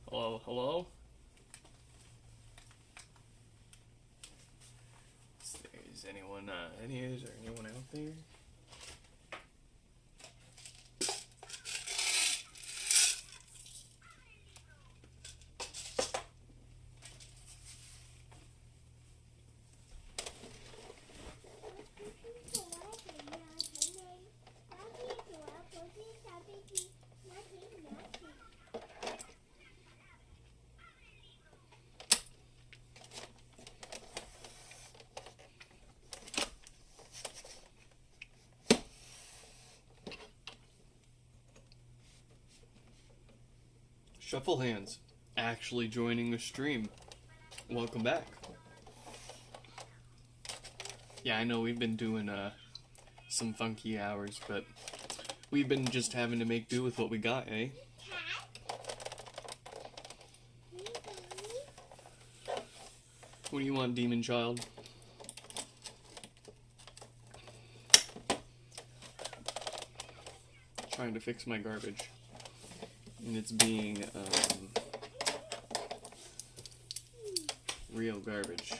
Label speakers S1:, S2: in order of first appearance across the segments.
S1: Hello, hello? Is anyone, is there anyone out there? Shuffle Hands, actually joining the stream. Welcome back. Yeah, I know we've been doing some funky hours, but we've been just having to make do with what we got, eh? What do you want, Demon Child? Trying to fix my garbage. And it's being, real garbage.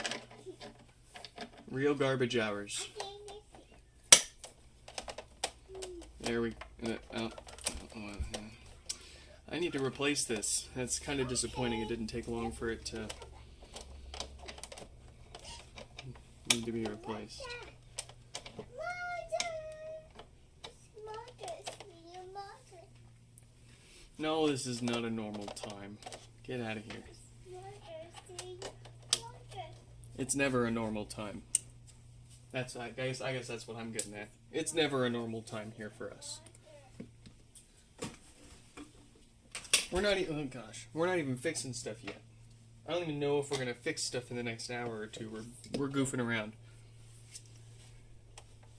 S1: Real garbage hours. There we, I need to replace this. That's kind of disappointing. It didn't take long for it to need to be replaced. No, this is not a normal time. Get out of here. It's never a normal time. I guess that's what I'm getting at. It's never a normal time here for us. We're not even, oh gosh, we're not even fixing stuff yet. I don't even know if we're gonna fix stuff in the next hour or two. We're goofing around.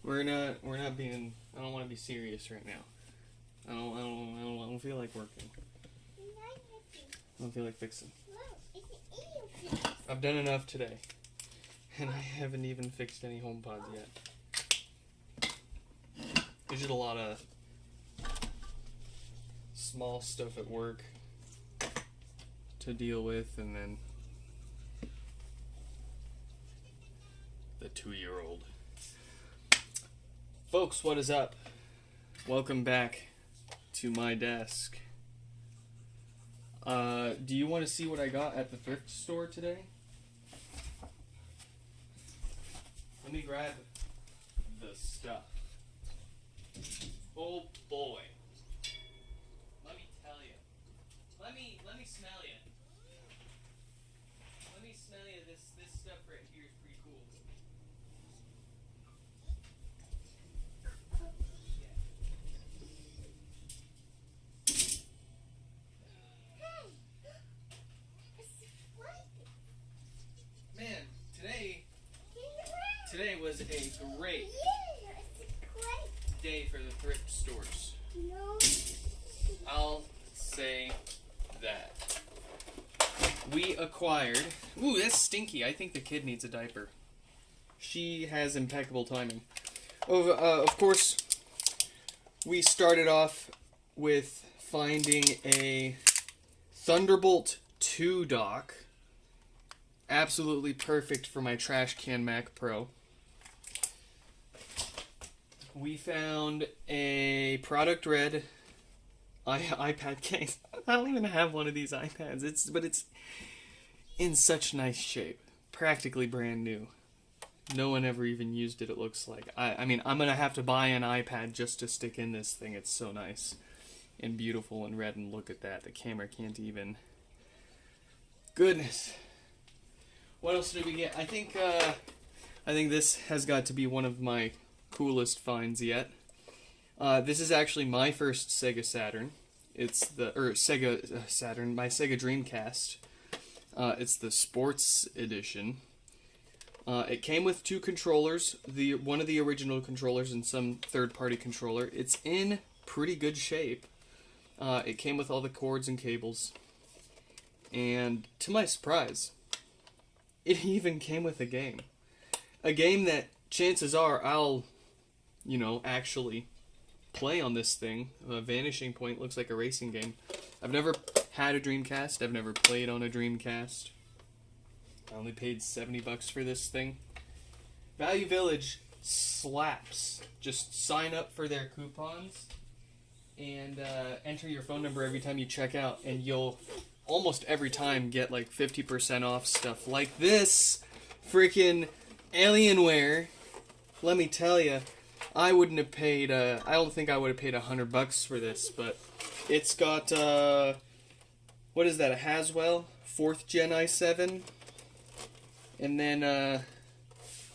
S1: We're not being. I don't want to be serious right now. I don't feel like working. I don't feel like fixing. I've done enough today. And I haven't even fixed any HomePods yet. There's just a lot of small stuff at work to deal with, and then the 2-year-old. Folks, what is up? Welcome back to my desk. Do you want to see what I got at the thrift store today? Let me grab the stuff. Oh boy. Let me tell you. Let me smell you. Let me smell you. This stuff right here is pretty cool. Man, today was a great day for the thrift stores. I'll say that. We acquired... Ooh, that's stinky. I think the kid needs a diaper. She has impeccable timing. Of course, we started off with finding a Thunderbolt 2 dock. Absolutely perfect for my trash can Mac Pro. We found a Product Red iPad case. I don't even have one of these iPads. But it's in such nice shape. Practically brand new. No one ever even used it, it looks like. I mean, I'm going to have to buy an iPad just to stick in this thing. It's so nice and beautiful and red, and look at that. The camera can't even... Goodness. What else did we get? I think this has got to be one of my coolest finds yet. This is actually my first Sega Saturn. It's the Sega Saturn, my Sega Dreamcast. It's the Sports Edition. It came with 2 controllers, one of the original controllers and some third-party controller. It's in pretty good shape. It came with all the cords and cables. And to my surprise, it even came with a game. A game that chances are I'll, actually play on this thing. Vanishing Point looks like a racing game. I've never had a Dreamcast. I've never played on a Dreamcast. I only paid $70 for this thing. Value Village slaps. Just sign up for their coupons and enter your phone number every time you check out, and you'll almost every time get like 50% off stuff like this freaking Alienware. Let me tell you, I wouldn't have paid. I don't think I would have paid $100 for this, but it's got what is that? A Haswell 4th Gen i7, and then I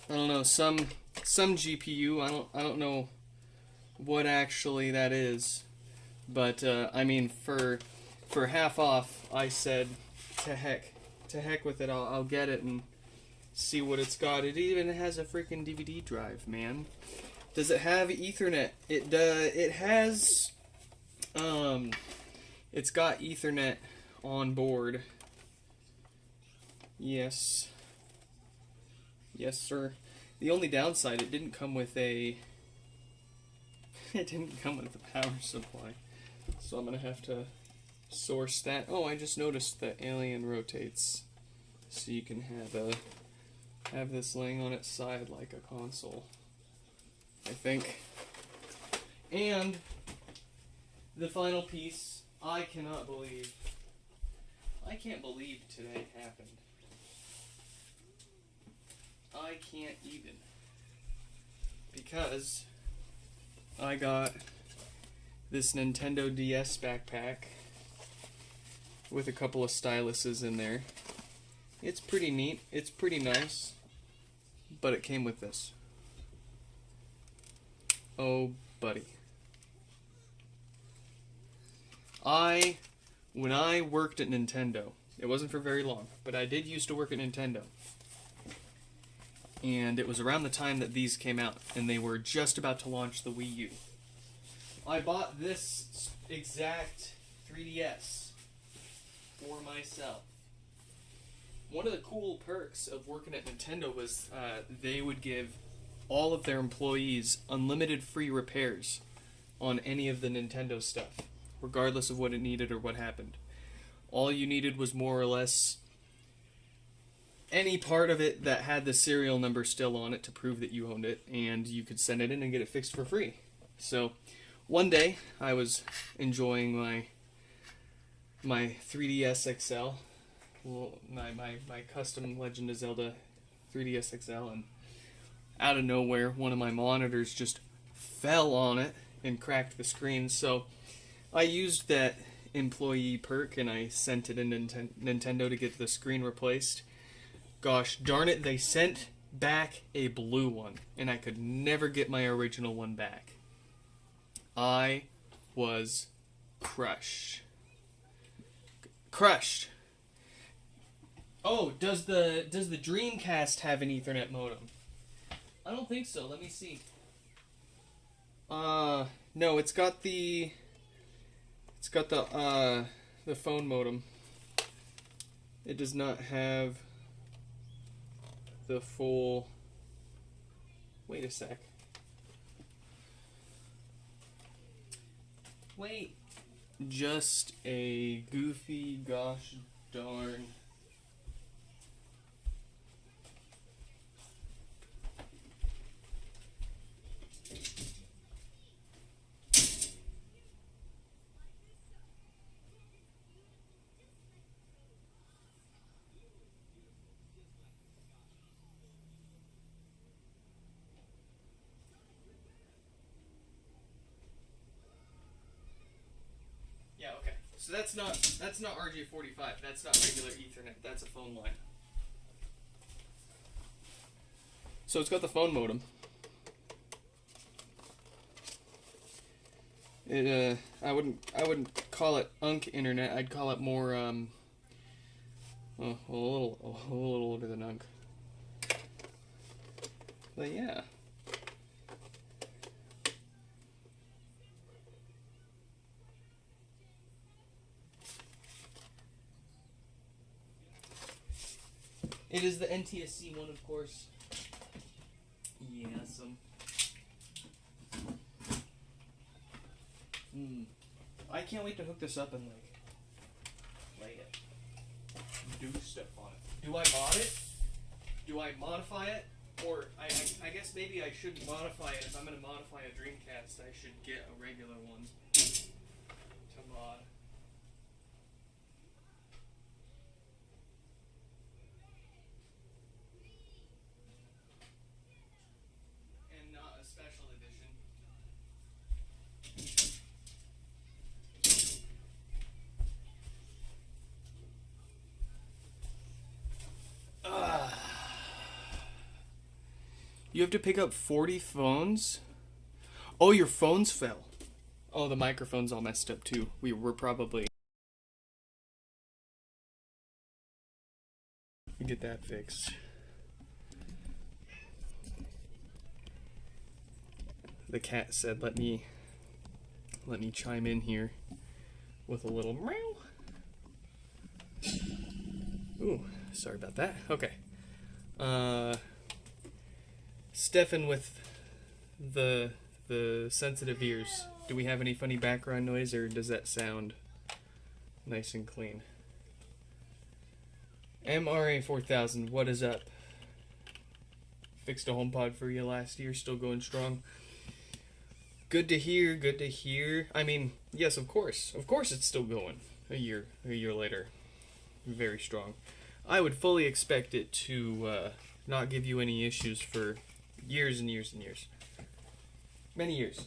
S1: don't know, some GPU. I don't know what actually that is, but I mean, for half off, I said to heck with it. I'll get it and see what it's got. It even has a freaking DVD drive, man. Does it have Ethernet? It has. It's got Ethernet on board. Yes. Yes, sir. The only downside, it didn't come with a. It didn't come with a power supply, so I'm gonna have to source that. Oh, I just noticed that Alien rotates, so you can have this laying on its side like a console, I think. And the final piece, I can't believe today happened. I can't even, because I got this Nintendo DS backpack with a couple of styluses in there. It's pretty neat. It's pretty nice. But it came with this. Oh, buddy. When I worked at Nintendo, it wasn't for very long, but I did used to work at Nintendo. And it was around the time that these came out, and they were just about to launch the Wii U. I bought this exact 3DS for myself. One of the cool perks of working at Nintendo was they would give all of their employees unlimited free repairs on any of the Nintendo stuff, regardless of what it needed or what happened. All you needed was more or less any part of it that had the serial number still on it to prove that you owned it, and you could send it in and get it fixed for free. So one day I was enjoying my 3DS XL, my custom Legend of Zelda 3DS XL, and out of nowhere one of my monitors just fell on it and cracked the screen. So I used that employee perk and I sent it in Nintendo to get the screen replaced. Gosh darn it, they sent back a blue one, and I could never get my original one back. I was crushed. Oh, does the Dreamcast have an Ethernet modem? I don't think so. Let me see. No, it's got the phone modem. It does not have the full. Wait a sec. Wait. Just a goofy gosh darn. Yeah, okay. So that's not RJ45. That's not regular Ethernet. That's a phone line. So it's got the phone modem. I wouldn't call it UNC internet. I'd call it more a little older than UNC. But yeah. It is the NTSC one, of course. Yeah, I can't wait to hook this up and lay it. Do stuff on it. Do I mod it? Do I modify it? Or I guess maybe I shouldn't modify it. If I'm going to modify a Dreamcast, I should get a regular one to mod. And not a special edition. You have to pick up 40 phones? Oh, your phones fell. Oh, the microphone's all messed up too. We're probably... get that fixed. The cat said, let me chime in here with a little meow. Ooh, sorry about that. Okay. Stefan with the sensitive ears. Do we have any funny background noise, or does that sound nice and clean? MRA 4000, what is up? Fixed a HomePod for you last year, still going strong. Good to hear, good to hear. I mean, yes, of course it's still going a year later. Very strong. I would fully expect it to not give you any issues for years and years and years. Many years.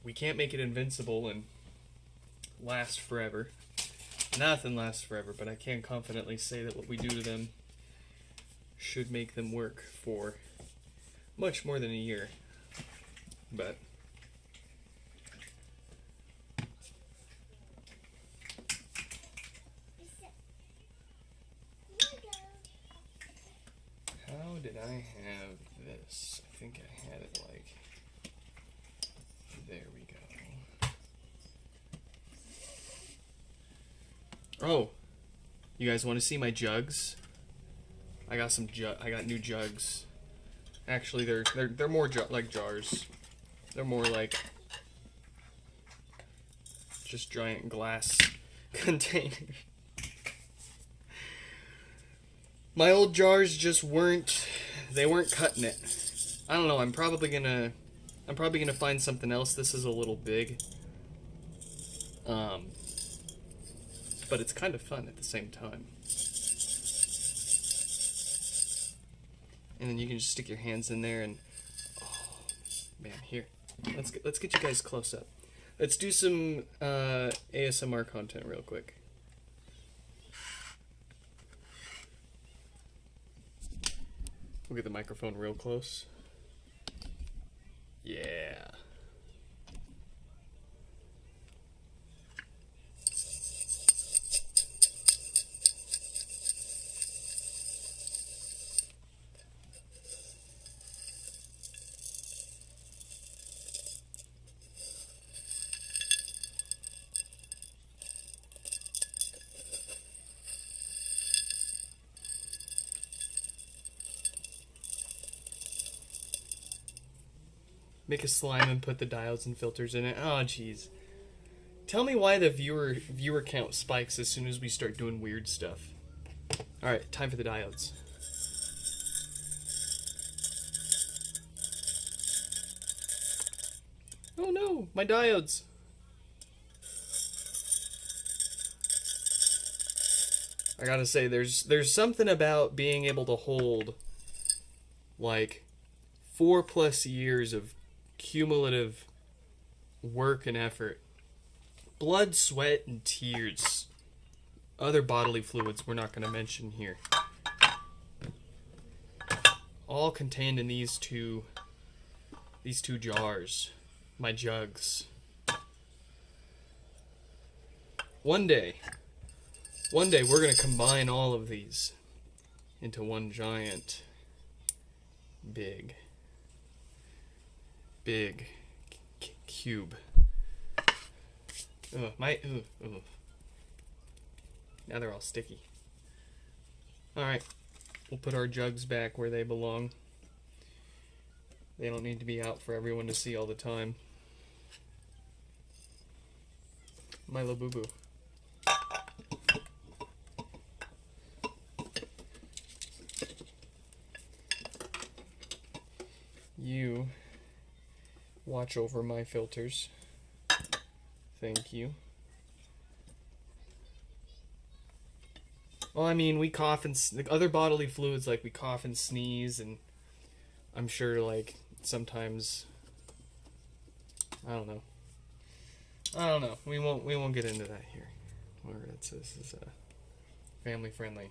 S1: We can't make it invincible and last forever. Nothing lasts forever, but I can confidently say that what we do to them should make them work for much more than a year. But how did I have this? I think I had it like... There we go. Oh, you guys want to see my jugs? I got some I got new jugs. Actually, they're more like jars. They're more like just giant glass containers. My old jars just weren't cutting it. I don't know, I'm probably gonna find something else. This is a little big. But it's kind of fun at the same time. And then you can just stick your hands in there and, oh man, here. Let's get you guys close up. Let's do some ASMR content real quick. We'll get the microphone real close. Yeah. Make a slime and put the diodes and filters in it. Oh, jeez. Tell me why the viewer count spikes as soon as we start doing weird stuff. Alright, time for the diodes. Oh no, my diodes. I gotta say, there's something about being able to hold like 4+ years of cumulative work and effort, blood, sweat, and tears, other bodily fluids we're not going to mention here, all contained in these two jars, my jugs. One day we're going to combine all of these into one giant big cube. Ugh, ugh. Now they're all sticky. Alright, we'll put our jugs back where they belong. They don't need to be out for everyone to see all the time. Milo Boo Boo. You watch over my filters. Thank you. Well, I mean, we cough and like other bodily fluids, like we cough and sneeze, and I'm sure, like, sometimes, I don't know. We won't get into that here. This is a family-friendly,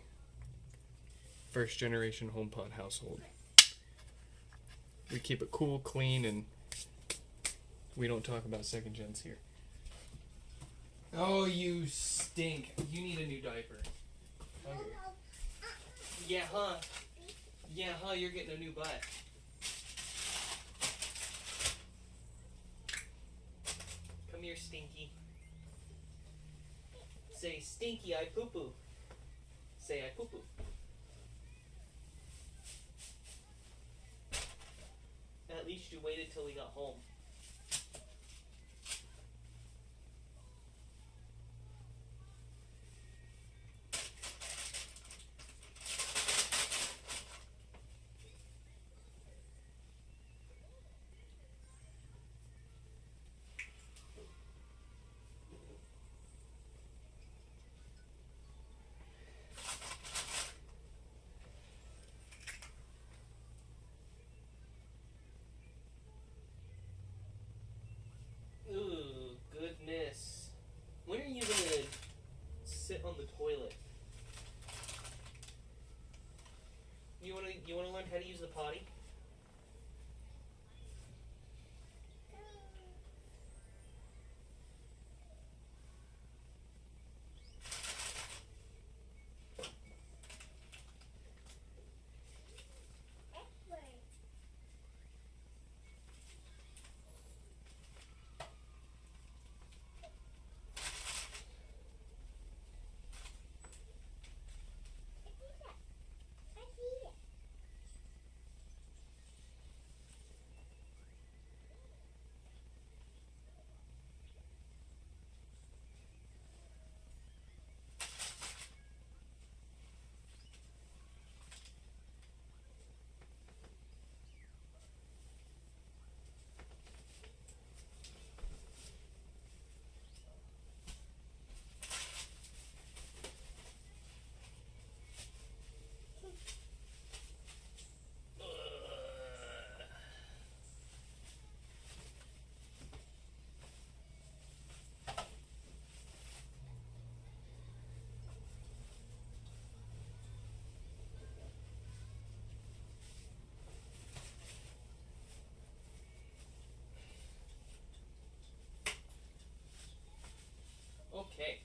S1: first-generation HomePod household. We keep it cool, clean, and we don't talk about second gens here. Oh, you stink. You need a new diaper. Okay. Yeah, huh? Yeah, huh? You're getting a new butt. Come here, Stinky. Say, Stinky, I poo-poo. Say, I poo-poo. At least you waited till we got home. Ooh, goodness. When are you gonna sit on the toilet? You wanna learn how to use the potty? Okay.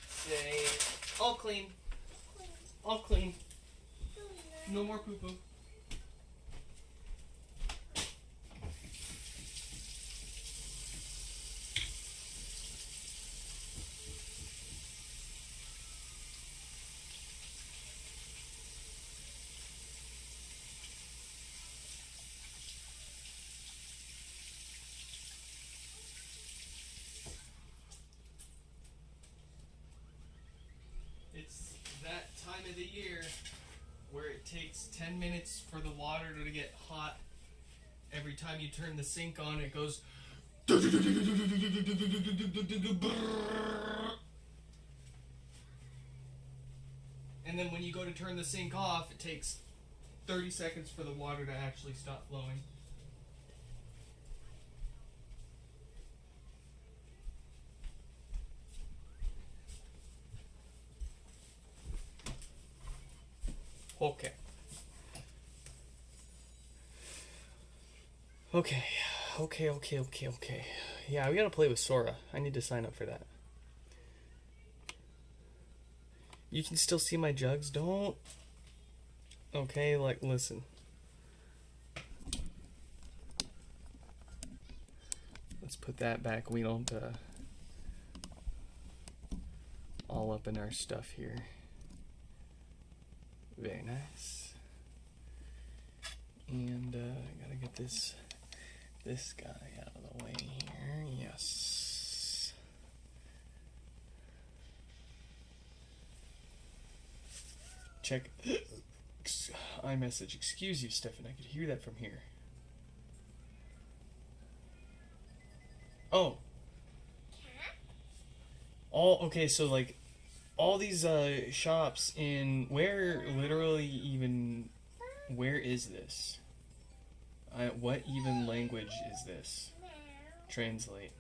S1: Say, all clean. All clean. No more poo-poo. It's that time of the year where it takes 10 minutes for the water to get hot. Every time you turn the sink on, it goes. And then when you go to turn the sink off, it takes 30 seconds for the water to actually stop flowing. Okay. Okay. Yeah, we gotta play with Sora. I need to sign up for that. You can still see my jugs? Don't. Okay, like, listen. Let's put that back. We don't, all up in our stuff here. Very nice. And I gotta get this guy out of the way here. Yes. Check iMessage. Excuse you, Stefan. I could hear that from here. Oh. Okay, so like all these shops in where is this? What even language is this? Translate.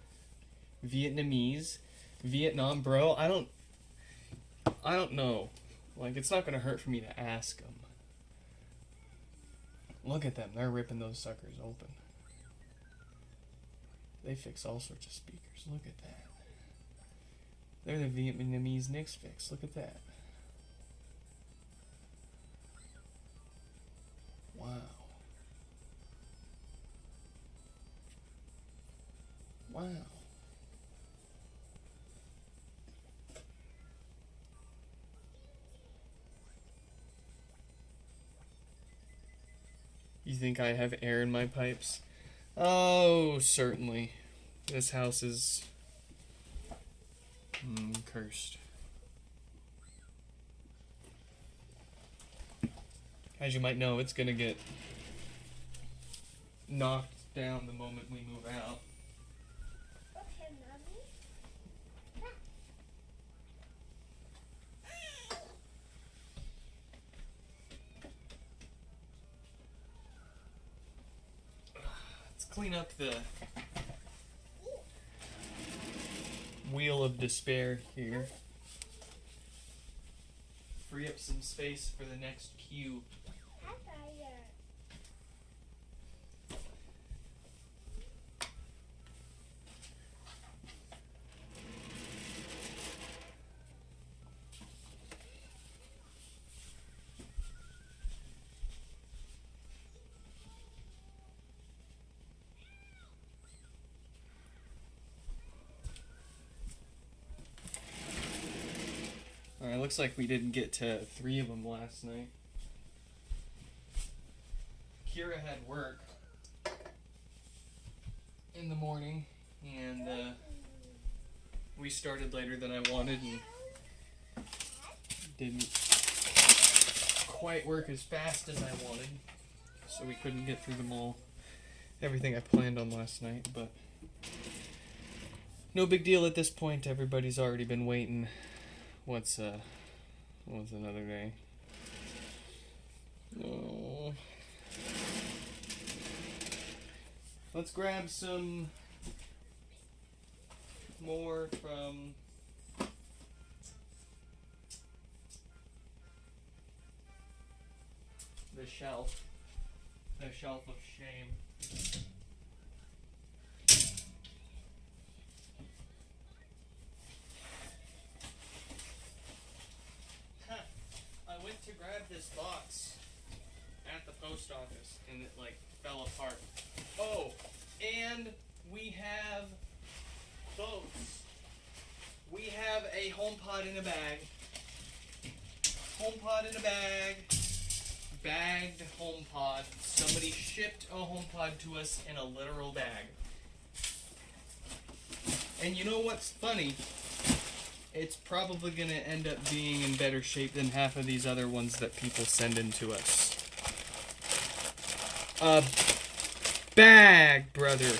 S1: Vietnamese, Vietnam, bro. I don't know. Like, it's not gonna hurt for me to ask them. Look at them. They're ripping those suckers open. They fix all sorts of speakers. Look at that. They're the Vietnamese Nix Fix. Look at that. Wow. Wow. You think I have air in my pipes? Oh, certainly. This house is cursed. As you might know, it's gonna get knocked down the moment we move out.
S2: Okay, Mommy.
S1: Let's clean up the wheel of despair here. Free up some space for the next cue. Alright, looks like we didn't get to 3 of them last night. Kira had work in the morning, and we started later than I wanted and didn't quite work as fast as I wanted, so we couldn't get through them all. Everything I planned on last night, but no big deal at this point. Everybody's already been waiting. What's another day? Oh. Let's grab some more from the shelf of shame. I went to grab this box at the post office and it like fell apart. Oh, and we have boats. We have a HomePod in a bag. HomePod in a bag. Bagged HomePod. Somebody shipped a HomePod to us in a literal bag. And you know what's funny? It's probably going to end up being in better shape than half of these other ones that people send in to us. A bag, brother.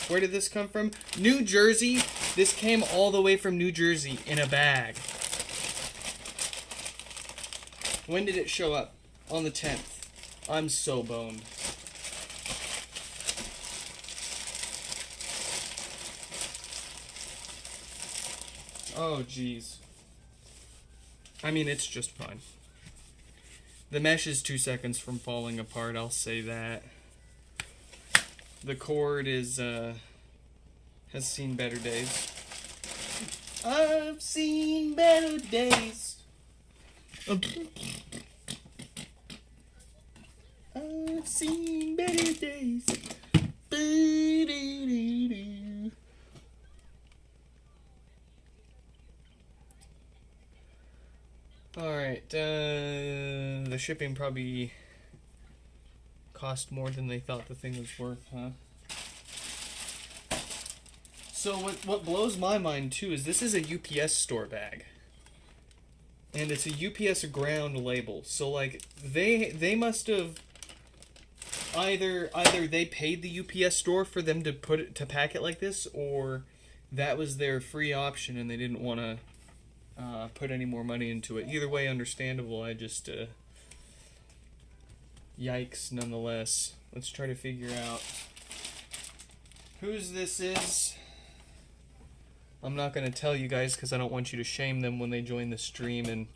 S1: Where did this come from? New Jersey. This came all the way from New Jersey in a bag. When did it show up? On the 10th. I'm so boned. Oh, jeez. I mean, it's just fine. The mesh is 2 seconds from falling apart, I'll say that. The cord is, has seen better days. I've seen better days. I've seen better days. Alright, the shipping probably cost more than they thought the thing was worth, huh? So what blows my mind too is this is a UPS store bag. And it's a UPS ground label. So like they must have either they paid the UPS store for them to pack it like this, or that was their free option and they didn't want to put any more money into it. Either way, understandable. I just yikes nonetheless. Let's try to figure out whose this is. I'm not going to tell you guys because I don't want you to shame them when they join the stream and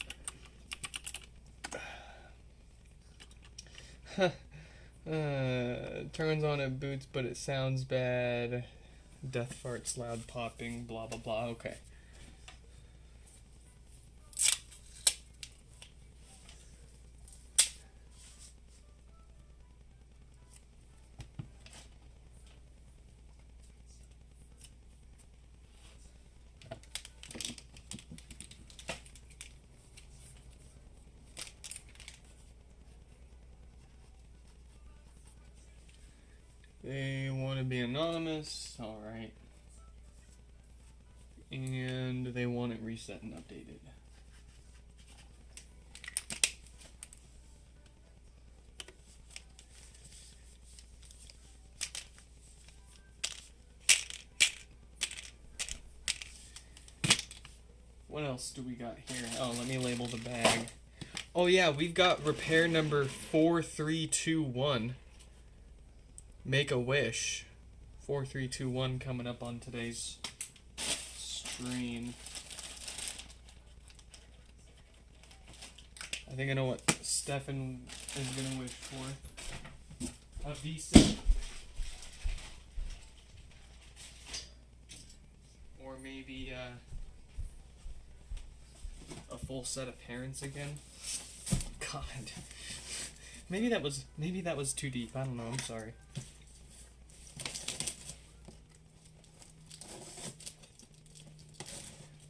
S1: turns on at boots but it sounds bad. Death farts, loud popping, blah blah blah. Okay. They want to be anonymous, alright. And they want it reset and updated. What else do we got here? Oh, let me label the bag. Oh yeah, we've got repair number 4321. Make a Wish 4321 coming up on today's stream. I think I know what Stefan is gonna wish for. A visa. Or maybe a full set of parents again. God. Maybe that was too deep. I don't know, I'm sorry.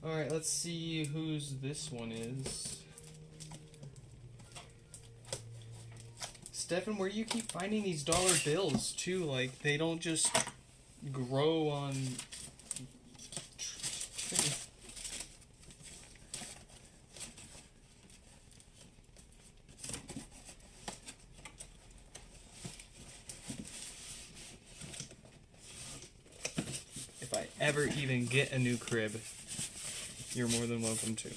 S1: Alright, let's see whose this one is. Stefan, where do you keep finding these dollar bills, too? Like, they don't just grow on... If I ever even get a new crib, you're more than welcome to.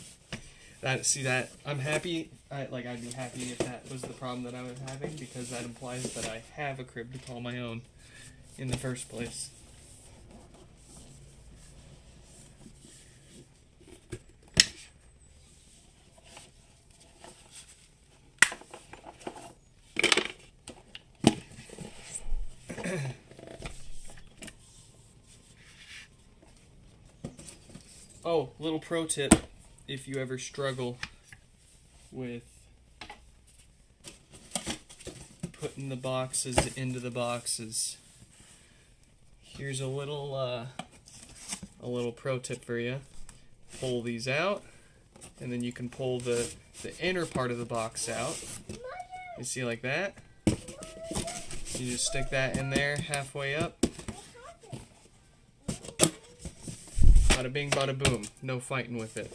S1: I'm happy. I'd be happy if that was the problem that I was having, because that implies that I have a crib to call my own in the first place. Oh, little pro tip, if you ever struggle with putting the boxes into the boxes, here's a little pro tip for you. Pull these out, and then you can pull the inner part of the box out. You see, like that? You just stick that in there halfway up. Bada bing, bada boom. No fighting with it.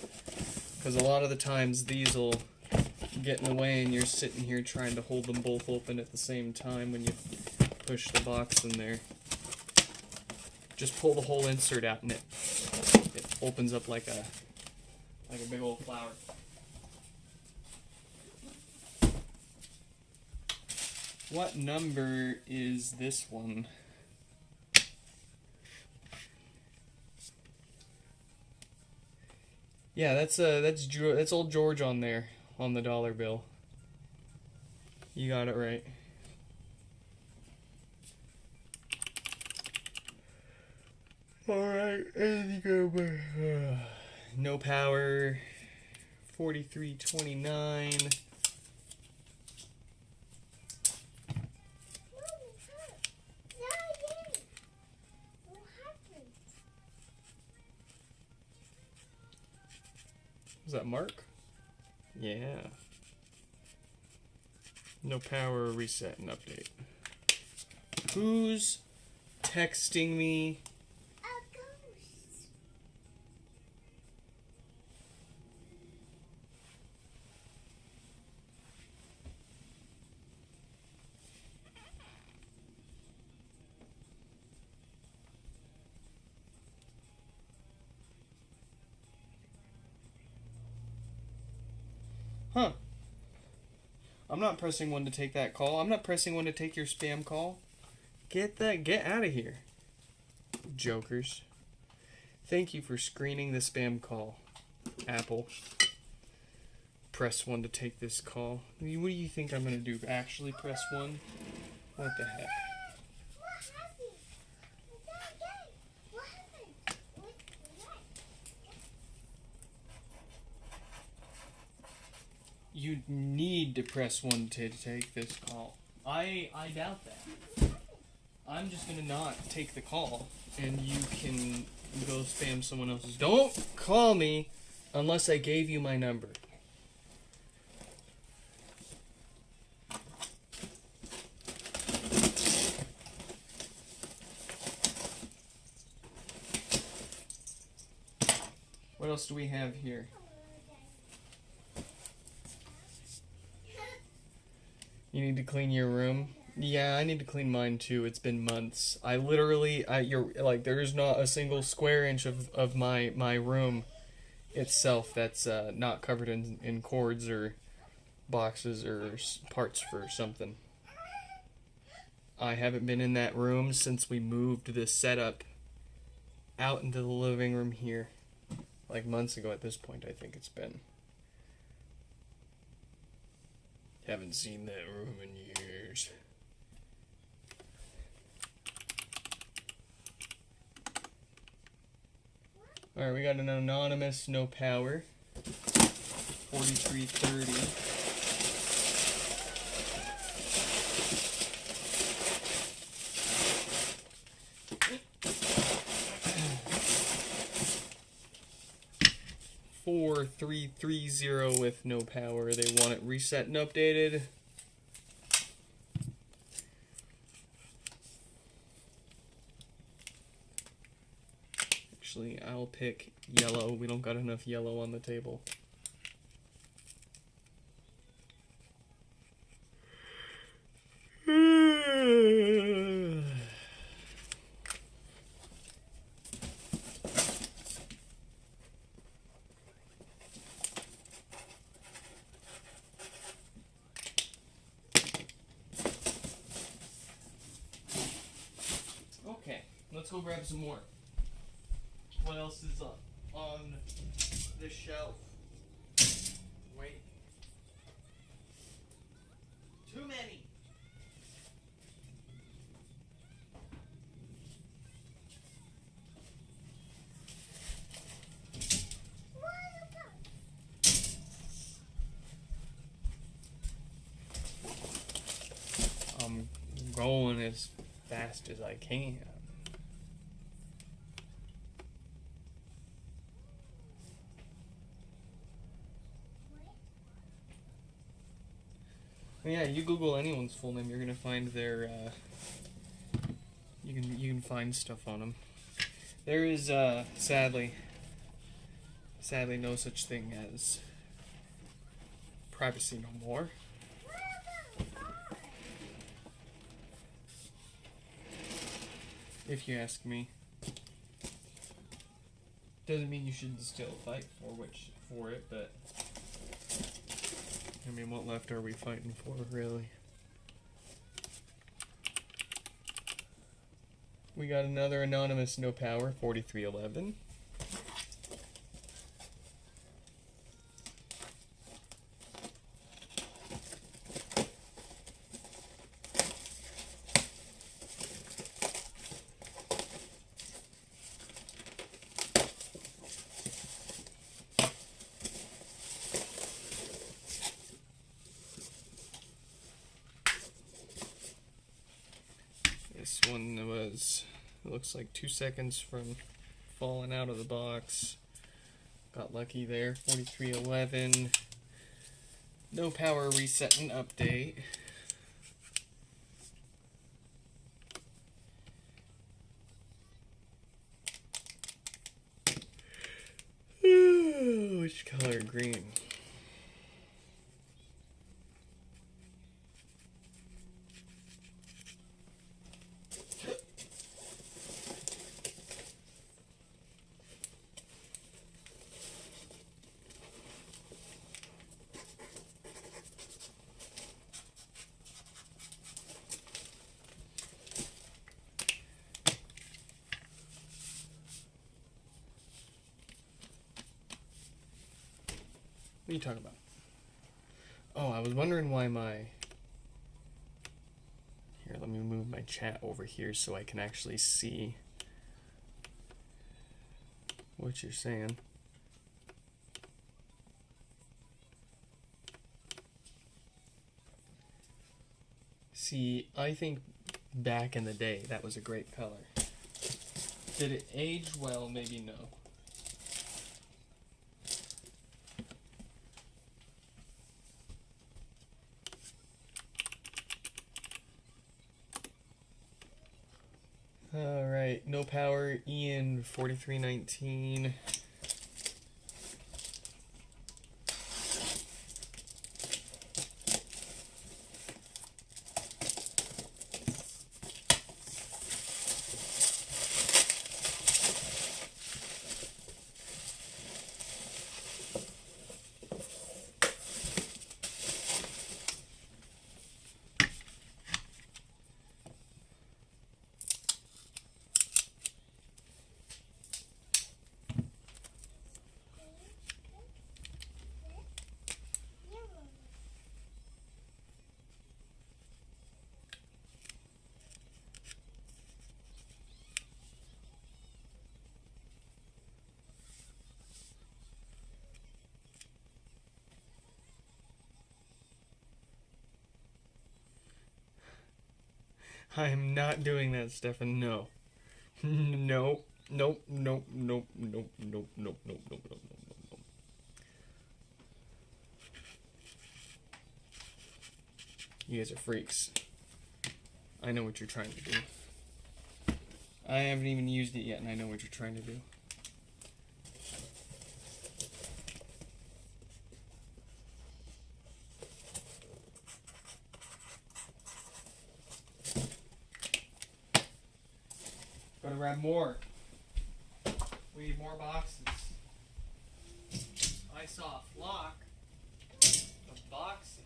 S1: Because a lot of the times these will get in the way and you're sitting here trying to hold them both open at the same time when you push the box in there. Just pull the whole insert out and it opens up like a big old flower. What number is this one? Yeah, that's old George on there, on the dollar bill. You got it right. Alright, no power, 4329. Was that Mark? Yeah. No power, reset and update. Who's texting me?
S2: A ghost.
S1: Huh. I'm not pressing one to take that call. I'm not pressing one to take your spam call. Get out of here. Jokers. Thank you for screening the spam call, Apple. Press one to take this call. What do you think I'm gonna do? Actually press one? What the heck?
S2: What happened? What happened? What?
S1: You need to press one to take this call. I doubt that. I'm just gonna not take the call, and you can go spam someone else's. Don't call me unless I gave you my number. What else do we have here? You need to clean your room? Yeah, I need to clean mine too. It's been months. You're like, there's not a single square inch of my room itself that's not covered in cords or boxes or parts for something. I haven't been in that room since we moved this setup out into the living room here. Like months ago at this point, I think it's been. Haven't seen that room in years. Alright, we got an anonymous, no power. 4330. $4330 with no power. They want it reset and updated. Actually, I'll pick yellow. We don't got enough yellow on the table. Okay, let's go grab some more. What else is on this shelf? Wait. Too many. I'm going as fast as I can. Yeah, you Google anyone's full name, you're gonna find their. You can find stuff on them. There is sadly no such thing as privacy no more. If you ask me. Doesn't mean you shouldn't still fight for it, but I mean, what left are we fighting for, really? We got another anonymous no power, 4311. This one was, it looks like 2 seconds from falling out of the box. Got lucky there. 4311. No power reset and update. green. What are you talking about? Oh, I was wondering why my... Here, let me move my chat over here so I can actually see what you're saying. See, I think back in the day that was a great color. Did it age well? Maybe no. Alright, no power, Ian 4319. I am not doing that, Stefan. No. No. Nope. Nope. Nope. Nope. Nope. Nope. Nope. Nope. Nope. Nope. Nope. You guys are freaks. I know what you're trying to do. I haven't even used it yet, and I know what you're trying to do. Gotta grab more. We need more boxes. I saw a flock of boxes.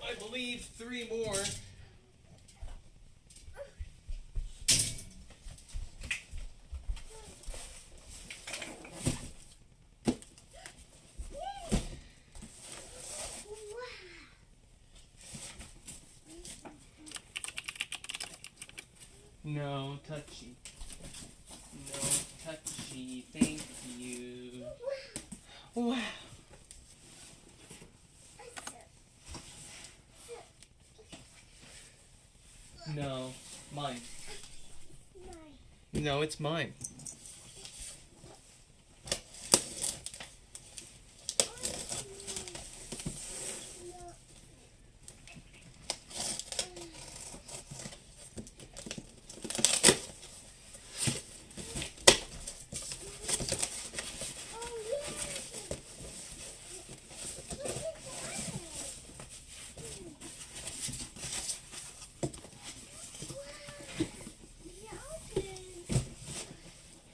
S1: I believe 3 more. No touchy. No touchy. Thank you. Wow. No, mine. No, it's mine.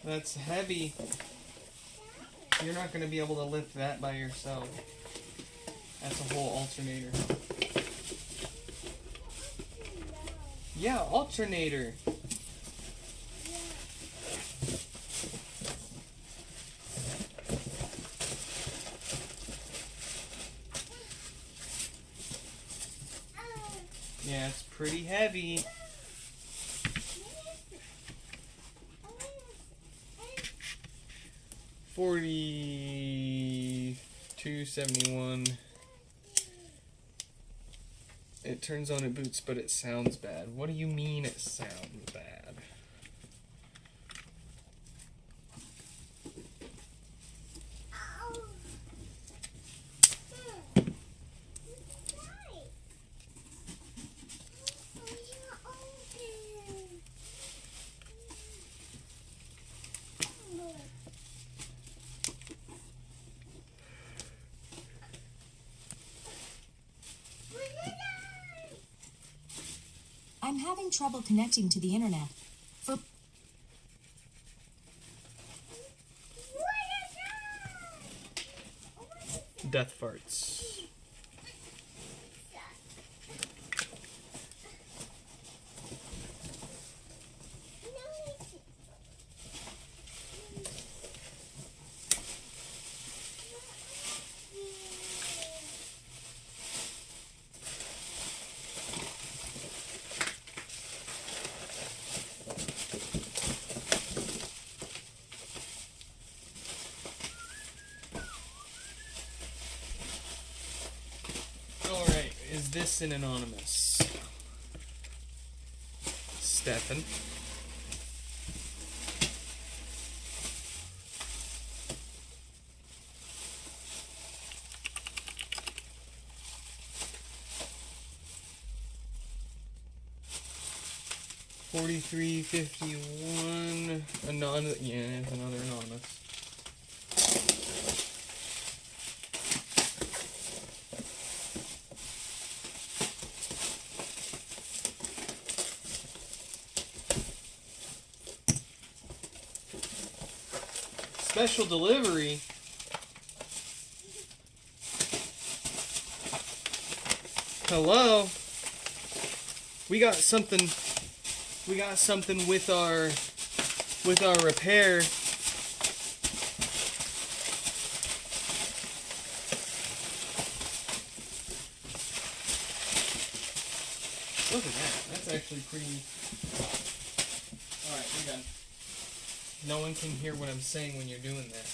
S1: That's heavy. You're not going to be able to lift that by yourself. That's a whole alternator. Yeah, alternator. Yeah, it's pretty heavy. $42.71. It turns on, it boots, but it sounds bad. What do you mean it sounds bad?
S3: I'm having trouble connecting to the internet. For
S1: Death farts. Alright, is this an anonymous? Stefan. $43.51. Anonymous. Yeah, it's another anonymous. Special delivery. Hello. We got something with our repair. Look at that. That's actually pretty. Alright, we're done. No one can hear what I'm saying when you're doing that.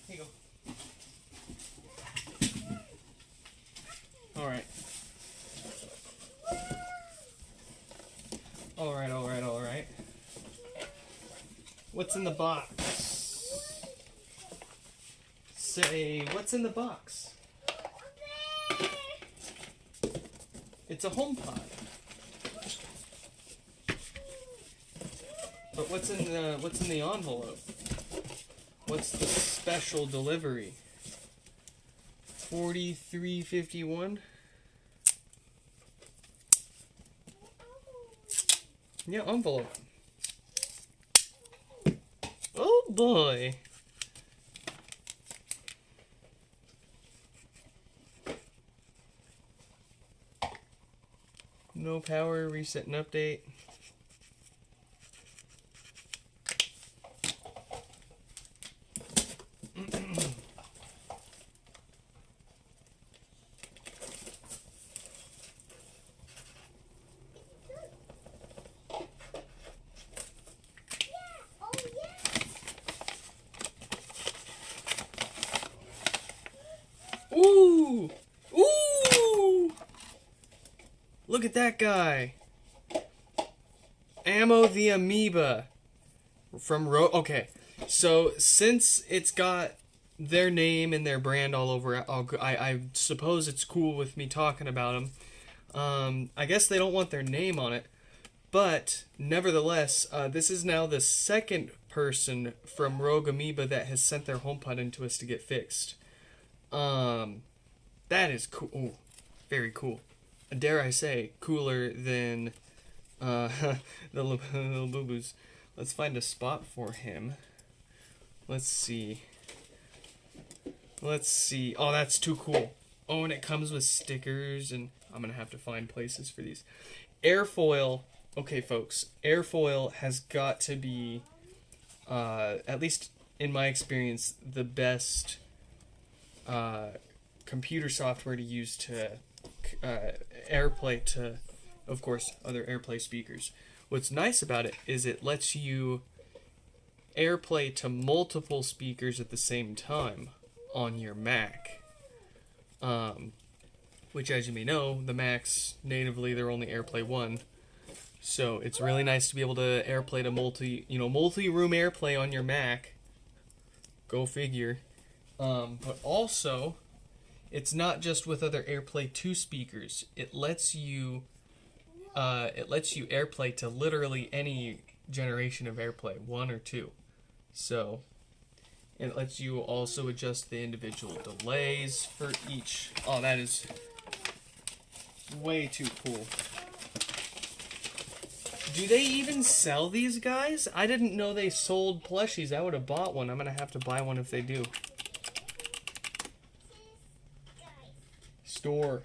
S1: Here you go. Alright. Alright. What's in the box? Say, what's in the box? It's a HomePod. But what's in the envelope? What's the special delivery? $43.51. Yeah, envelope. Oh boy. No power, reset and update. Ooh! Ooh! Look at that guy. Ammo the Amoeba from Okay, so since it's got their name and their brand all over it, I suppose it's cool with me talking about them. I guess they don't want their name on it, but nevertheless, this is now the second person from Rogue Amoeba that has sent their HomePod into us to get fixed. That is cool. Ooh, very cool. Dare I say, cooler than the little boo-boos. Let's find a spot for him. Let's see. Oh, that's too cool. Oh, and it comes with stickers, and I'm going to have to find places for these. Airfoil. Okay, folks. Airfoil has got to be, at least in my experience, the best computer software to use to AirPlay to, of course, other AirPlay speakers. What's nice about it is it lets you AirPlay to multiple speakers at the same time on your Mac. Which, as you may know, the Macs, natively, they're only AirPlay 1. So it's really nice to be able to AirPlay to multi-room AirPlay on your Mac. Go figure. But also, it's not just with other AirPlay 2 speakers. It lets you AirPlay to literally any generation of AirPlay, 1 or 2. So It lets you also adjust the individual delays for each. Oh, that is way too cool. Do they even sell these guys? I didn't know they sold plushies. I would have bought one. I'm going to have to buy one if they do. Store.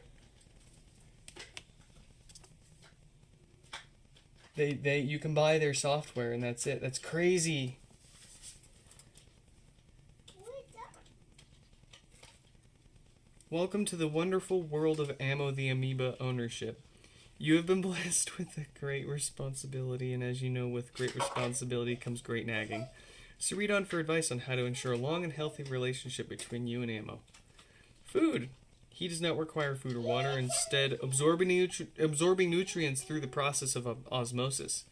S1: You can buy their software and that's it. That's crazy. Welcome to the wonderful world of Amo the Amoeba ownership. You have been blessed with a great responsibility, and as you know, with great responsibility comes great nagging. So read on for advice on how to ensure a long and healthy relationship between you and Amo. Food. He does not require food or water, instead absorbing nutrients through the process of osmosis.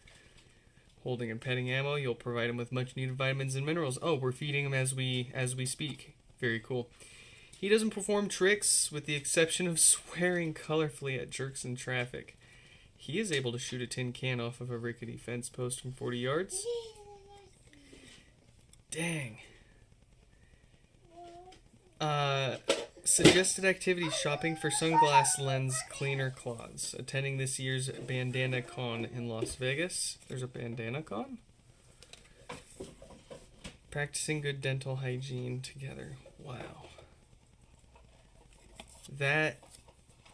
S1: Holding and petting Amo, you'll provide him with much needed vitamins and minerals. Oh, we're feeding him as we speak. Very cool. He doesn't perform tricks, with the exception of swearing colorfully at jerks in traffic. He is able to shoot a tin can off of a rickety fence post from 40 yards. Dang. Suggested activities: shopping for sunglass lens cleaner cloths. Attending this year's Bandana Con in Las Vegas. There's a Bandana Con? Practicing good dental hygiene together. Wow. That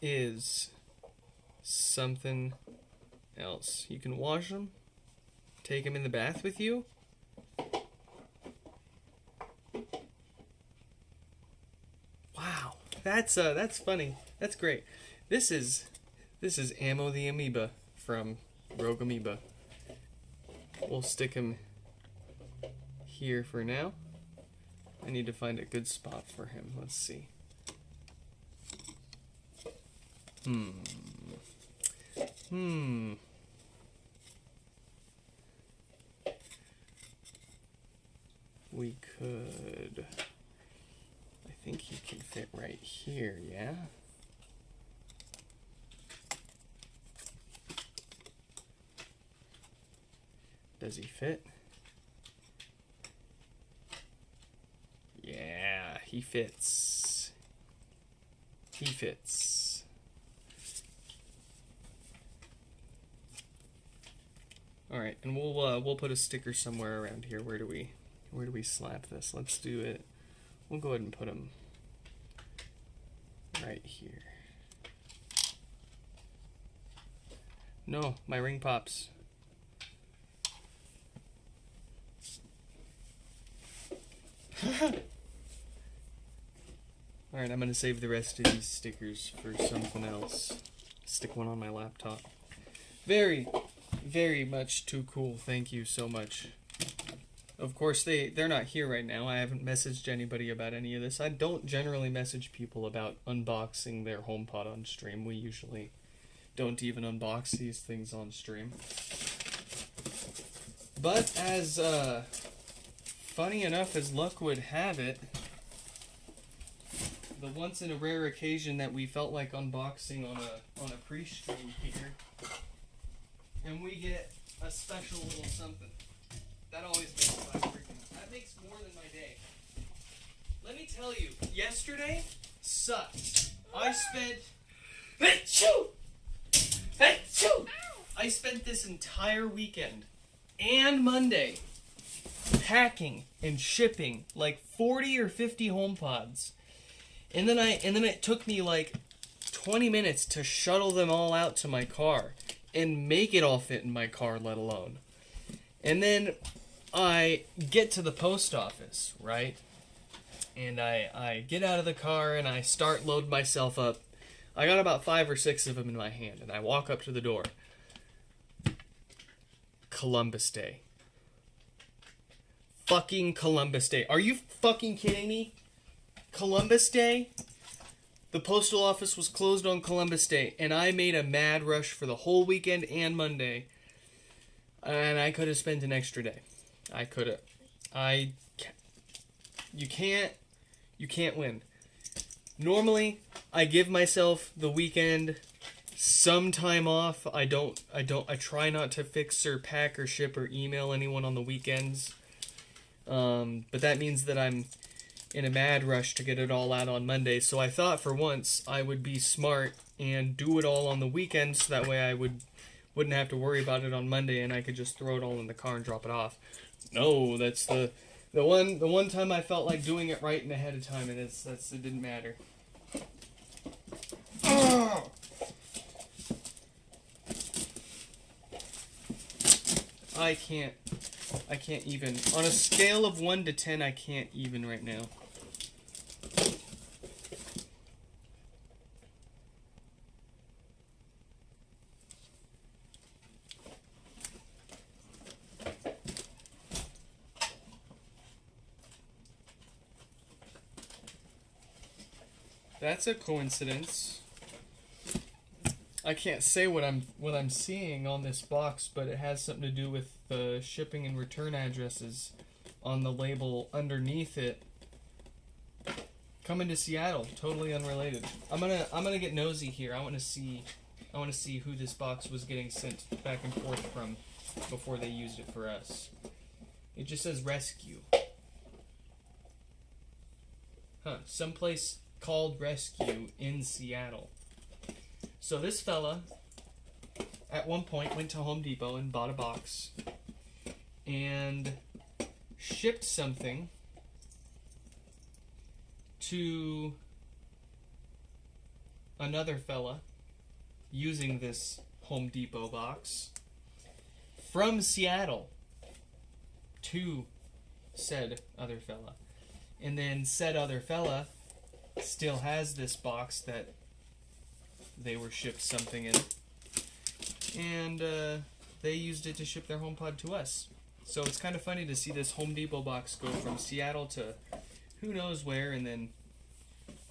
S1: is something else. You can wash them, take them in the bath with you. Wow, that's funny. That's great. This is Amo the Amoeba from Rogue Amoeba. We'll stick him here for now. I need to find a good spot for him. Let's see. We could... I think he can fit right here, yeah? Does he fit? Yeah, he fits. He fits. All right, and we'll put a sticker somewhere around here. Where do we slap this? Let's do it. We'll go ahead and put him right here. No, my ring pops. Alright, I'm going to save the rest of these stickers for something else. Stick one on my laptop. Very, very much too cool. Thank you so much. Of course, they're not here right now. I haven't messaged anybody about any of this. I don't generally message people about unboxing their HomePod on stream. We usually don't even unbox these things on stream. But as funny enough as luck would have it, the once in a rare occasion that we felt like unboxing on a pre-stream here, and we get a special little something. That always makes more than my day. Let me tell you, yesterday sucked. I spent this entire weekend and Monday packing and shipping like 40 or 50 HomePods. And then it took me like 20 minutes to shuttle them all out to my car and make it all fit in my car, let alone. And then I get to the post office, right? And I get out of the car and I start loading myself up. I got about 5 or 6 of them in my hand, and I walk up to the door. Columbus Day. Fucking Columbus Day. Are you fucking kidding me? Columbus Day? The postal office was closed on Columbus Day, and I made a mad rush for the whole weekend and Monday. And I could have spent an extra day. I could have. You can't win. Normally, I give myself the weekend some time off. I try not to fix or pack or ship or email anyone on the weekends. But that means that I'm in a mad rush to get it all out on Monday. So I thought for once I would be smart and do it all on the weekend, so that way I wouldn't have to worry about it on Monday, and I could just throw it all in the car and drop it off. No, that's the one time I felt like doing it right and ahead of time, and it didn't matter. Oh! I can't even. On a scale of 1 to 10, I can't even right now. That's a coincidence. I can't say what I'm seeing on this box, but it has something to do with the shipping and return addresses on the label underneath it. Coming to Seattle, totally unrelated. I'm gonna get nosy here. I want to see who this box was getting sent back and forth from before they used it for us. It just says rescue. Huh, someplace called Rescue in Seattle. So this fella, at one point, went to Home Depot and bought a box and shipped something to another fella using this Home Depot box from Seattle to said other fella. And then said other fella still has this box that they were shipped something in, and they used it to ship their HomePod to us. So it's kind of funny to see this Home Depot box go from Seattle to who knows where, and then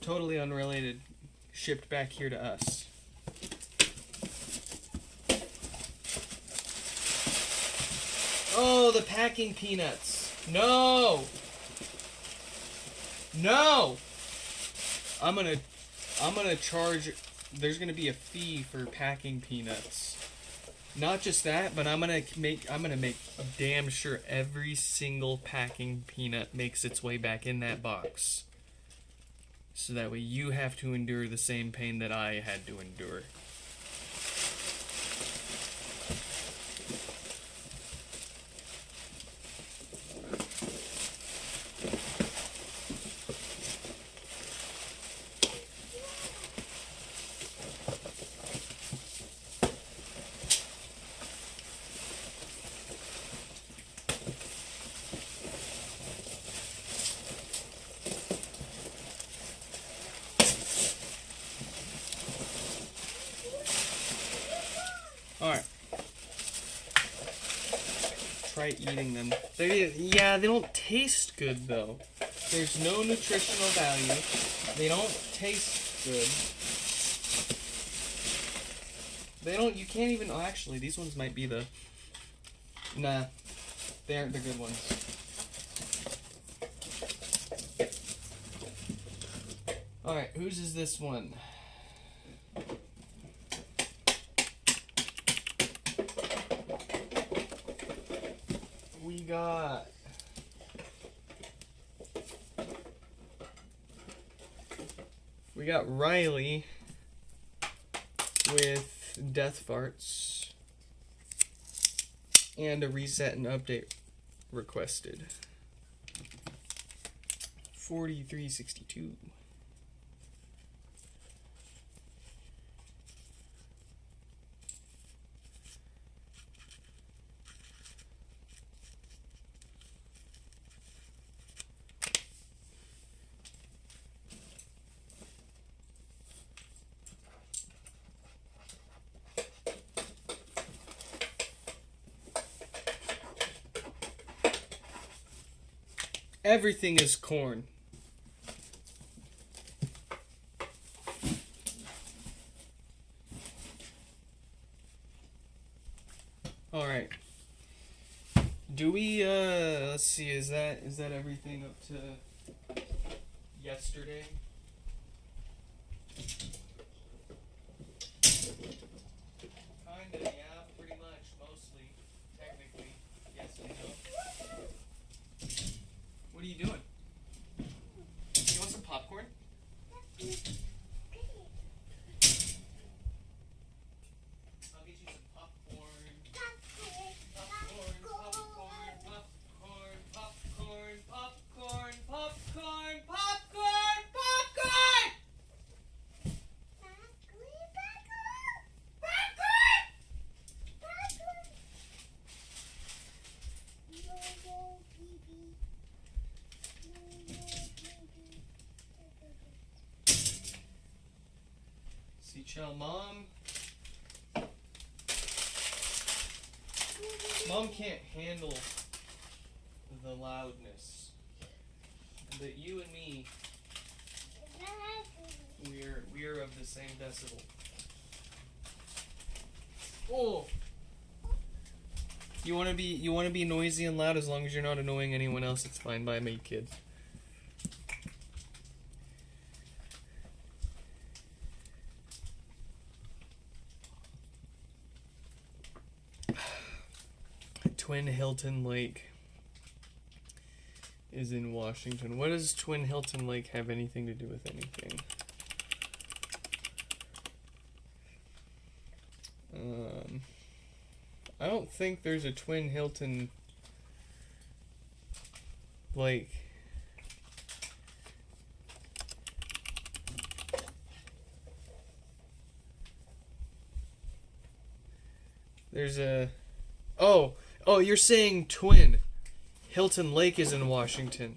S1: totally unrelated, shipped back here to us. Oh, the packing peanuts. No! No! I'm gonna charge. There's gonna be a fee for packing peanuts. Not just that, but I'm gonna make damn sure every single packing peanut makes its way back in that box. So that way you have to endure the same pain that I had to endure. Alright. Try eating them. They don't taste good though. There's no nutritional value. They don't taste good. You can't even, actually, these ones might be the, nah, they aren't the good ones. Alright, whose is this one? We got Riley with Death Farts and a reset and update requested. 4362. Everything is corn. All right. Do we let's see, is that everything up to yesterday? Kinda, yeah, pretty much, mostly, technically. Yes and no. I'll get you some popcorn. Popcorn, popcorn, popcorn, popcorn, popcorn, popcorn, popcorn, popcorn! Seashell Mom. Mom can't handle the loudness. But you and me, we're of the same decibel. Oh. You wanna be noisy and loud as long as you're not annoying anyone else, it's fine by me, kid. Twin Hilton Lake is in Washington. What does Twin Hilton Lake have anything to do with anything? I don't think there's a Twin Hilton Lake. There's a... Oh, you're saying Twin. Hilton Lake is in Washington.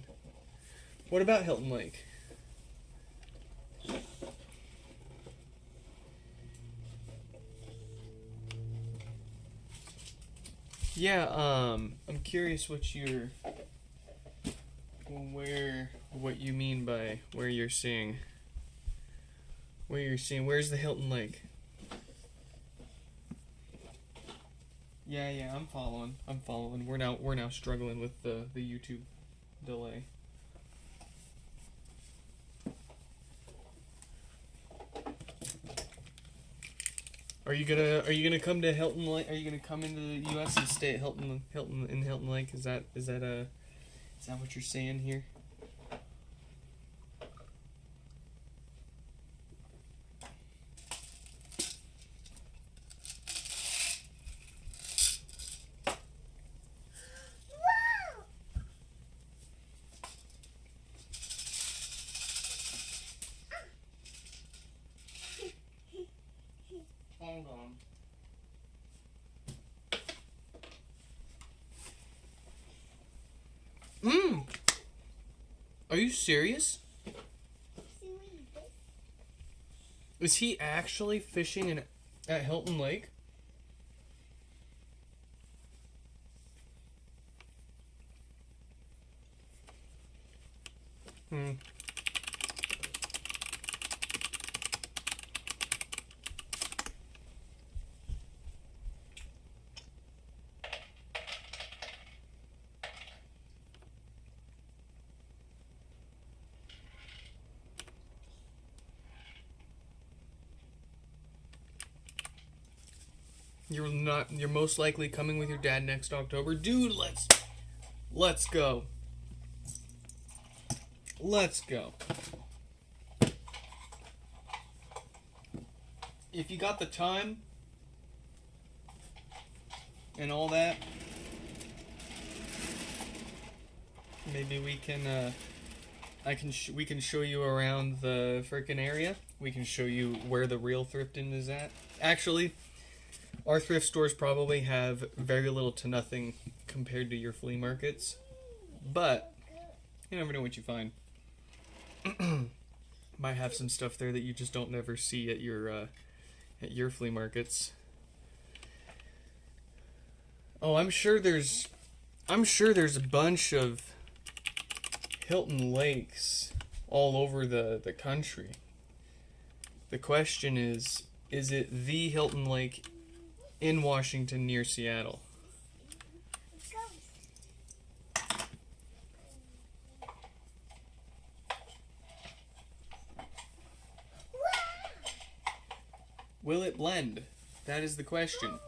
S1: What about Hilton Lake? Yeah, I'm curious what you mean by where you're seeing. Where's the Hilton Lake? Yeah, I'm following. We're now struggling with the YouTube delay. Are you gonna come to Hilton Lake? Are you gonna come into the U.S. and stay at Hilton Lake? Is that what you're saying here? Hold on. Are you serious? Is he actually fishing at Hilton Lake? You're most likely coming with your dad next October. Dude, let's go. Let's go. If you got the time and all that, maybe we can we can show you around the frickin' area. We can show you where the real thrifting is at. Actually, our thrift stores probably have very little to nothing compared to your flea markets, but you never know what you find. Might have some stuff there that you just don't never see at your flea markets. Oh, I'm sure there's a bunch of Hilton Lakes all over the country. The question is it the Hilton Lake in Washington near Seattle? Will it blend? That is the question.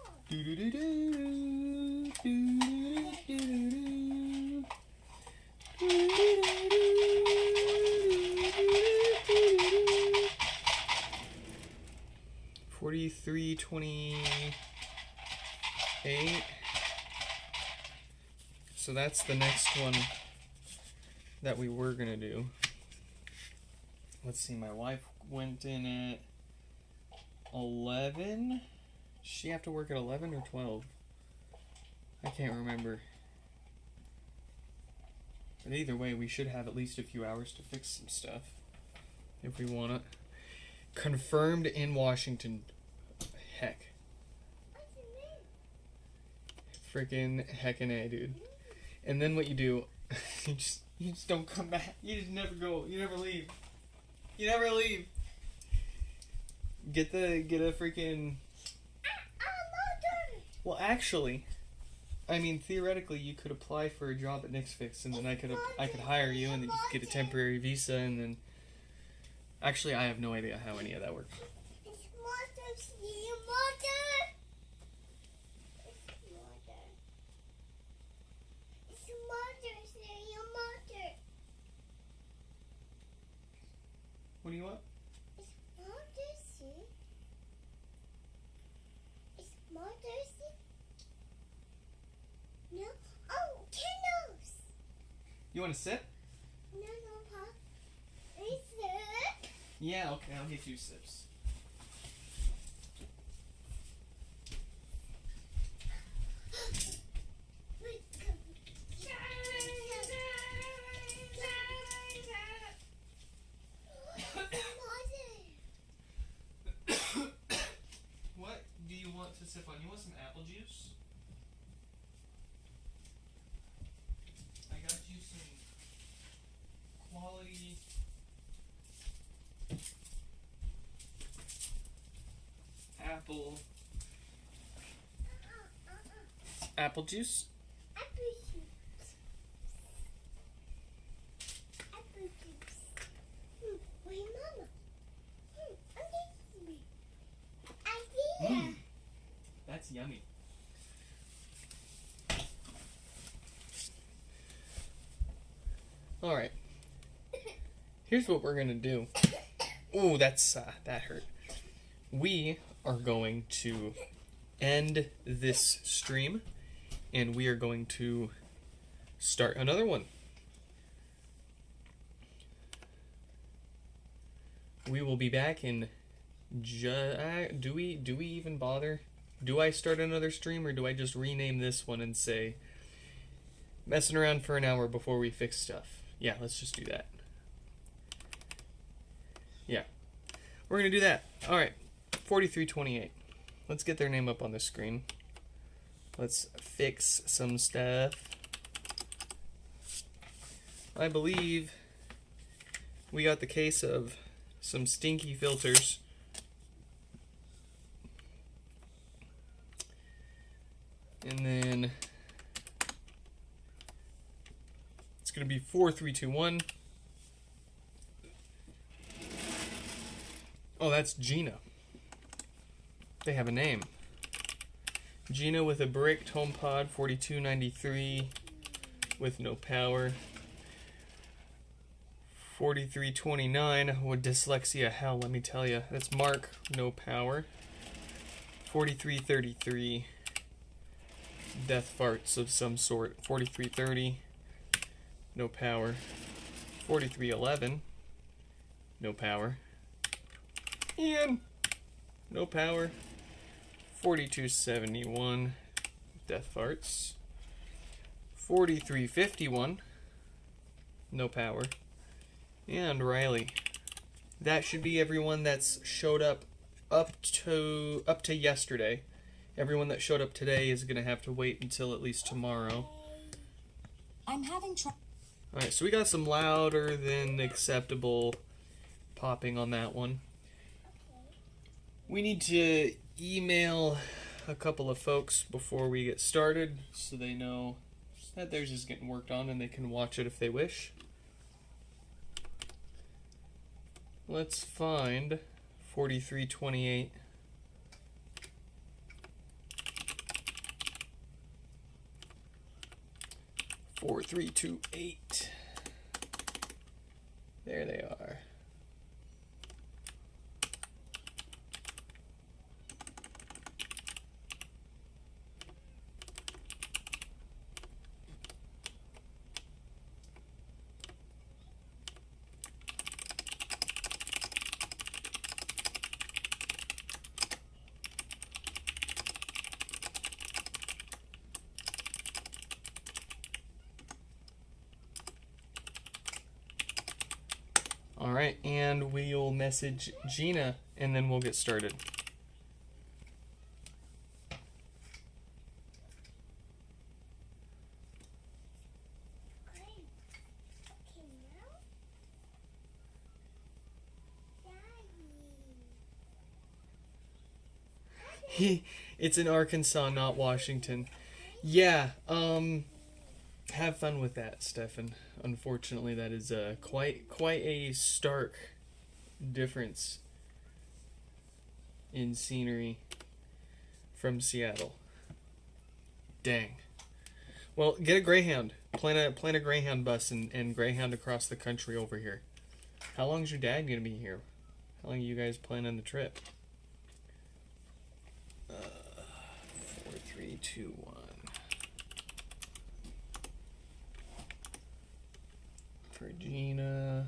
S1: 4328. So that's the next one that we were gonna do. Let's see, my wife went in at 11. Does she have to work at 11 or 12? I can't remember. But either way, we should have at least a few hours to fix some stuff if we want it. Confirmed in Washington. Heck. Freaking heckin' A, dude. And then what you do, you just don't come back. You just never go. You never leave. You never leave. Get a freaking. Well, actually, I mean, theoretically, you could apply for a job at NixFix, and then I could hire you, and then you could get a temporary visa, and then. Actually, I have no idea how any of that works. What do you want?
S2: No. Oh, candles.
S1: You want to sip?
S2: No, Pop. Is it?
S1: Yeah, okay, I'll get 2 sips. What do you want to sip on? You want some apple juice? I got you some quality apple juice.
S2: Apple juice. Apple juice. Wait, Mama. Idea.
S1: That's yummy. All right. Here's what we're gonna do. Ooh, that hurt. We are going to end this stream, and we are going to start another one. We will be back in. Do we even bother? Do I start another stream, or do I just rename this one and say messing around for an hour before we fix stuff? Yeah, let's just do that. Yeah, we're gonna do that. All right, 4328. Let's get their name up on the screen. Let's fix some stuff. I believe we got the case of some stinky filters. And then it's going to be 4321. Oh, that's Gina. They have a name. Gina with a bricked HomePod 4293 with no power. 4329 with dyslexia. Hell, let me tell you. That's Mark, no power. 4333. Death farts of some sort. 4330. No power. 4311. No power. Ian. No power. 4271. Death farts. 4351. No power. And Riley. That should be everyone that's showed up to yesterday. Everyone that showed up today is going to have to wait until at least tomorrow.
S3: I'm having trouble.
S1: Alright, so we got some louder than acceptable popping on that one. We need to email a couple of folks before we get started so they know that theirs is getting worked on and they can watch it if they wish. Let's find 4328. Four, 3, 2, 8. There they are. Alright, and we'll message Gina, and then we'll get started.
S2: Great. Okay, now. Daddy.
S1: It's in Arkansas, not Washington. Yeah, have fun with that, Stefan. Unfortunately, that is quite a stark difference in scenery from Seattle. Dang. Well, get a Greyhound. Plan a Greyhound bus and Greyhound across the country over here. How long is your dad gonna be here? How long are you guys planning the trip? 4, 3, 2, 1. For Gina.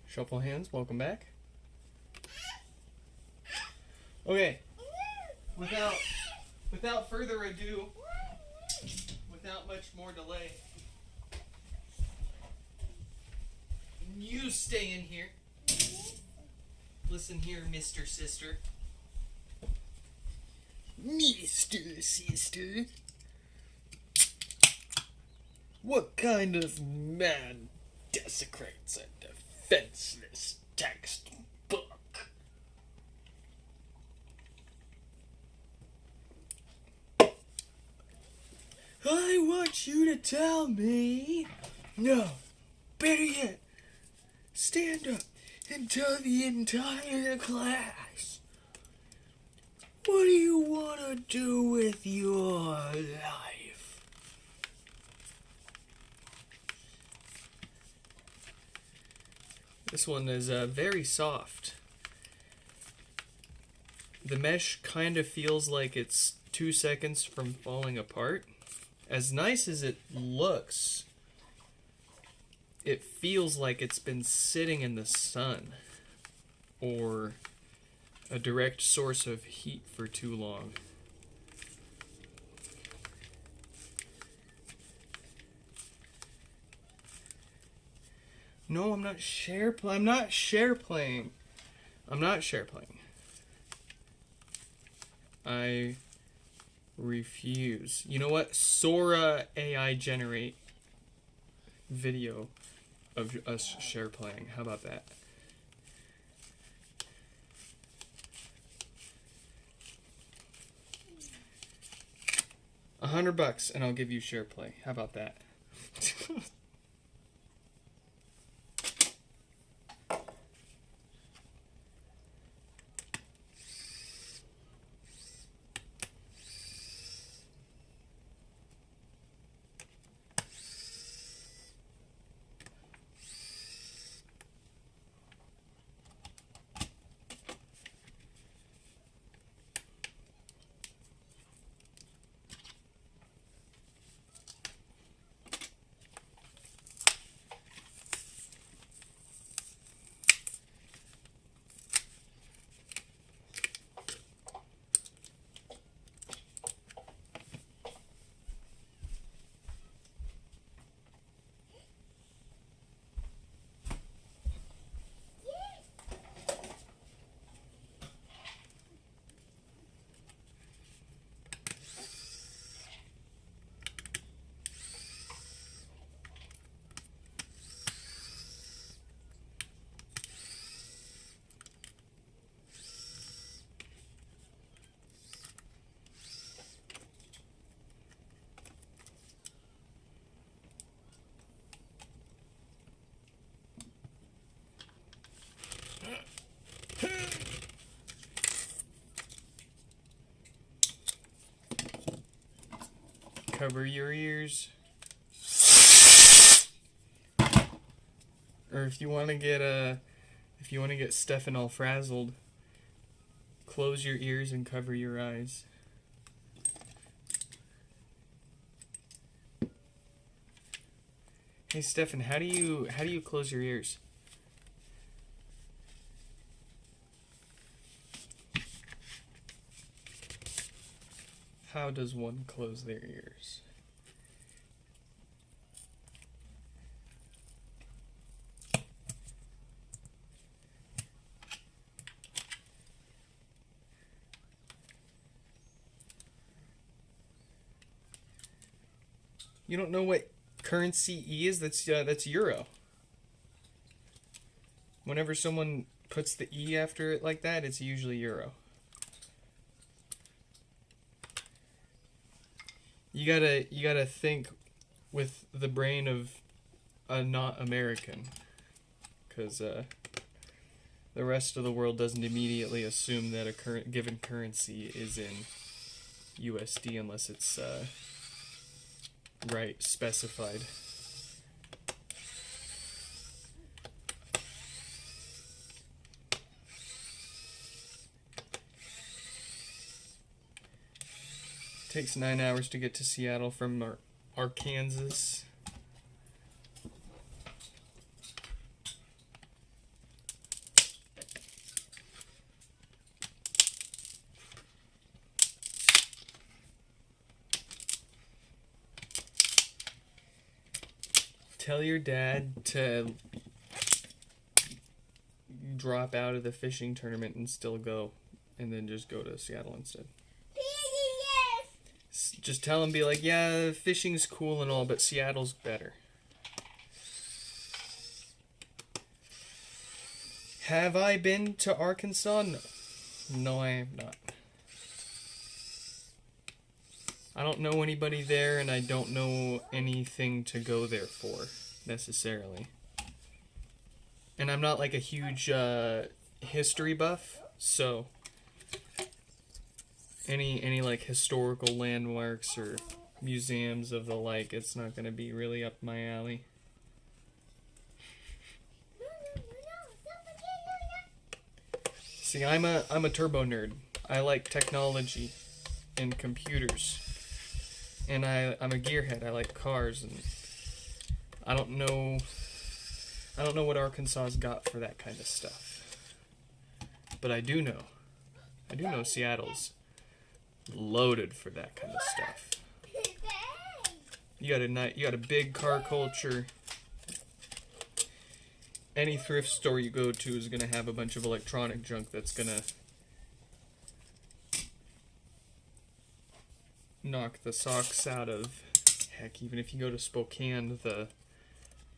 S1: Shuffle hands, welcome back. Okay, without further ado, without much more delay, you stay in here. Listen here, Mr. Sister. Mr. Sister. What kind of man desecrates a defenseless textbook? I want you to tell me. No, better yet, stand up and tell the entire class. What do you want to do with your life? This one is very soft. The mesh kind of feels like it's 2 seconds from falling apart. As nice as it looks, it feels like it's been sitting in the sun or a direct source of heat for too long. No, I'm not share playing. I'm not share playing. I refuse. You know what? Sora AI generate video of us share playing. How about that? $100 and I'll give you share play. How about that? Cover your ears. or if you want to get Stefan all frazzled, close your ears and cover your eyes. Hey Stefan, how do you close your ears? How does one close their ears? You don't know what currency E is? That's euro. Whenever someone puts the E after it like that, it's usually euro. You gotta think with the brain of a not American, because the rest of the world doesn't immediately assume that a given currency is in USD unless it's right specified. Takes 9 hours to get to Seattle from Arkansas. Tell your dad to drop out of the fishing tournament and still go, and then just go to Seattle instead. Just tell him, be like, yeah, fishing's cool and all, but Seattle's better. Have I been to Arkansas? No. No, I have not. I don't know anybody there, and I don't know anything to go there for, necessarily. And I'm not like a huge history buff, so any like historical landmarks or museums of the like, it's not gonna be really up my alley. See, I'm a turbo nerd. I like technology and computers, and I'm a gearhead. I like cars, and I don't know what Arkansas's got for that kind of stuff. But I do know Seattle's loaded for that kind of stuff. You got a big car culture. Any thrift store you go to is gonna have a bunch of electronic junk that's gonna knock the socks out of. Heck, even if you go to Spokane,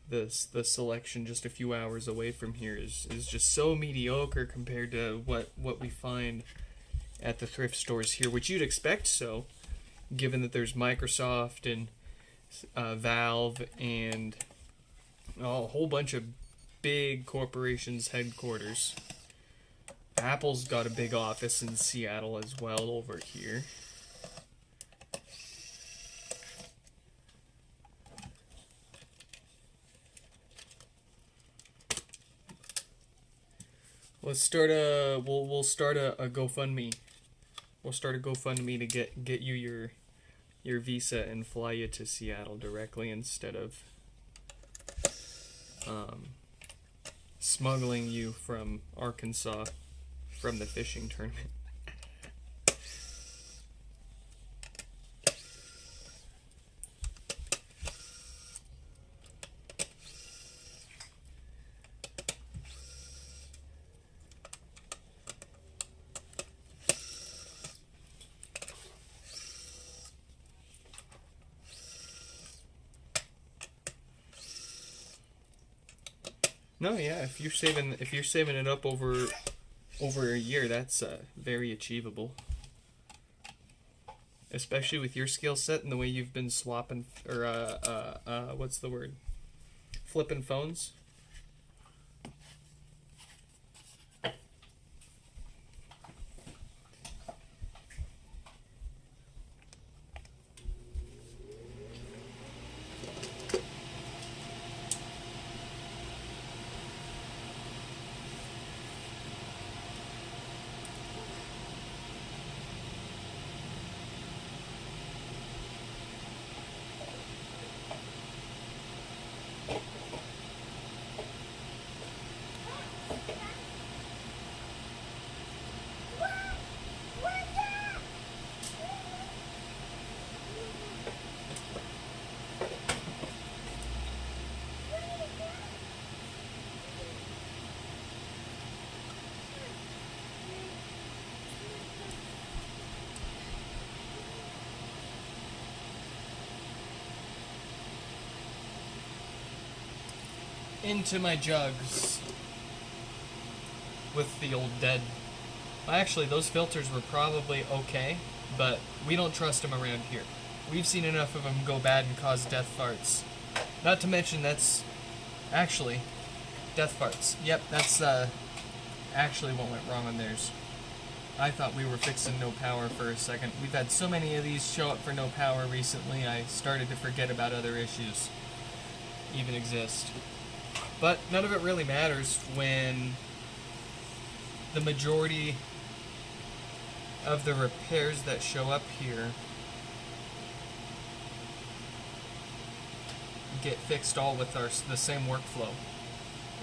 S1: the selection just a few hours away from here is just so mediocre compared to what we find at the thrift stores here, which you'd expect so, given that there's Microsoft and Valve and a whole bunch of big corporations' headquarters. Apple's got a big office in Seattle as well over here. Let's start we'll start a GoFundMe. We'll start a GoFundMe to get you your visa and fly you to Seattle directly instead of smuggling you from Arkansas from the fishing tournament. No, yeah, if you're saving it up over a year, that's very achievable. Especially with your skill set and the way you've been swapping or what's the word? Flipping phones. into my jugs with the old dead. Actually, those filters were probably okay, but we don't trust them around here. We've seen enough of them go bad and cause death farts. Not to mention that's actually death farts. Yep, that's actually what went wrong on theirs. I thought we were fixing no power for a second. We've had so many of these show up for no power recently, I started to forget about other issues even exist. But none of it really matters when the majority of the repairs that show up here get fixed all with the same workflow.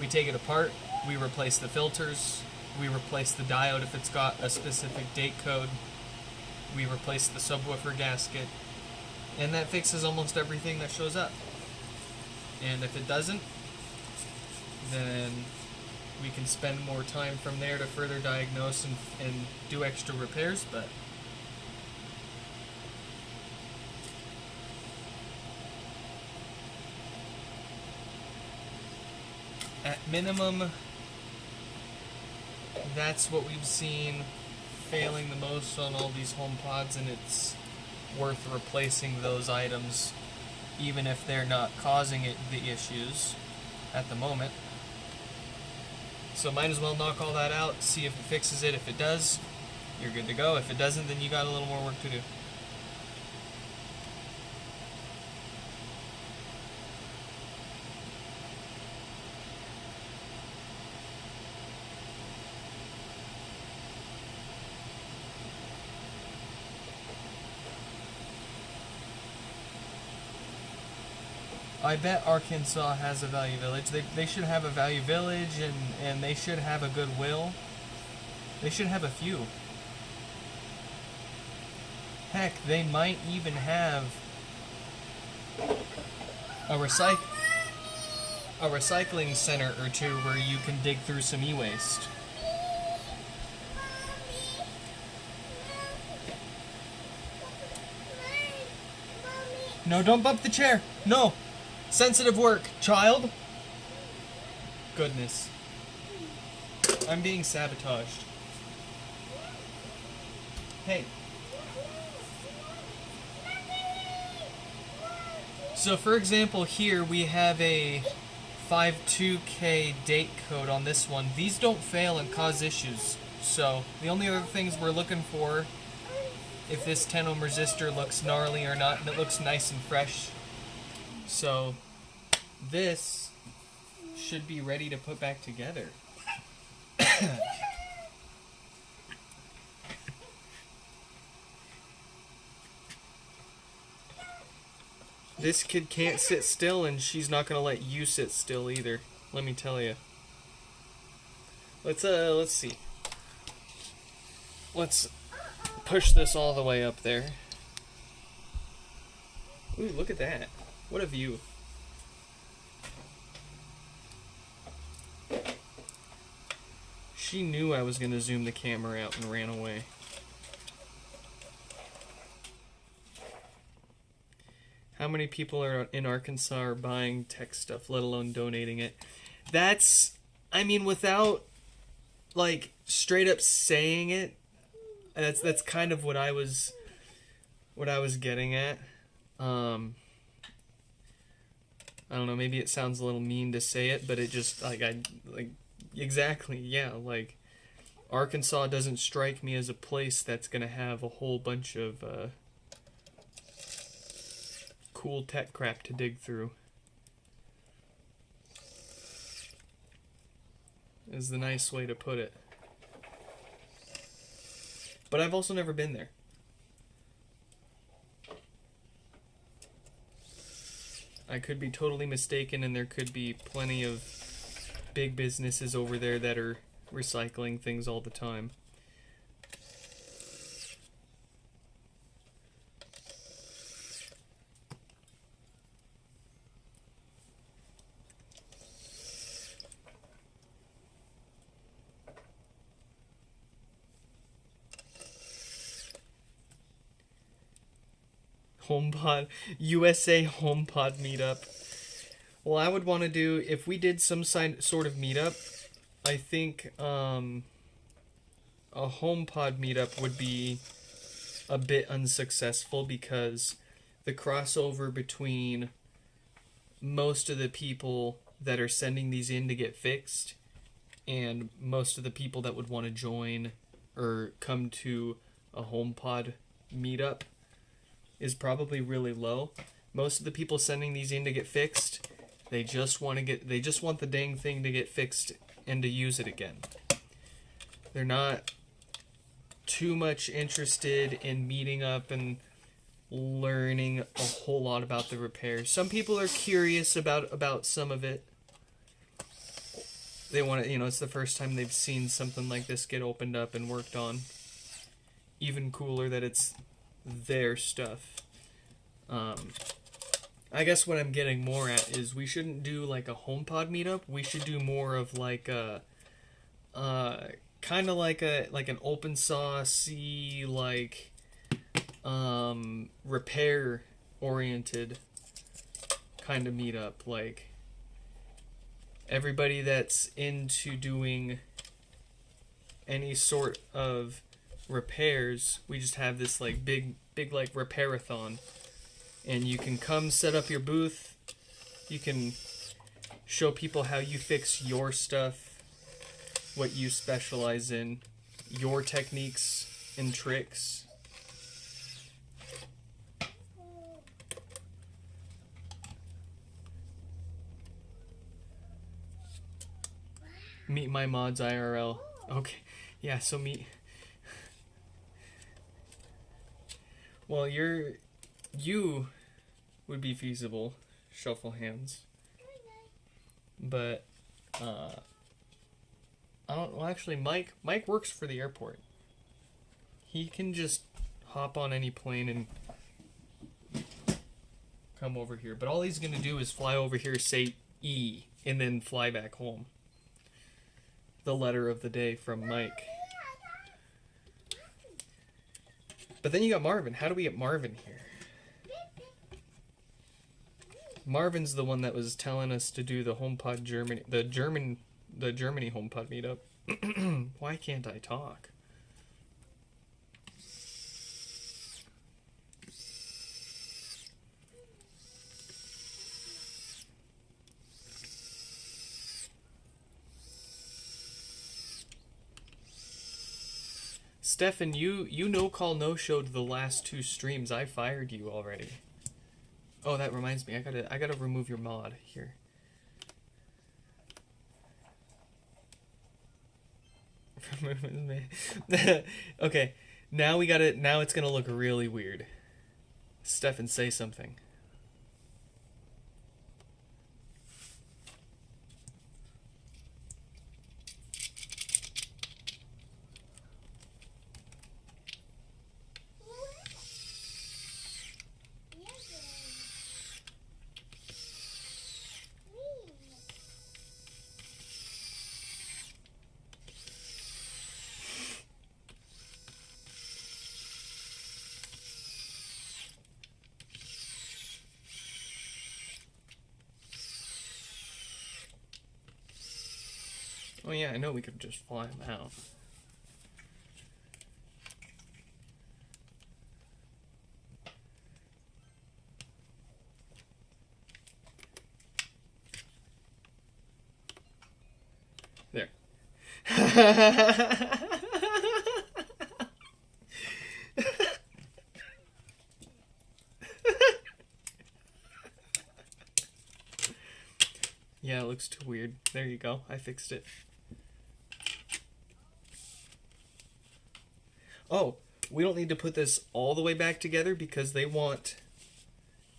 S1: We take it apart, we replace the filters, we replace the diode if it's got a specific date code, we replace the subwoofer gasket, and that fixes almost everything that shows up. And if it doesn't, then we can spend more time from there to further diagnose and do extra repairs, but at minimum, that's what we've seen failing the most on all these HomePods, and it's worth replacing those items even if they're not causing the issues at the moment. So might as well knock all that out, see if it fixes it. If it does, you're good to go. If it doesn't, then you got a little more work to do. I bet Arkansas has a Value Village. They should have a Value Village, and they should have a Goodwill. They should have a few. Heck, they might even have a recycling center or two where you can dig through some e-waste. No, don't bump the chair. No. Sensitive work, child. Goodness. I'm being sabotaged. Hey. So for example, here we have a 52K date code on this one. These don't fail and cause issues. So the only other things we're looking for, if this 10 ohm resistor looks gnarly or not, and it looks nice and fresh. So this should be ready to put back together. This kid can't sit still, and she's not gonna let you sit still either. Let me tell you. Let's see. Let's push this all the way up there. Ooh, look at that. What a view. She knew I was gonna zoom the camera out and ran away. How many people are in Arkansas are buying tech stuff, let alone donating it? That's, I mean, without, like, straight up saying it, that's kind of what I was getting at. I don't know, maybe it sounds a little mean to say it, but it just, exactly, yeah, like, Arkansas doesn't strike me as a place that's gonna have a whole bunch of, cool tech crap to dig through. Is the nice way to put it. But I've also never been there. I could be totally mistaken, and there could be plenty of big businesses over there that are recycling things all the time. HomePod, USA HomePod meetup. Well, I would want to do, if we did some sort of meetup, I think a HomePod meetup would be a bit unsuccessful because the crossover between most of the people that are sending these in to get fixed and most of the people that would want to join or come to a HomePod meetup is probably really low. Most of the people sending these in to get fixed, they just want the dang thing to get fixed and to use it again. They're not too much interested in meeting up and learning a whole lot about the repairs. Some people are curious about some of it. They want to, it's the first time they've seen something like this get opened up and worked on. Even cooler that it's their stuff. I guess what I'm getting more at is we shouldn't do like a HomePod meetup. We should do more of like a kind of like an open source-y, like repair oriented kind of meetup. Like everybody that's into doing any sort of repairs, we just have this like big like repairathon, and you can come set up your booth. You can show people how you fix your stuff, what you specialize in, your techniques and tricks. Meet my mods IRL. Okay, yeah, so meet. Well, you would be feasible, Shuffle Hands. But I don't. Well, actually, Mike works for the airport. He can just hop on any plane and come over here. But all he's gonna do is fly over here, say E, and then fly back home. The letter of the day from Mike. But then you got Marvin. How do we get Marvin here? Marvin's the one that was telling us to do the HomePod Germany, the Germany HomePod meetup. Why can't I talk? Stefan, you no call no showed the last 2 streams. I fired you already. Oh, that reminds me. I gotta remove your mod here. Okay, now it's gonna look really weird. Stefan, say something. Oh yeah, I know we could just fly him out. There. Yeah, it looks too weird. There you go. I fixed it. Oh, we don't need to put this all the way back together because they want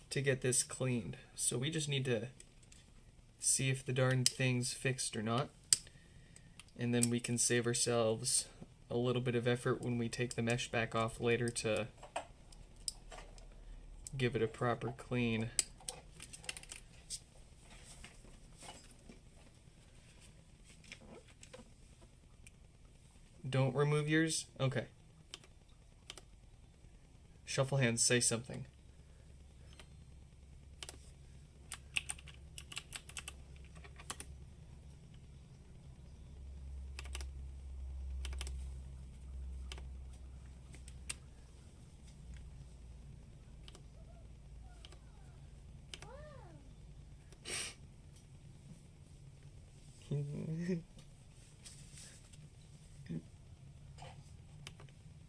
S1: to get this cleaned. So we just need to see if the darn thing's fixed or not. And then we can save ourselves a little bit of effort when we take the mesh back off later to give it a proper clean. Don't remove yours? Okay. Shuffle Hands, say something.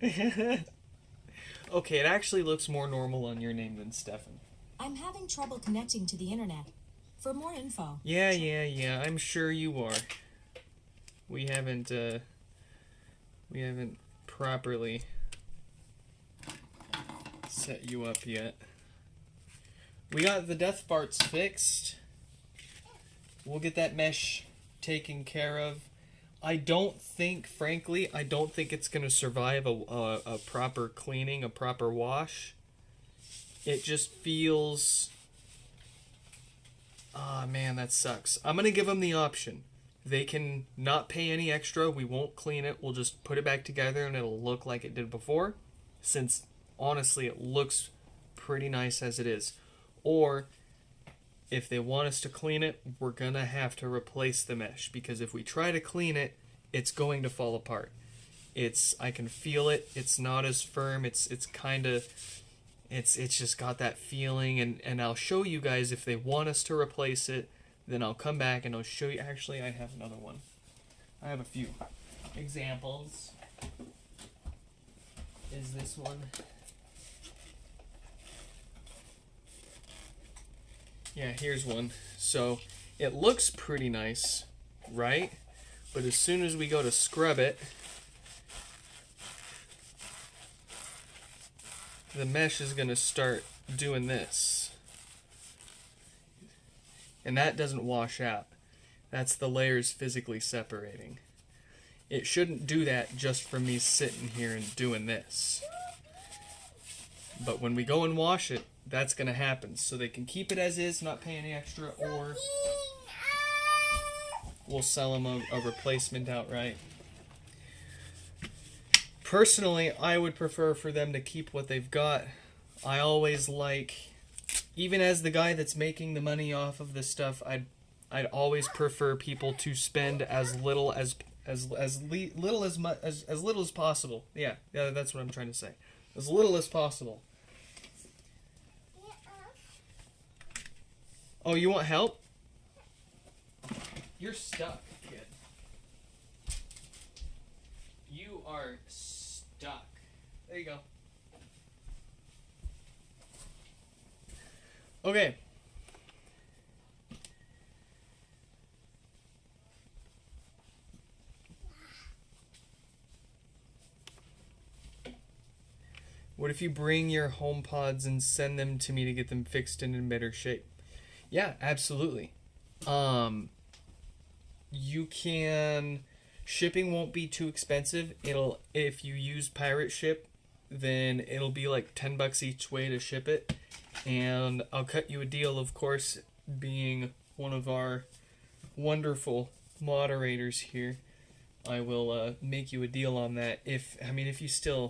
S1: Okay, it actually looks more normal on your name than Stefan.
S3: I'm having trouble connecting to the internet. For more info.
S1: Yeah. I'm sure you are. We haven't properly set you up yet. We got the death parts fixed. We'll get that mesh taken care of. Frankly, I don't think it's going to survive a proper cleaning, a proper wash. It just feels... Ah, man, that sucks. I'm going to give them the option. They can not pay any extra. We won't clean it. We'll just put it back together and it'll look like it did before. Since, honestly, it looks pretty nice as it is. Or, if they want us to clean it, we're going to have to replace the mesh. Because if we try to clean it, it's going to fall apart. I can feel it. It's not as firm. It's just got that feeling. And I'll show you guys if they want us to replace it. Then I'll come back and I'll show you. Actually, I have another one. I have a few examples. Is this one? Yeah, here's one. So, it looks pretty nice, right? But as soon as we go to scrub it, the mesh is going to start doing this. And that doesn't wash out. That's the layers physically separating. It shouldn't do that just from me sitting here and doing this. But when we go and wash it, that's going to happen. So they can keep it as is, not pay any extra, or we'll sell them a replacement outright. Personally, I would prefer for them to keep what they've got. I always like, even as the guy that's making the money off of this stuff, I'd always prefer people to spend as little as little as possible. Yeah, that's what I'm trying to say. As little as possible. Oh, you want help? You're stuck, kid. You are stuck. There you go. Okay. What if you bring your HomePods and send them to me to get them fixed and in better shape? Yeah, absolutely. You can... Shipping won't be too expensive. If you use Pirate Ship, then it'll be like $10 each way to ship it. And I'll cut you a deal, of course, being one of our wonderful moderators here. I will make you a deal on that. If the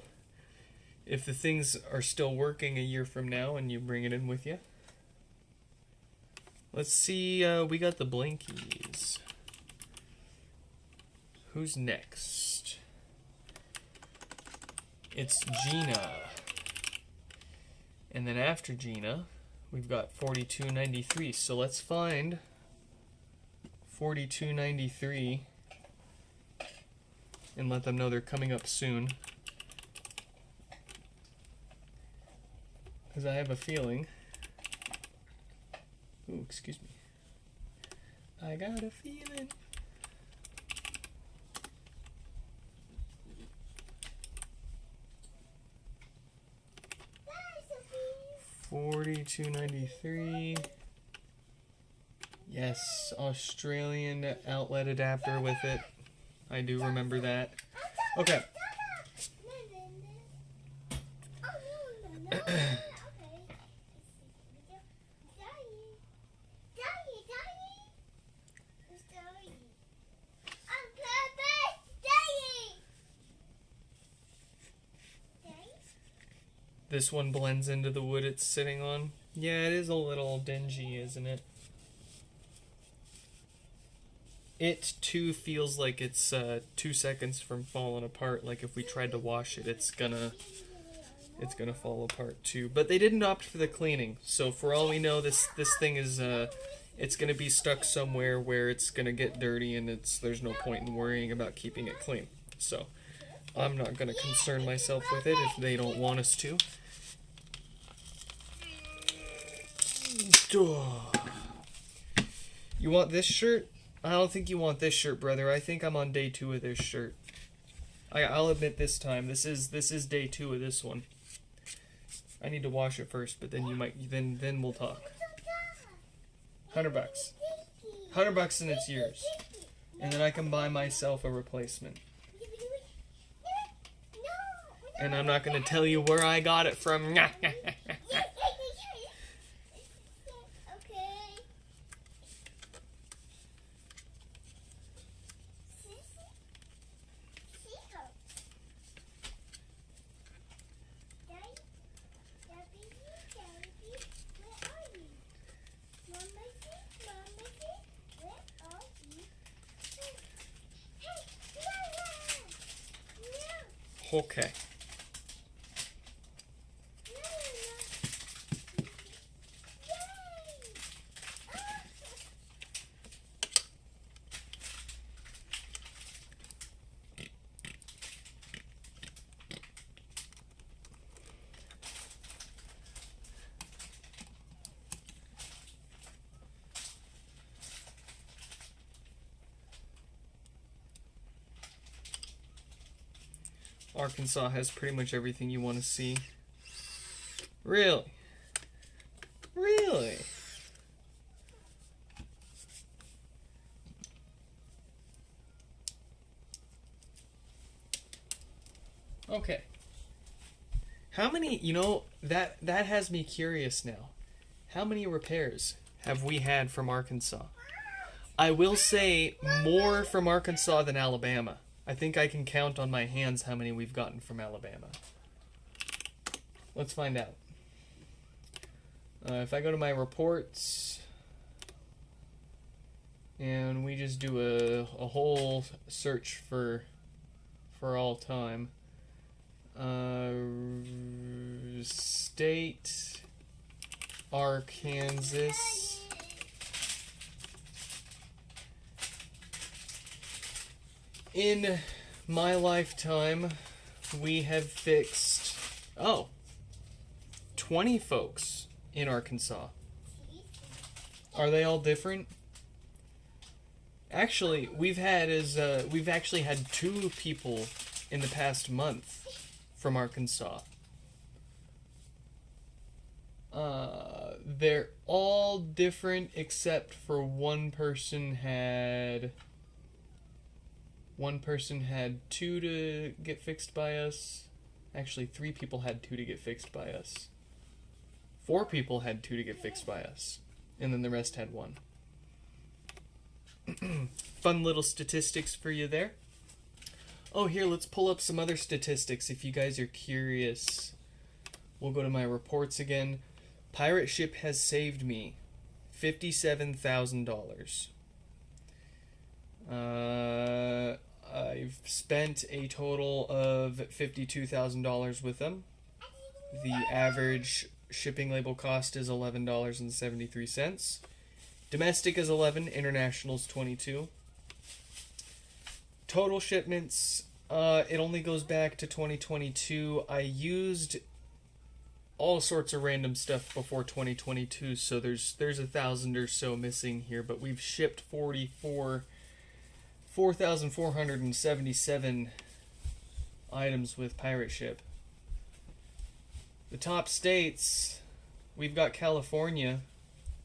S1: things are still working a year from now and you bring it in with you. Let's see, we got the Blinkies. Who's next? It's Gina. And then after Gina, we've got 4293. So let's find 4293 and let them know they're coming up soon. Because I have a feeling... Ooh, excuse me. I got a feeling... 4293. Yes, Australian outlet adapter with it. I do remember that. Okay. This one blends into the wood it's sitting on. Yeah, it is a little dingy, isn't it? It too feels like it's 2 seconds from falling apart. Like if we tried to wash it, it's gonna fall apart too. But they didn't opt for the cleaning, so for all we know, this thing is it's gonna be stuck somewhere where it's gonna get dirty, and there's no point in worrying about keeping it clean. So I'm not going to concern myself with it if they don't want us to. You want this shirt? I don't think you want this shirt, brother. I think I'm on day 2 of this shirt. I'll admit this time. This is day 2 of this one. I need to wash it first, but then you might then we'll talk. $100. $100 and it's yours. And then I can buy myself a replacement. And I'm not going to tell you where I got it from.
S2: Okay.
S1: Okay. Arkansas has pretty much everything you want to see. Really? Really? Okay. How many, that has me curious now. How many repairs have we had from Arkansas? I will say more from Arkansas than Alabama. I think I can count on my hands how many we've gotten from Alabama. Let's find out. If I go to my reports, and we just do a whole search for all time. State, Arkansas. In my lifetime, we have fixed, 20 folks in Arkansas. Are they all different? Actually, we've actually had 2 people in the past month from Arkansas. They're all different except for one person had 2 to get fixed by us. Actually, 3 people had 2 to get fixed by us. 4 people had 2 to get fixed by us. And then the rest had 1. Fun little statistics for you there. Oh, here, let's pull up some other statistics if you guys are curious. We'll go to my reports again. Pirate ship has saved me $57,000. I've spent a total of $52,000 with them. The average shipping label cost is $11.73. Domestic is $11, international is $22. Total shipments, it only goes back to 2022. I used all sorts of random stuff before 2022, so there's 1,000 or so missing here, but we've shipped 4,477 items with Pirate Ship. The top states, we've got California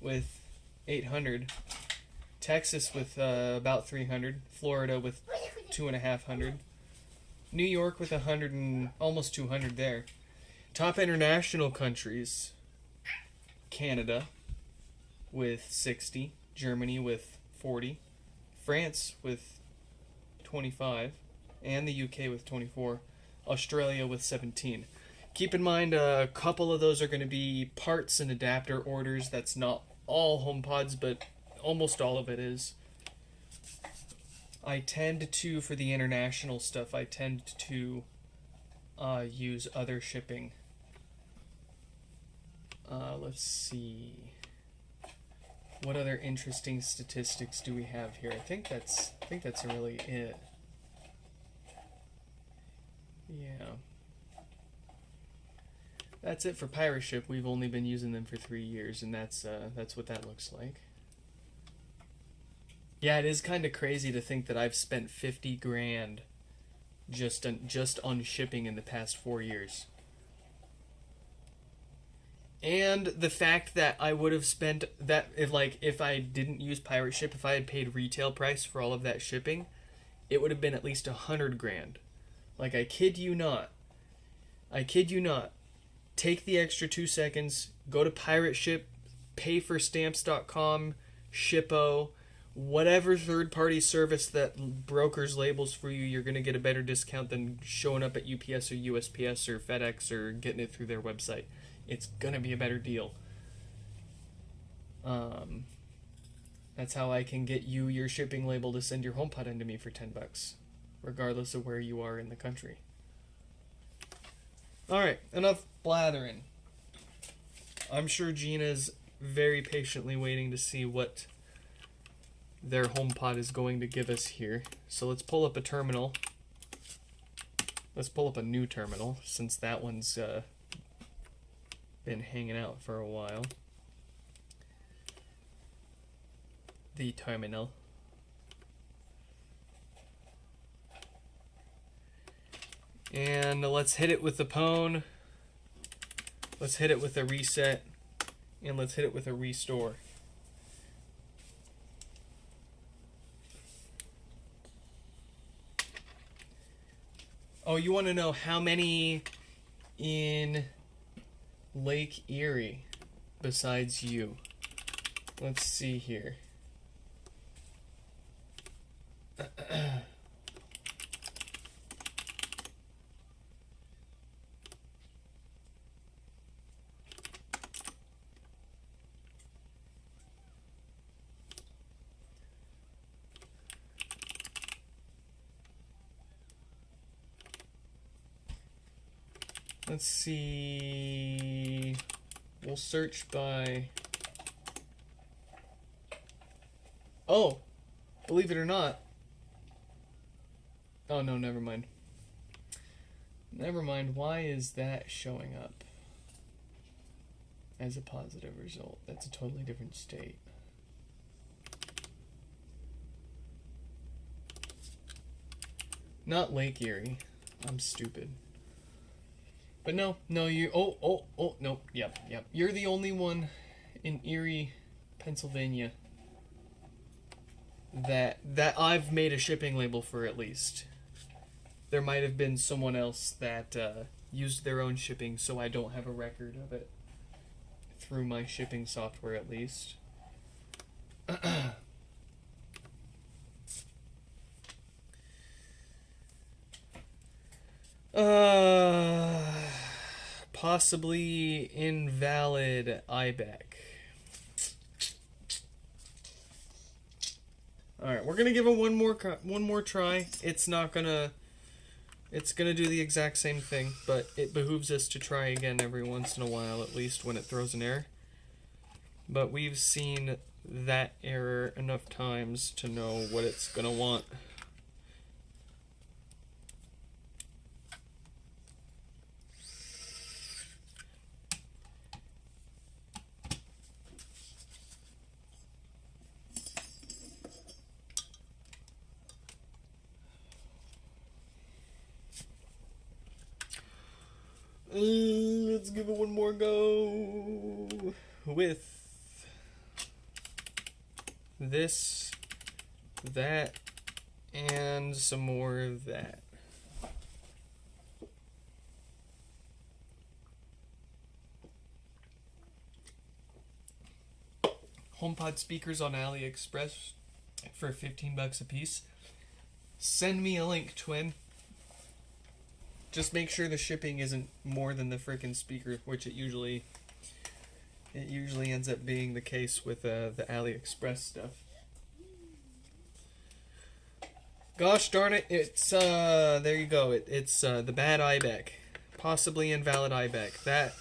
S1: with 800, Texas with about 300, Florida with 2,500, New York with 100 and almost 200 there. Top international countries, Canada with 60, Germany with 40, France with 25, and the UK with 24, Australia with 17. Keep in mind, a couple of those are going to be parts and adapter orders. That's not all HomePods, but almost all of it is. I tend to, for the international stuff, I tend to use other shipping. Let's see. What other interesting statistics do we have here? I think that's really it. Yeah. That's it for Pirate Ship. We've only been using them for 3 years, and that's what that looks like. Yeah, it is kind of crazy to think that I've spent 50 grand just on shipping in the past 4 years. And the fact that I would have spent that if I didn't use Pirate Ship, if I had paid retail price for all of that shipping, it would have been at least 100 grand. Like, I kid you not. I kid you not. Take the extra 2 seconds, go to Pirate Ship, pay for stamps.com, Shippo, whatever third-party service that brokers labels for you. You're going to get a better discount than showing up at UPS or USPS or FedEx or getting it through their website. It's going to be a better deal. That's how I can get you your shipping label to send your HomePod into me for $10, regardless of where you are in the country. Alright, enough blathering. I'm sure Gina's very patiently waiting to see what their HomePod is going to give us here. So let's pull up a terminal. Let's pull up a new terminal, since that one's been hanging out for a while. The terminal. And let's hit it with the pwn. Let's hit it with a reset. And let's hit it with a restore. Oh, you want to know how many in Lake Erie besides you? Let's see here. Let's see. We'll search by. Oh, believe it or not. Oh no, never mind. Never mind. Why is that showing up as a positive result? That's a totally different state. Not Lake Erie. I'm stupid. But no, you. No, yep. You're the only one in Erie, Pennsylvania that I've made a shipping label for, at least. There might have been someone else that used their own shipping, so I don't have a record of it through my shipping software, at least. Possibly invalid IBEC. Alright, we're gonna give it one more try. It's gonna do the exact same thing, but it behooves us to try again every once in a while, at least when it throws an error. But we've seen that error enough times to know what it's gonna want. Let's give it one more go with this, that, and some more of that. HomePod speakers on AliExpress for $15 a piece. Send me a link, twin. Just make sure the shipping isn't more than the frickin' speaker, which it usually ends up being the case with the AliExpress stuff. Gosh darn it! It's there you go. It's the bad IBEC, possibly invalid IBEC. That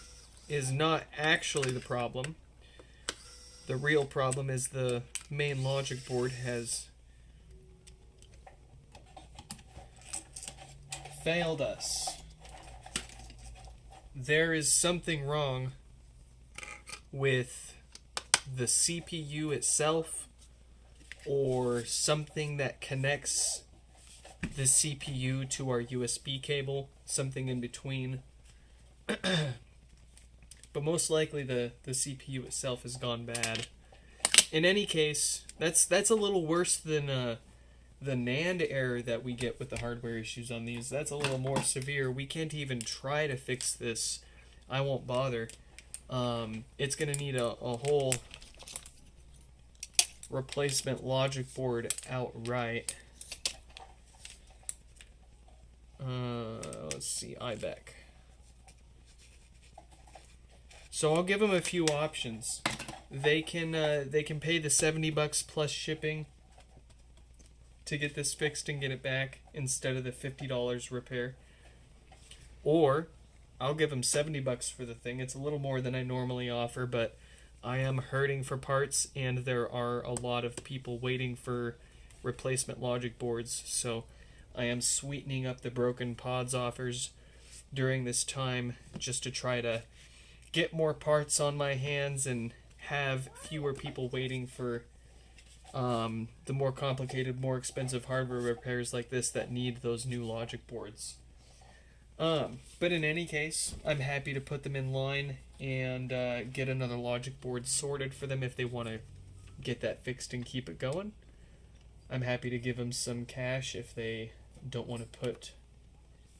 S1: is not actually the problem. The real problem is the main logic board has failed us. there is something wrong with the CPU itself or something that connects the CPU to our USB cable, something in between. But most likely the CPU itself has gone bad. In any case, that's a little worse than the NAND error that we get with the hardware issues on these. That's a little more severe. We can't even try to fix this. I won't bother. It's going to need a whole replacement logic board outright. Let's see, IBEC. So I'll give them a few options. They can pay the $70 plus shipping to get this fixed and get it back instead of the $50 repair. Or I'll give them $70 for the thing. It's a little more than I normally offer, but I am hurting for parts and there are a lot of people waiting for replacement logic boards, so I am sweetening up the broken pods offers during this time just to try to get more parts on my hands and have fewer people waiting for the more complicated, more expensive hardware repairs like this that need those new logic boards. But in any case, I'm happy to put them in line and get another logic board sorted for them if they want to get that fixed and keep it going. I'm happy to give them some cash if they don't want to put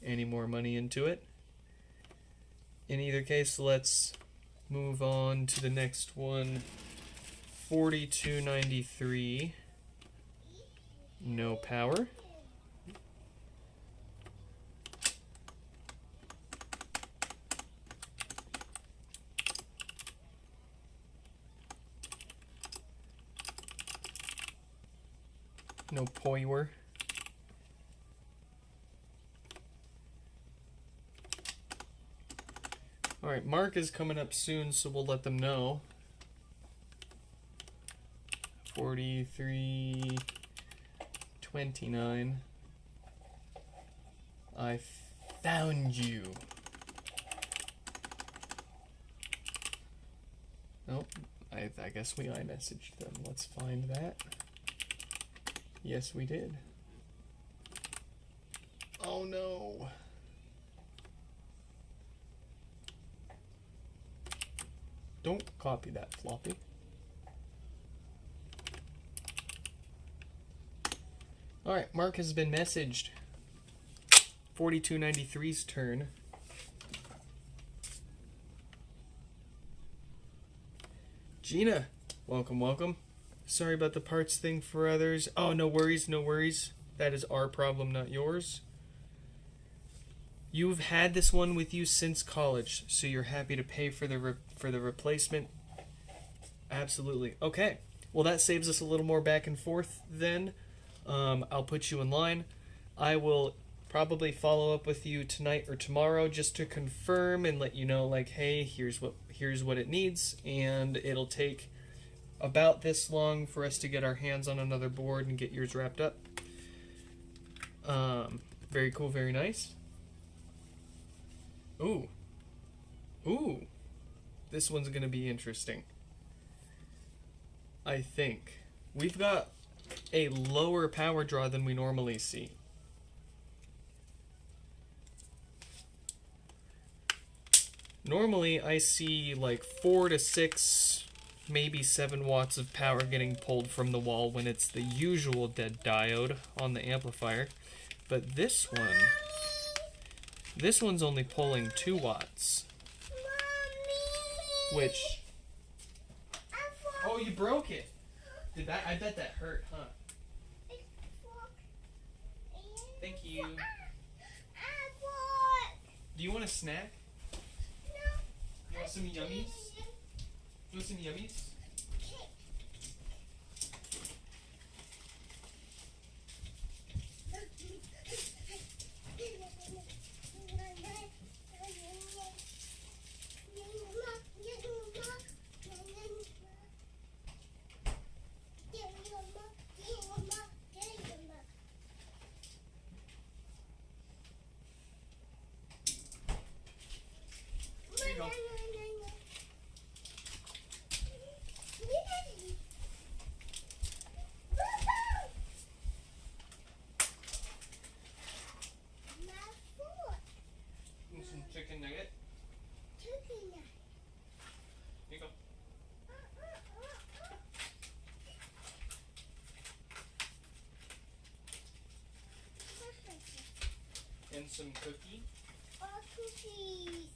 S1: any more money into it. In either case, let's move on to the next one. 4293. No power. No power. Alright, Mark is coming up soon, so we'll let them know. 4329. I found you. Nope. I guess we iMessaged them. Let's find that. Yes, we did. Oh no. Don't copy that floppy. Alright, Mark has been messaged. 4293's turn. Gina, welcome, welcome. Sorry about the parts thing for others. Oh, no worries, no worries. That is our problem, not yours. You've had this one with you since college, so you're happy to pay for the replacement? Absolutely. Okay. Well, that saves us a little more back and forth then. I'll put you in line. I will probably follow up with you tonight or tomorrow just to confirm and let you know, like, hey, here's what it needs, and it'll take about this long for us to get our hands on another board and get yours wrapped up. Very cool, very nice. Ooh. Ooh. This one's gonna be interesting. I think. We've got a lower power draw than we normally see. Normally I see like 4 to 6, maybe 7 watts of power getting pulled from the wall when it's the usual dead diode on the amplifier. But this one's only pulling 2 watts.
S2: Mommy!
S1: Which... Oh, you broke it! Did that? I bet that hurt, huh? Thank you. Do you want a snack? You want some yummies? You want some yummies? chicken nugget.
S2: Chicken nugget.
S1: Here you go. And some cookie.
S2: Oh, cookies.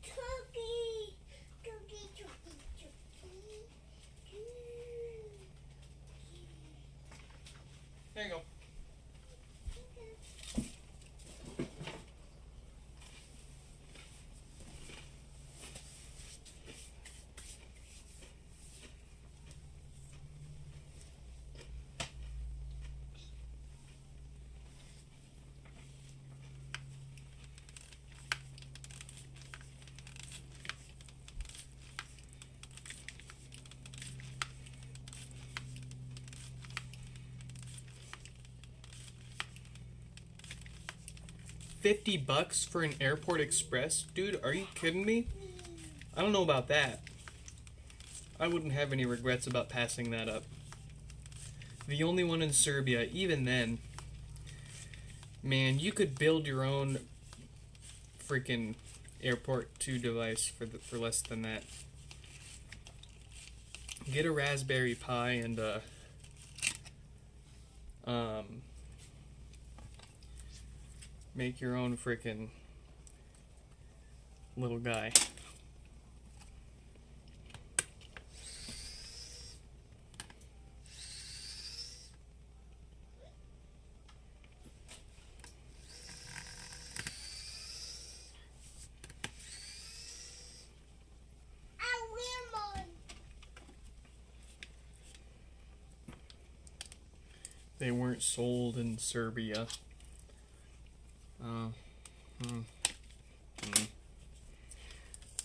S2: Cookie. Cookie, cookie, cookie.
S1: There you go. $50 for an Airport Express? Dude, are you kidding me? I don't know about that. I wouldn't have any regrets about passing that up. The only one in Serbia, even then, man, you could build your own freaking Airport 2 device for less than that. Get a Raspberry Pi and make your own freaking little guy. They weren't sold in Serbia.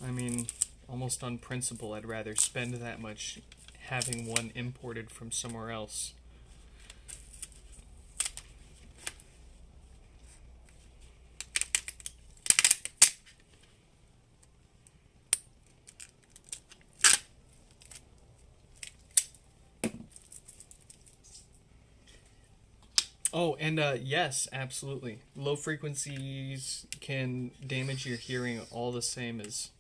S1: I mean, almost on principle, I'd rather spend that much having one imported from somewhere else. Oh, and yes, absolutely. Low frequencies can damage your hearing all the same as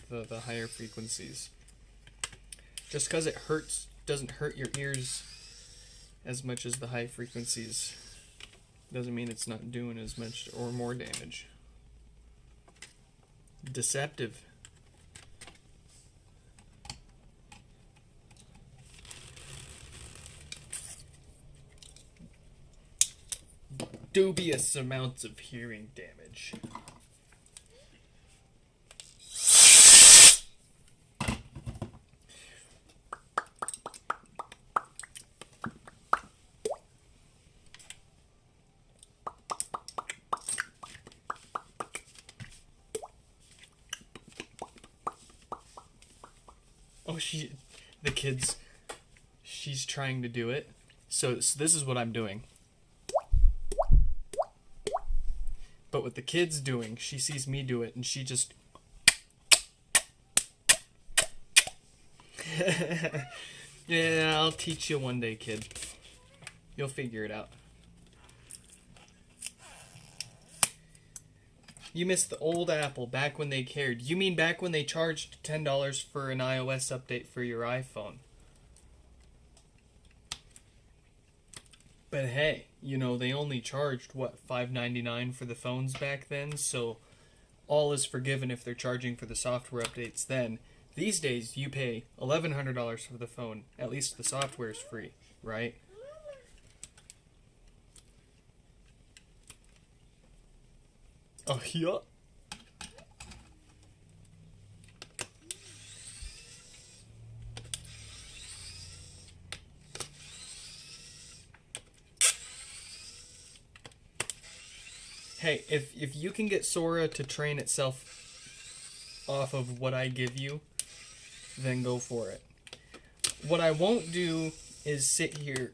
S1: the higher frequencies. Just because it hurts doesn't hurt your ears as much as the high frequencies doesn't mean it's not doing as much or more damage. Deceptive. Dubious amounts of hearing damage. Oh, the kids, she's trying to do it. So this is what I'm doing. But what the kid's doing, she sees me do it, and she just... Yeah, I'll teach you one day, kid. You'll figure it out. You missed the old Apple, back when they cared. You mean back when they charged $10 for an iOS update for your iPhone? But hey, you know, they only charged, what, $5.99 for the phones back then, so all is forgiven if they're charging for the software updates then. These days, you pay $1,100 for the phone. At least the software is free, right? Oh, yeah. Hey, if you can get Sora to train itself off of what I give you, then go for it. What I won't do is sit here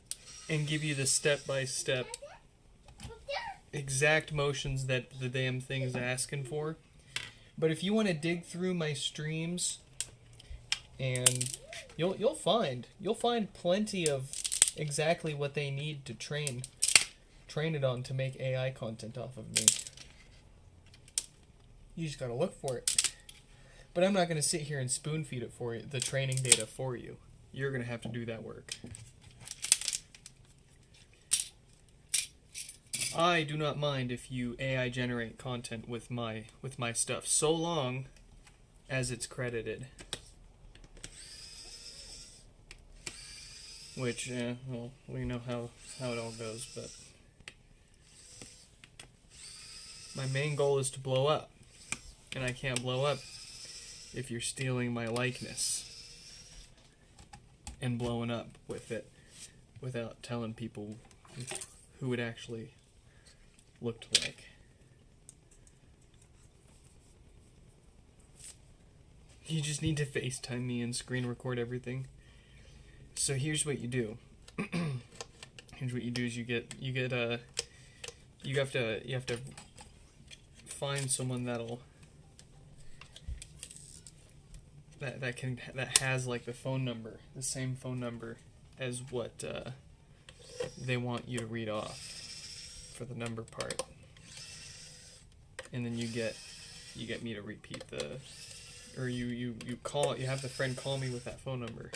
S1: and give you the step-by-step exact motions that the damn thing is asking for. But if you want to dig through my streams, and you'll find plenty of exactly what they need to train it on to make AI content off of me. You just gotta look for it. But I'm not gonna sit here and spoon feed it for you, the training data for you. You're gonna have to do that work. I do not mind if you AI generate content with my stuff, so long as it's credited. Which, well, we know how it all goes, but my main goal is to blow up, and I can't blow up if you're stealing my likeness and blowing up with it without telling people who it actually looked like. You just need to FaceTime me and screen record everything. So here's what you do. Here's what you do: is you have to find someone that has like the phone number, the same phone number as what they want you to read off for the number part, and then you get me to repeat or you have the friend call me with that phone number.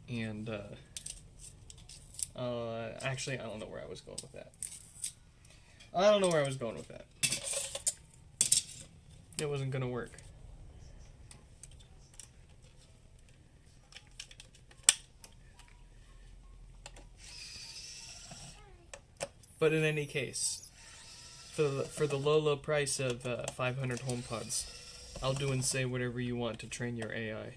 S1: And, actually, I don't know where I was going with that. It wasn't gonna work. But in any case, for the low price of 500 HomePods, I'll do and say whatever you want to train your AI.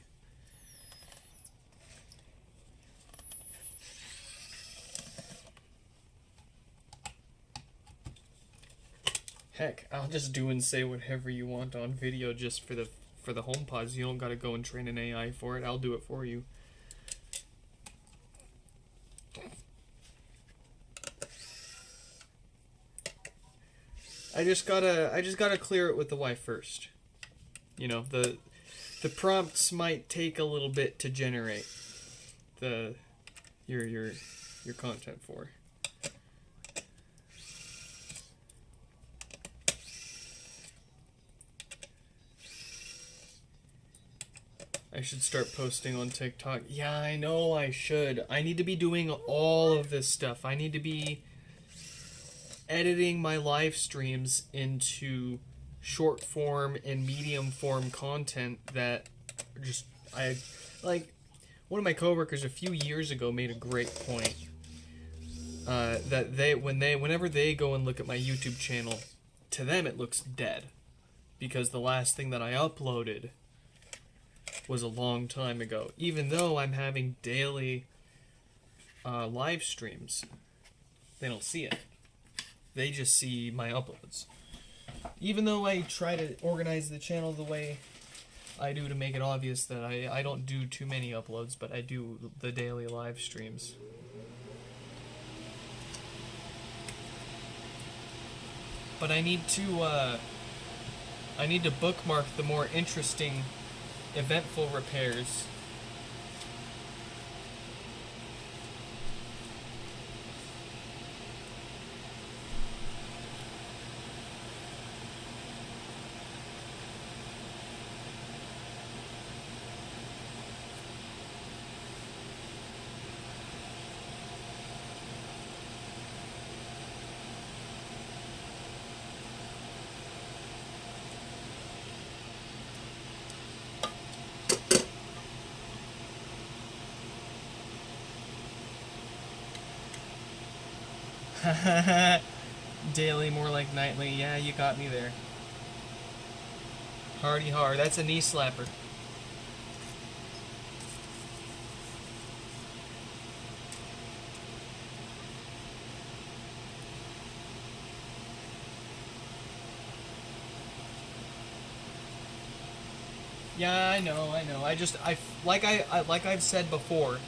S1: Heck, I'll just do and say whatever you want on video just for the HomePods. You don't gotta go and train an AI for it. I'll do it for you. I just gotta clear it with the wife first. You know, the prompts might take a little bit to generate your content for. I should start posting on TikTok. Yeah, I know I should. I need to be doing all of this stuff. I need to be editing my live streams into short form and medium form content that like one of my coworkers a few years ago made a great point. That whenever they go and look at my YouTube channel, to them it looks dead. Because the last thing that I uploaded was a long time ago. Even though I'm having daily live streams, they don't see it. They just see my uploads. Even though I try to organize the channel the way I do to make it obvious that I don't do too many uploads, but I do the daily live streams. But I need to bookmark the more interesting, eventful repairs. Daily, more like nightly. Yeah, you got me there. Hardy hard. That's a knee slapper. Yeah, I know. Like I've said before,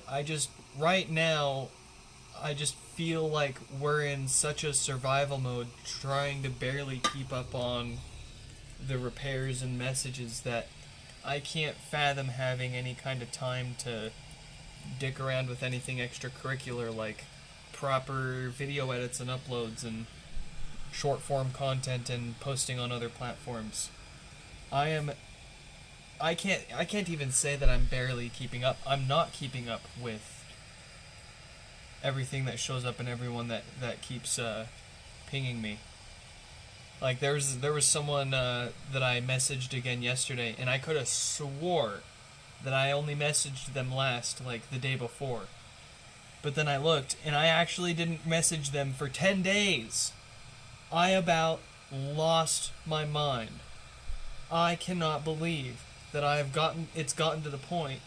S1: I just right now I just feel like we're in such a survival mode, trying to barely keep up on the repairs and messages, that I can't fathom having any kind of time to dick around with anything extracurricular like proper video edits and uploads and short form content and posting on other platforms. I can't even say that I'm barely keeping up. I'm not keeping up with everything that shows up and everyone that keeps pinging me. Like there was someone that I messaged again yesterday, and I could have swore that I only messaged them last like the day before. But then I looked, and I actually didn't message them for 10 days. I about lost my mind. I cannot believe that it's gotten to the point.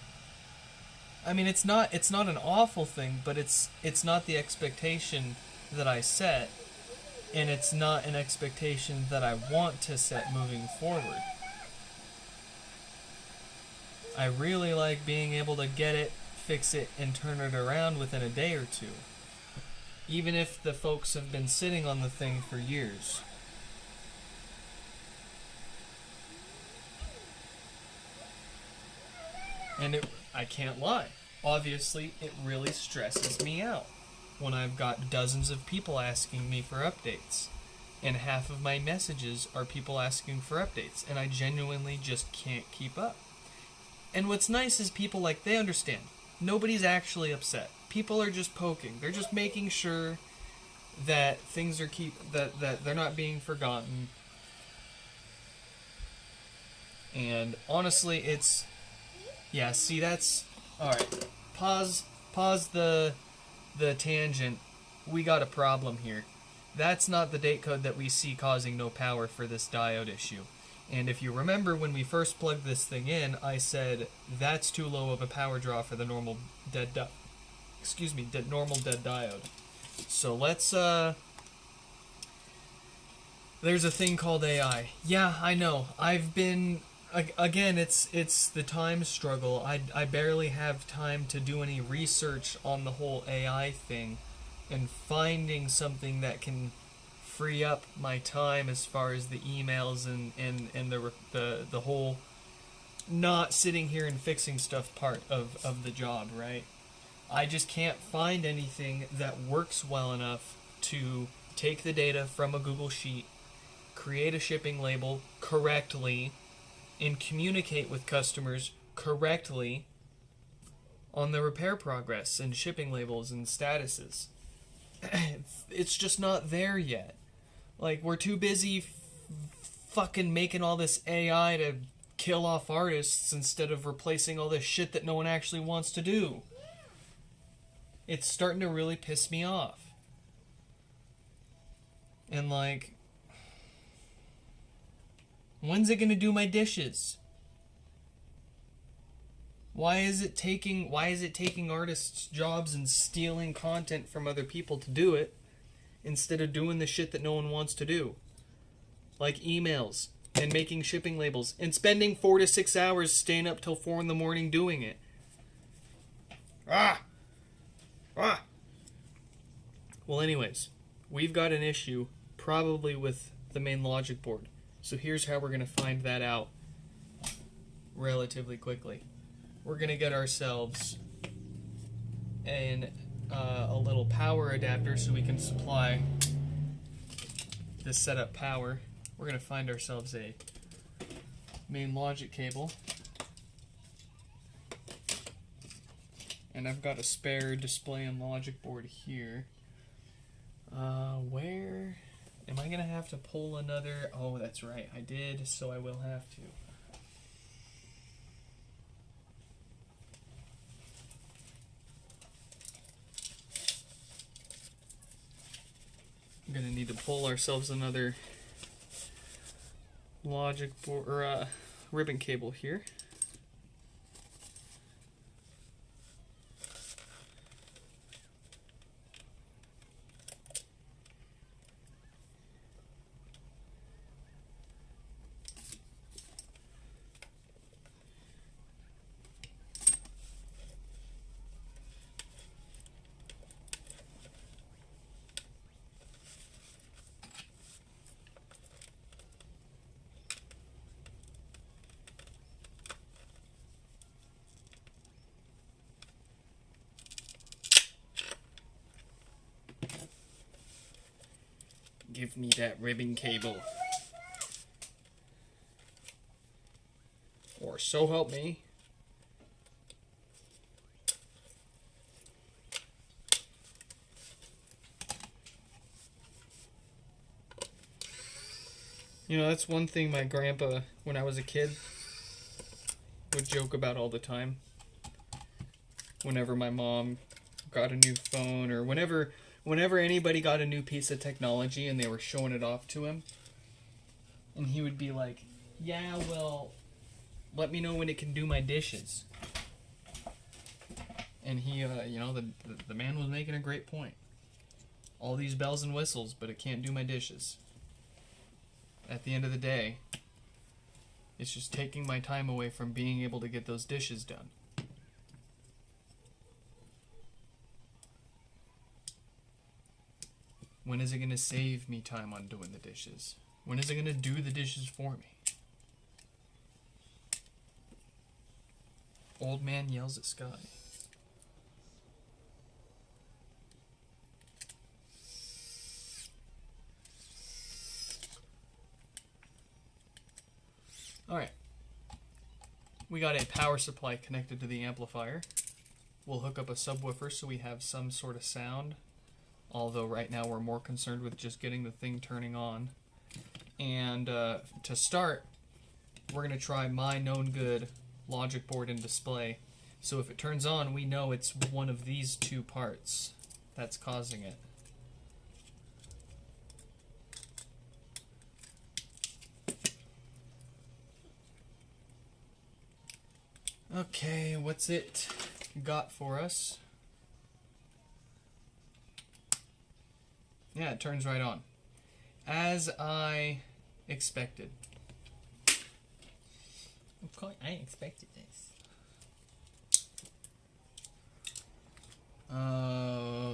S1: I mean, it's not an awful thing, but it's not the expectation that I set, and it's not an expectation that I want to set moving forward. I really like being able to get it, fix it, and turn it around within a day or two, even if the folks have been sitting on the thing for years. And I can't lie. Obviously, it really stresses me out when I've got dozens of people asking me for updates. And half of my messages are people asking for updates. And I genuinely just can't keep up. And what's nice is people, like, they understand. Nobody's actually upset. People are just poking. They're just making sure that things are that they're not being forgotten. And honestly, it's... Yeah, see, that's... Alright, pause the tangent. We got a problem here. That's not the date code that we see causing no power for this diode issue. And if you remember when we first plugged this thing in, I said that's too low of a power draw for the normal dead normal dead diode. So let's there's a thing called AI. Yeah, I know. I've been... Again, it's the time struggle. I barely have time to do any research on the whole AI thing, and finding something that can free up my time as far as the emails and the whole not sitting here and fixing stuff part of the job, right? I just can't find anything that works well enough to take the data from a Google Sheet, create a shipping label correctly, and communicate with customers correctly on the repair progress and shipping labels and statuses. It's just not there yet. Like, we're too busy fucking making all this AI to kill off artists instead of replacing all this shit that no one actually wants to do. It's starting to really piss me off. And like... When's it gonna do my dishes? Why is it taking artists' jobs and stealing content from other people to do it instead of doing the shit that no one wants to do? Like emails and making shipping labels and spending 4 to 6 hours staying up till 4 in the morning doing it. Well, anyways, we've got an issue probably with the main logic board. So here's how we're going to find that out relatively quickly. We're going to get ourselves a little power adapter so we can supply this setup power. We're going to find ourselves a main logic cable. And I've got a spare display and logic board here. Where... Am I going to have to pull another... Oh, that's right. I did, so I will have to. I'm going to need to pull ourselves another logic board, or ribbon cable here. Give me that ribbon cable. Or so help me. You know, that's one thing my grandpa, when I was a kid, would joke about all the time. Whenever my mom got a new phone, or whenever anybody got a new piece of technology and they were showing it off to him, and he would be like, yeah, well, let me know when it can do my dishes. And he, you know, the man was making a great point. All these bells and whistles, but it can't do my dishes. At the end of the day, it's just taking my time away from being able to get those dishes done. When is it going to save me time on doing the dishes? When is it going to do the dishes for me? Old man yells at sky. Alright. We got a power supply connected to the amplifier. We'll hook up a subwoofer so we have some sort of sound. Although right now we're more concerned with just getting the thing turning on. And to start, we're going to try my known good logic board and display. So if it turns on, we know it's one of these two parts that's causing it. Okay, what's it got for us? Yeah, it turns right on. As I expected. Of course, I expected this.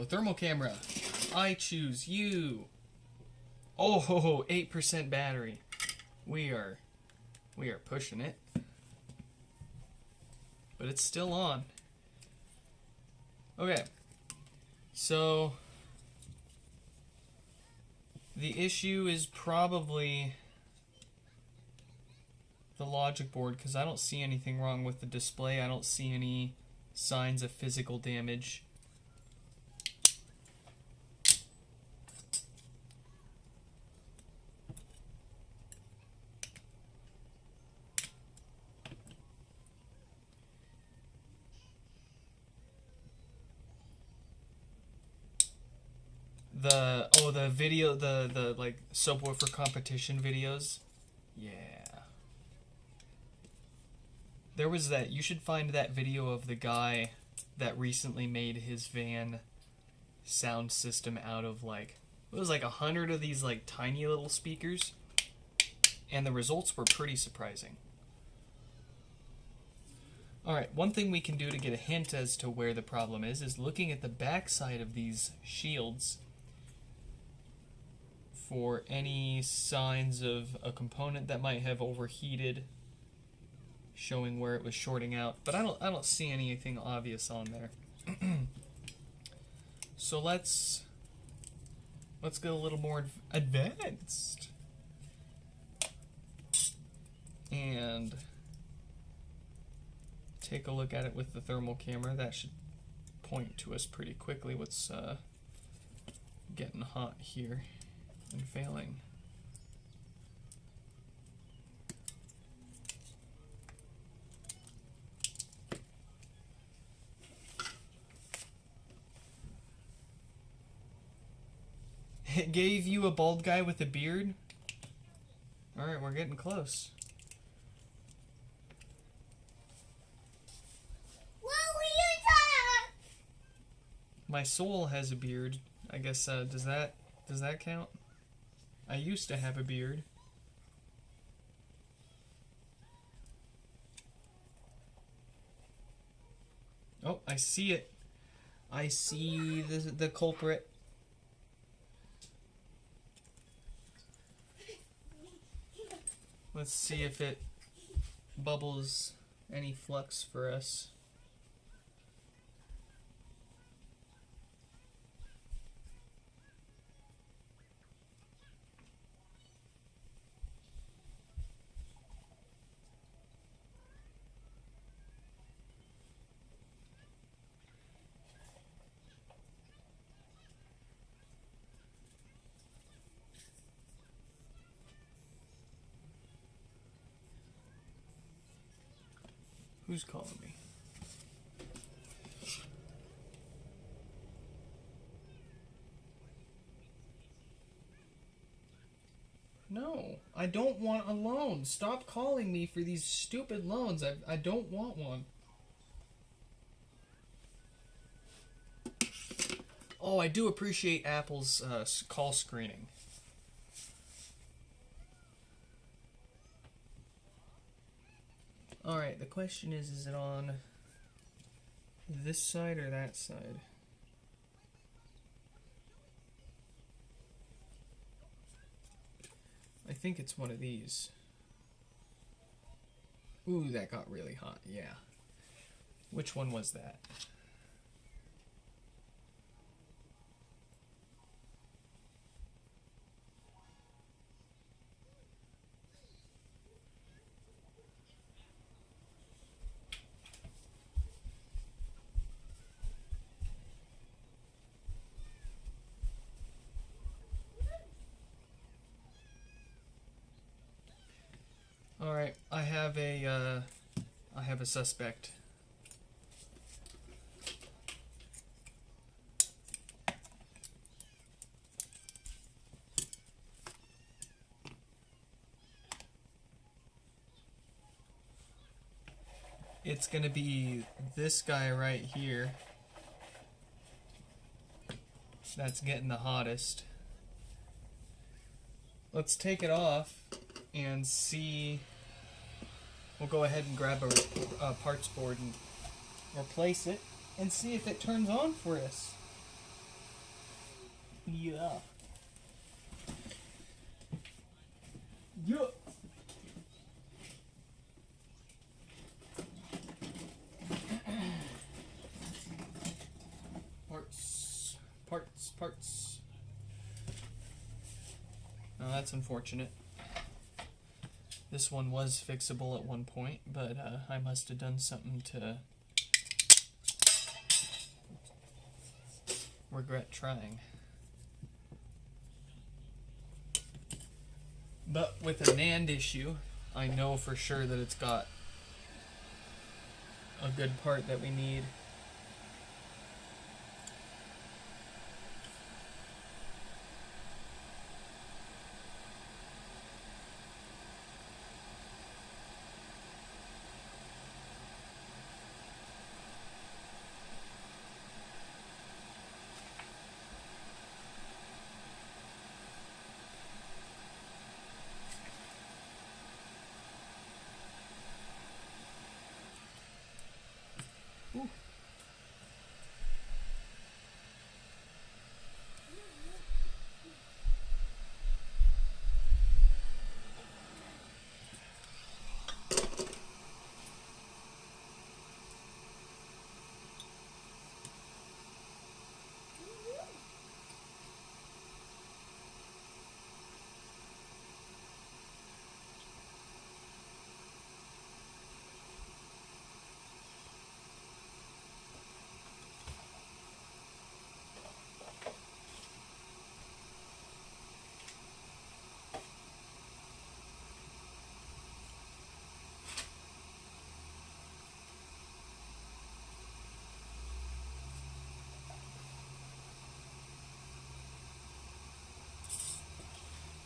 S1: Thermal camera. I choose you. Oh, 8% battery. We are pushing it. But it's still on. Okay. So the issue is probably the logic board, because I don't see anything wrong with the display. I don't see any signs of physical damage. The video, the like subwoofer competition videos. Yeah. There was that, you should find that video of the guy that recently made his van sound system out of like, it was like 100 of these like tiny little speakers, and the results were pretty surprising. Alright, one thing we can do to get a hint as to where the problem is looking at the back side of these shields for any signs of a component that might have overheated, showing where it was shorting out. But I don't see anything obvious on there. So let's get a little more advanced and take a look at it with the thermal camera. That should point to us pretty quickly what's getting hot here and failing. It gave you a bald guy with a beard? Alright, we're getting close.
S2: What were you talking?
S1: My soul has a beard. I guess, does that count? I used to have a beard. Oh, I see it. I see the culprit. Let's see if it bubbles any flux for us. Who's calling me? No, I don't want a loan. Stop calling me for these stupid loans. I don't want one. Oh, I do appreciate Apple's call screening. Alright, the question is it on this side or that side? I think it's one of these. Ooh, that got really hot, yeah. Which one was that? Alright, I have a suspect. It's gonna be this guy right here. That's getting the hottest. Let's take it off and see. We'll go ahead and grab a parts board and replace it and see if it turns on for us. Yeah. Yeah. Parts. Now that's unfortunate. This one was fixable at one point, but I must have done something to regret trying. But with a NAND issue, I know for sure that it's got a good part that we need. Ooh.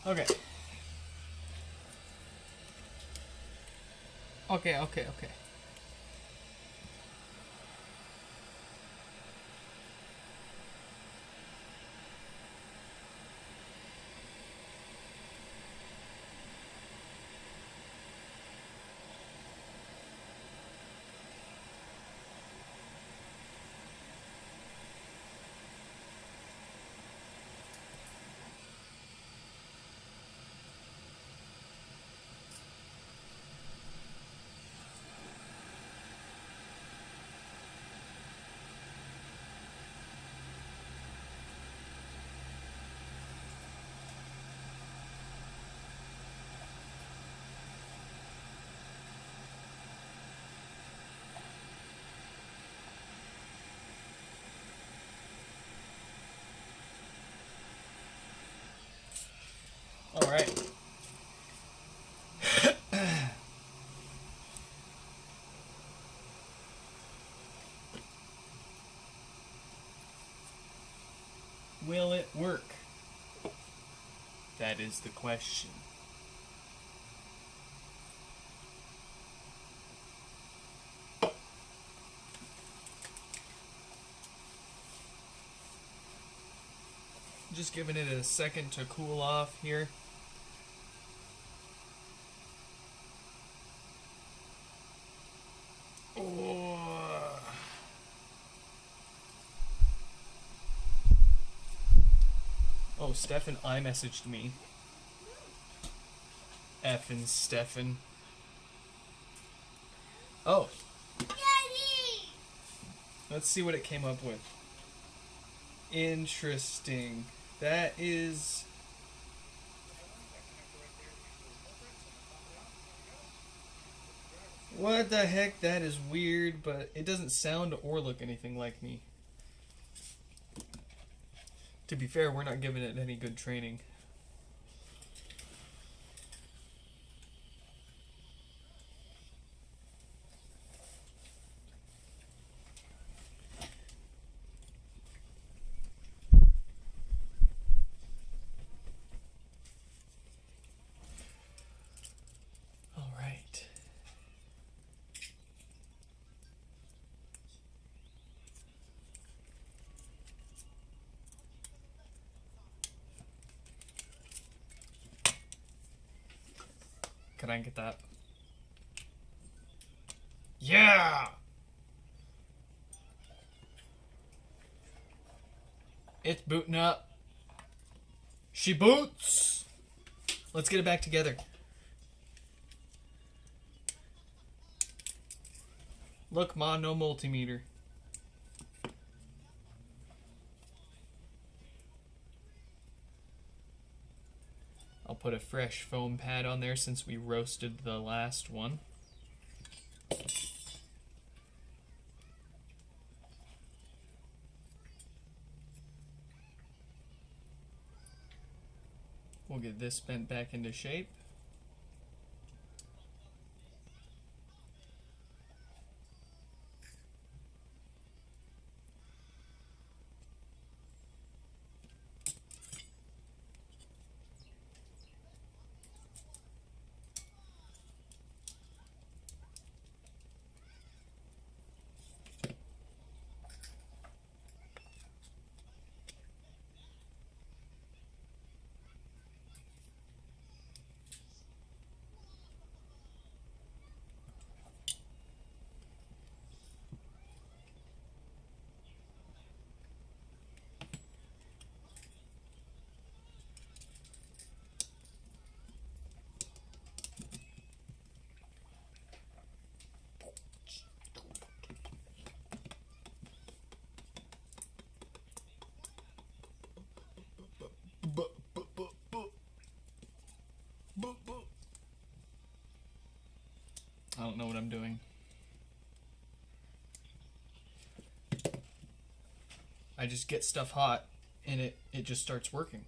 S1: Okay. Okay. All right. it work? That is the question. Just giving it a second to cool off here. Oh, Stefan iMessaged me. Effin' Stefan. Oh,
S2: Daddy!
S1: let's see what it came up with. Interesting. That is... What the heck? That is weird, but it doesn't sound or look anything like me. To be fair, we're not giving it any good training. All right. Can I get that? Yeah! It's booting up. She boots! Let's get it back together. Look, Ma, no multimeter. I'll put a fresh foam pad on there since we roasted the last one. We'll get this bent back into shape. I don't know what I'm doing. I just get stuff hot and it just starts working.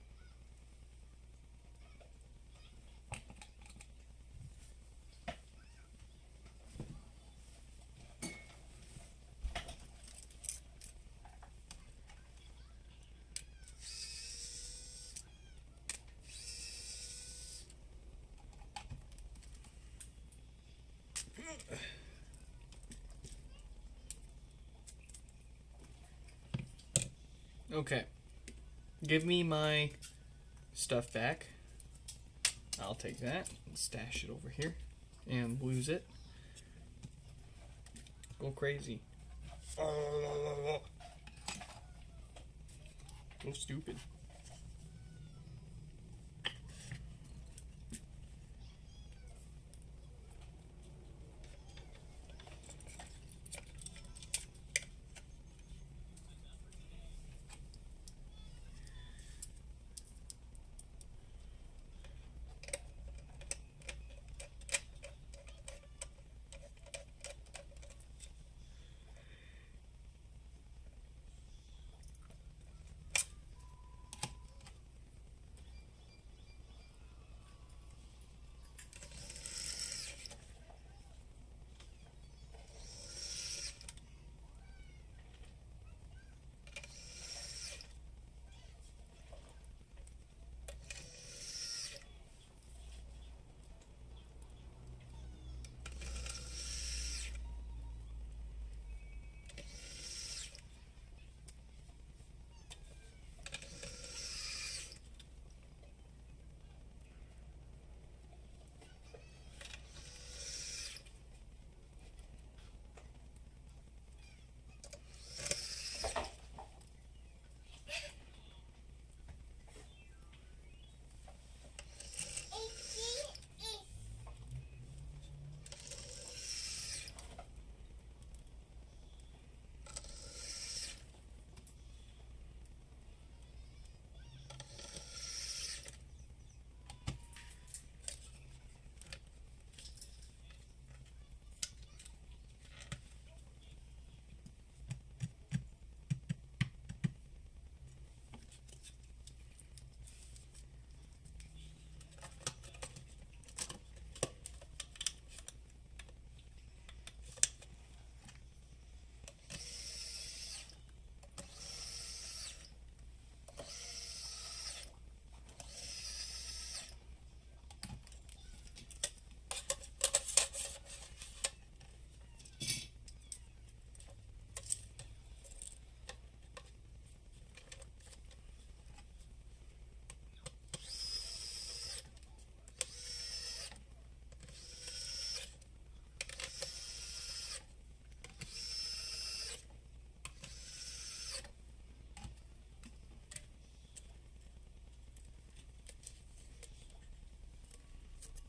S1: Okay. Give me my stuff back. I'll take that and stash it over here and lose it. Go crazy. Go stupid.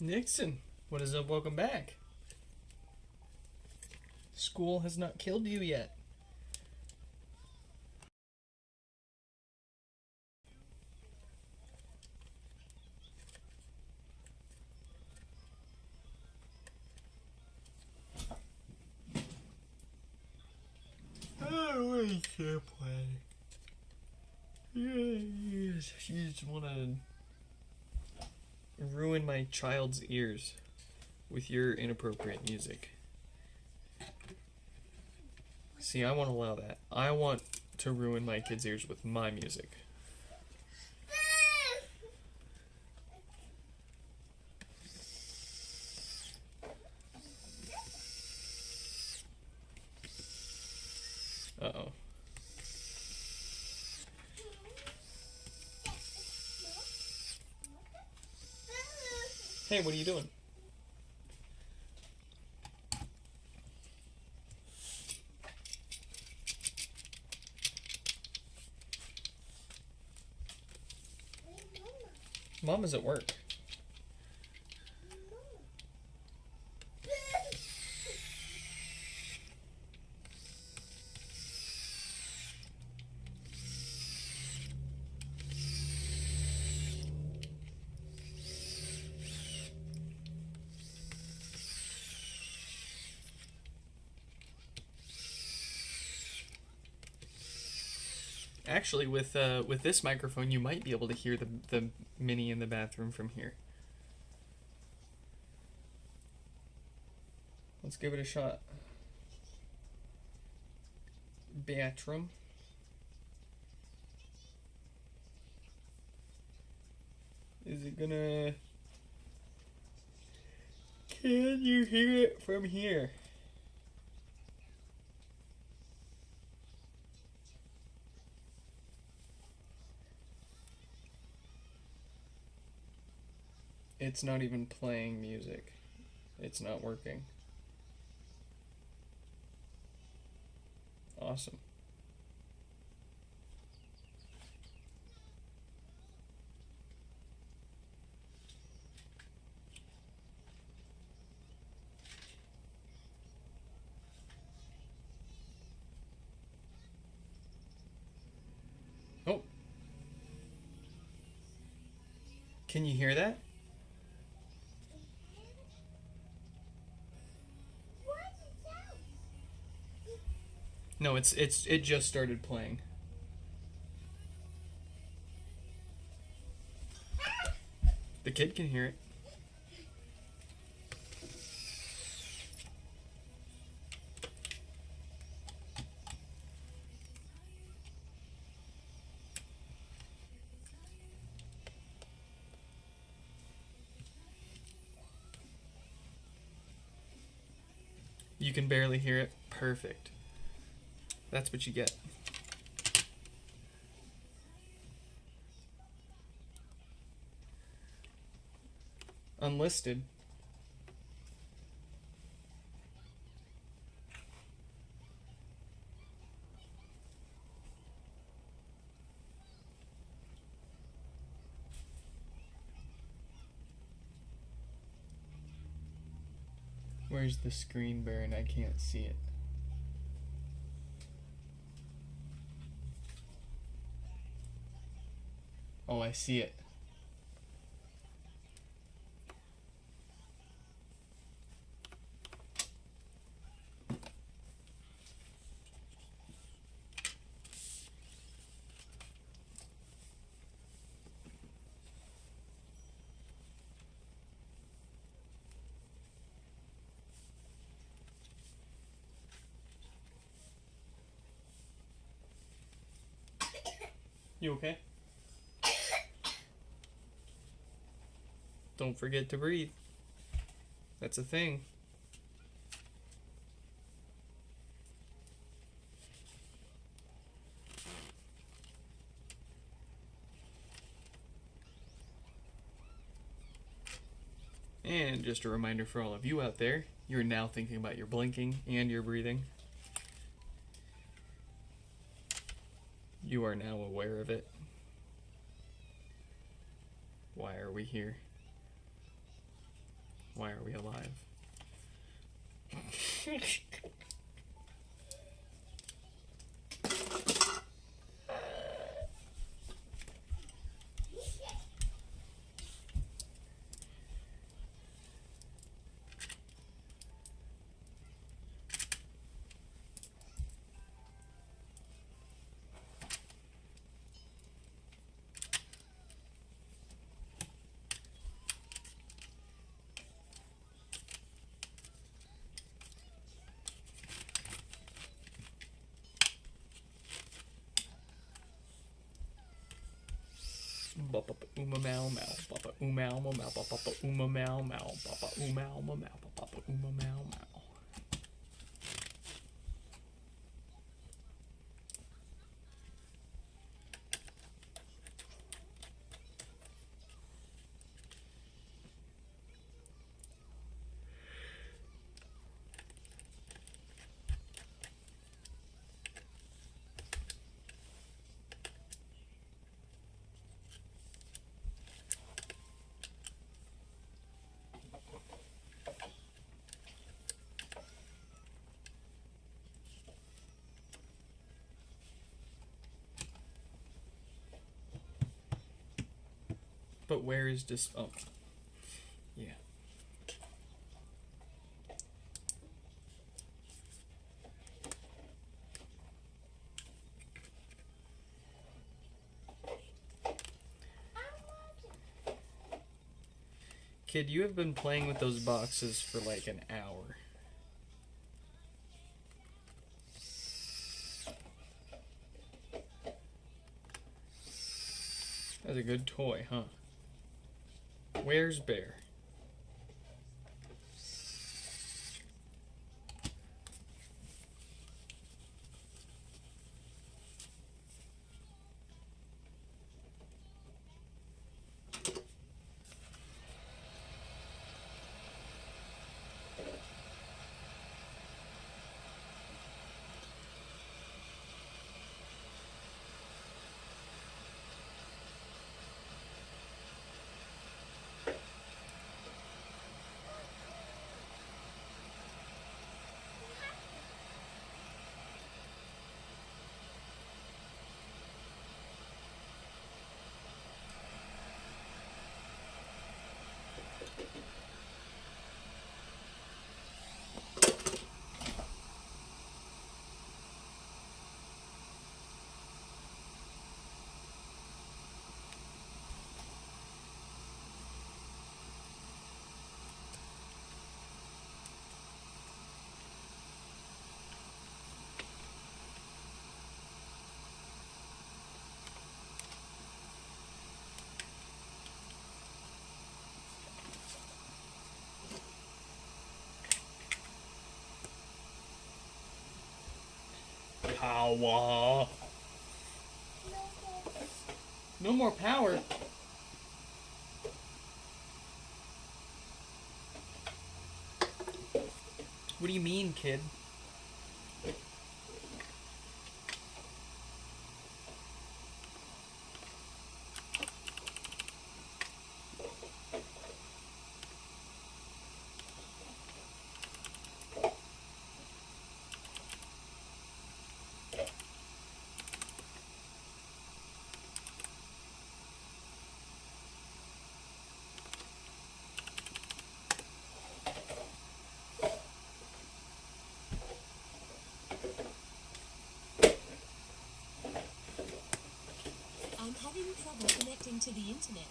S1: Nixon, what is up? Welcome back. School has not killed you yet. Oh, I can't play. Yes, you just want to ruin my child's ears with your inappropriate music. See, I won't allow that. I want to ruin my kids' ears with my music. Uh-oh. Hey, what are you doing? Mama's at work. Actually, with this microphone, you might be able to hear the Mini in the bathroom from here. Let's give it a shot. Bathroom. Is it gonna... Can you hear it from here? It's not even playing music. It's not working. Awesome. Oh. Can you hear that? No, it just started playing. The kid can hear it. You can barely hear it. Perfect. That's what you get. Unlisted. Where's the screen, Baron? I can't see it. Oh, I see it. You okay? Don't forget to breathe. That's a thing. And just a reminder for all of you out there, you're now thinking about your blinking and your breathing. You are now aware of it. Why are we here? Why are we alive? Bapa uma mau mau, bapa uma mau mau, bapa uma mau mau, bapa uma mau mau, bapa uma mau mau. But where is this? Oh, yeah. Kid, you have been playing with those boxes for like an hour. That's a good toy, huh? Where's Bear? Power. No more power. What do you mean, kid?
S3: I'm having trouble connecting to the internet.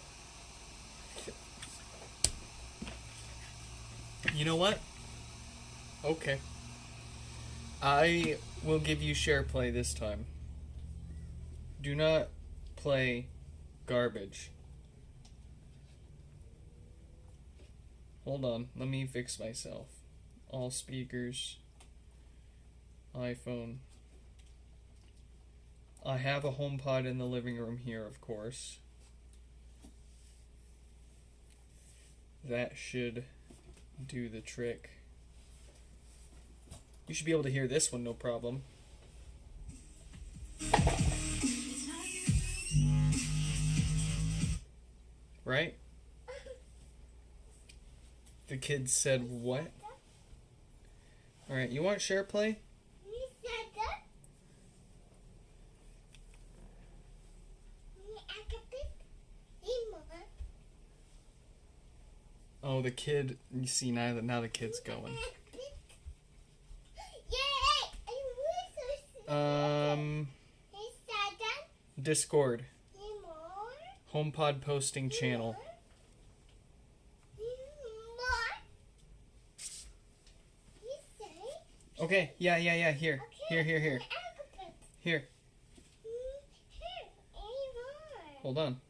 S1: You know what? Okay. I will give you share play this time. Do not play garbage. Hold on, let me fix myself. All speakers. iPhone. I have a HomePod in the living room here, of course. That should do the trick. You should be able to hear this one, no problem. Right? The kid said what? Alright, you want share play? Oh, the kid. You see, now the kid's going. Discord. HomePod posting channel. Okay, yeah, here. Here. Hold on.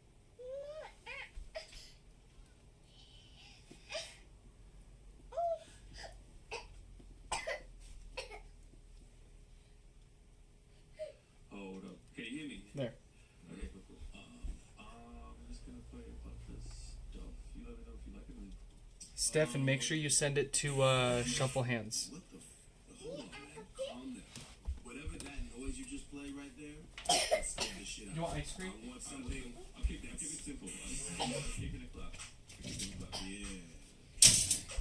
S4: Hold up. Can you hear me?
S1: There.
S4: Okay, cool. I'm just gonna play about this stuff. You let me know if you like it.
S1: Stefan, make sure you send it to Shuffle Hands.
S4: What the hold on, man. Calm down. Whatever that noise you just played right there, that scared the shit out.
S1: You want ice cream?
S4: I want something. I'll keep it simple. Kicking the clock. Yeah.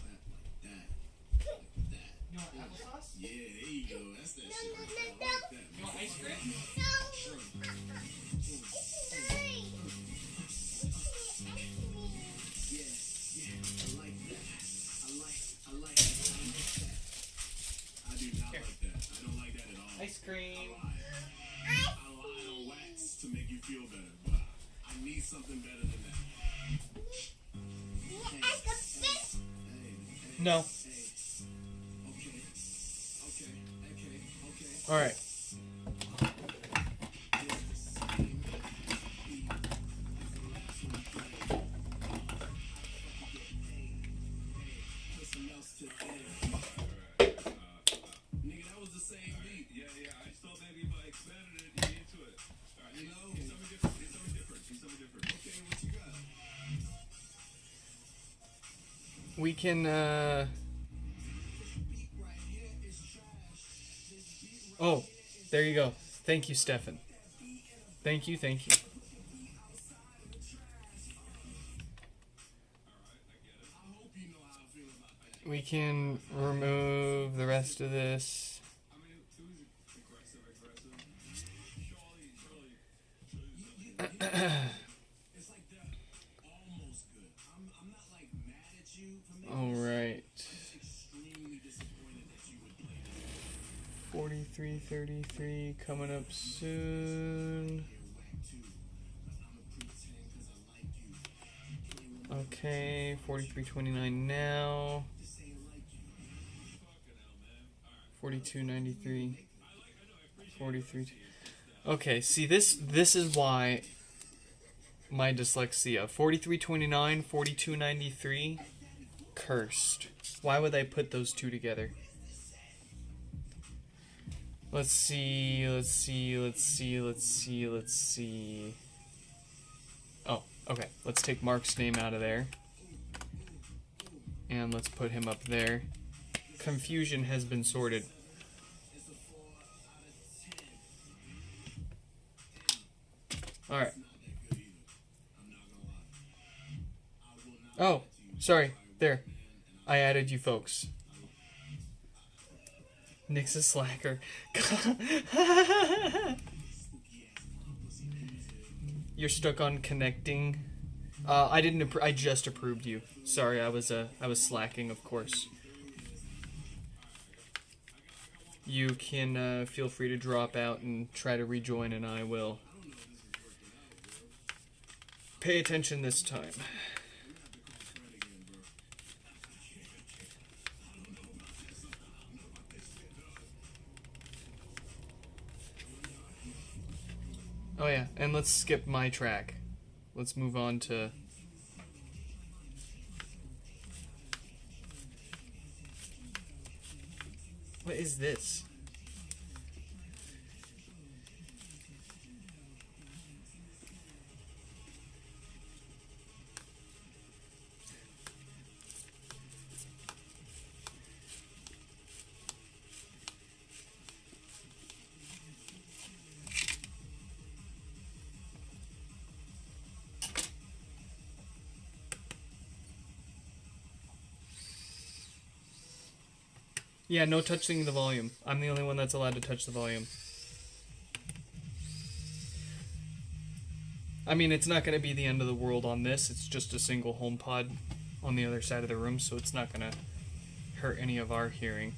S4: Like that.
S1: You want applesauce?
S4: Yeah, there you go. That's that shit. I like that.
S1: You want ice cream?
S4: I like that. I like that. I do not like that. I don't like that at all.
S1: Ice cream.
S4: I lie on wax to make you feel better, but I need something better than that.
S1: No.
S4: Okay.
S1: Alright.
S4: Nigga, that was the same beat. Yeah. I just thought maybe if I expanded it, you'd be into it. Alright, you know, do something different. Okay, what you got?
S1: We can, Oh, there you go. Thank you, Stefan. Thank you. We can remove the rest of this.
S4: I mean, it was aggressive. It's like they're almost good. I'm not like mad at you for making
S1: Alright.
S4: I'm just extremely disappointed that you would play that.
S1: 4333 coming up soon. Okay, 4329 now. 4293. 43. Okay, see this is why my dyslexia. 4329, 4293 cursed. Why would they put those two together? Let's see. Oh, okay. Let's take Mark's name out of there. And let's put him up there. Confusion has been sorted. Alright. Oh, sorry. There. I added you folks. Nick's a slacker. You're stuck on connecting. I didn't. I just approved you. Sorry, I was slacking, of course. You can feel free to drop out and try to rejoin, and I will. Pay attention this time. Oh yeah, and let's skip my track. Let's move on to... What is this? Yeah, no touching the volume. I'm the only one that's allowed to touch the volume. I mean, it's not going to be the end of the world on this. It's just a single HomePod on the other side of the room, so it's not going to hurt any of our hearing.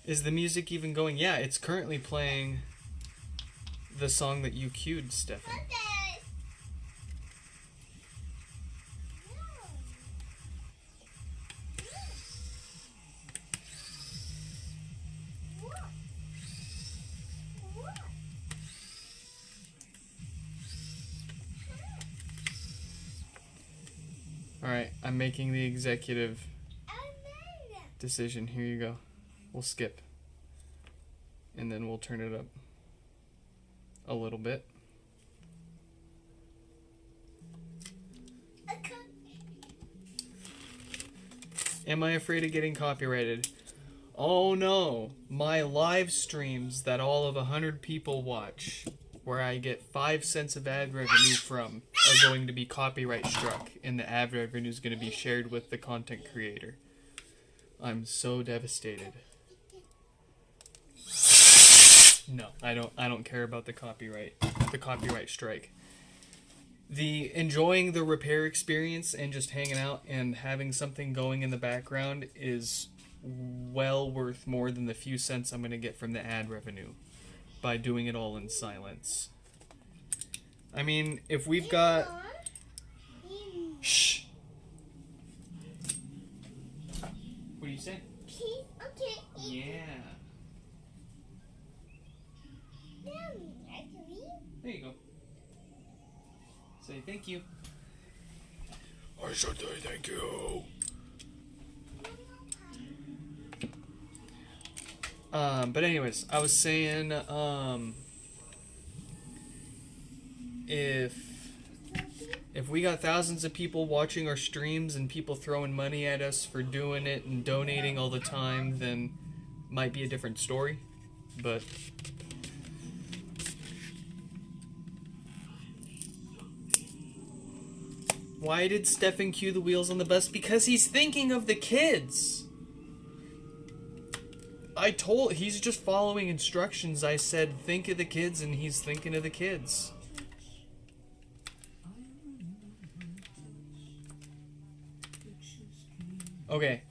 S1: Is the music even going? Yeah, it's currently playing the song that you cued, Stefan. Alright, I'm making the executive decision. Here you go. We'll skip. And then we'll turn it up a little bit. Am I afraid of getting copyrighted? Oh no! My live streams that all of 100 people watch, where I get 5 cents of ad revenue from, are going to be copyright struck, and the ad revenue is going to be shared with the content creator. I'm so devastated. No, I don't care about the copyright strike. The enjoying the repair experience and just hanging out and having something going in the background is well worth more than the few cents I'm going to get from the ad revenue by doing it all in silence. I mean, if we've got... Shh! What do you say?
S2: Okay.
S1: Yeah. There you go. Say thank you. I should say thank you. But anyways, I was saying, if we got thousands of people watching our streams and people throwing money at us for doing it and donating all the time, then might be a different story. But why did Stefan cue the wheels on the bus? Because he's thinking of the kids. He's just following instructions. I said, think of the kids, and he's thinking of the kids. Okay,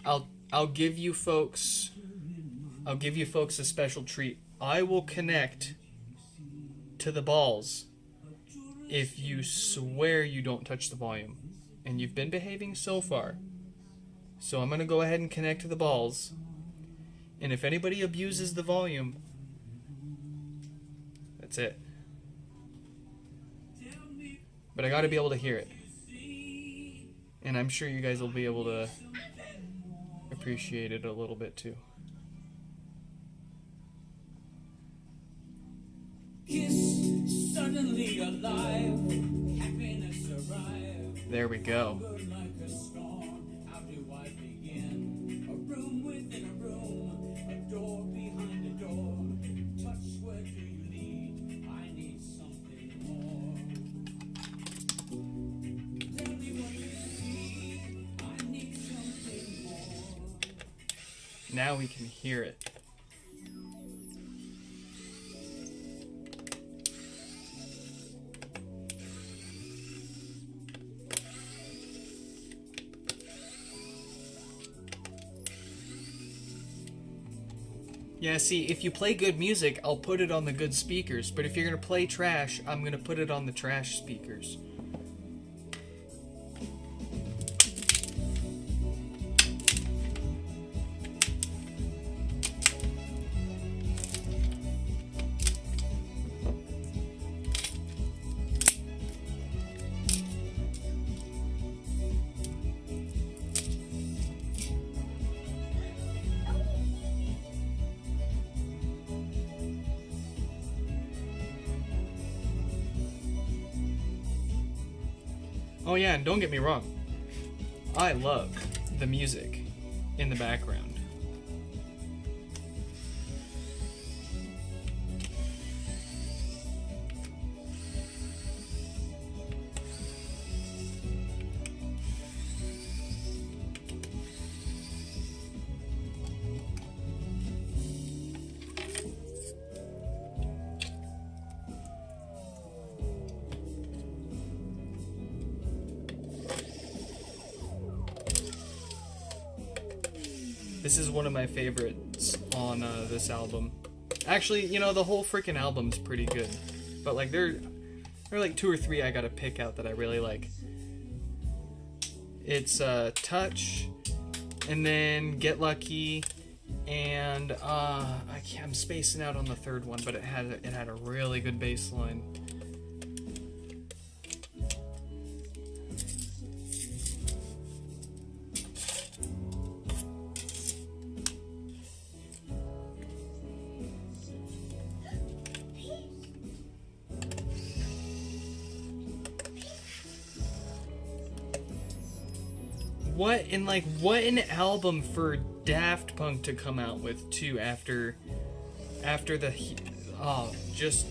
S1: I'll give you folks a special treat. I will connect to the balls if you swear you don't touch the volume. And you've been behaving so far. So I'm going to go ahead and connect to the balls. And if anybody abuses the volume, that's it. But I got to be able to hear it. And I'm sure you guys will be able to appreciate it a little bit too.
S5: Kiss, suddenly alive, happiness arrive.
S1: There we go.
S5: Like a storm, how do I begin? A room within a room, a door behind a door. Touch, where do you need? I need something more. Tell me what you see. I need something more.
S1: Now we can hear it. Yeah, see, if you play good music, I'll put it on the good speakers, but if you're gonna play trash, I'm gonna put it on the trash speakers. Oh yeah, and don't get me wrong, I love the music in the background. This is one of my favorites on this album. Actually, you know, the whole freaking album's pretty good. But like there are like 2 or 3 I gotta pick out that I really like. It's Touch, and then Get Lucky, and I'm spacing out on the third one, but it had a really good bass line. What an album for Daft Punk to come out with too after the just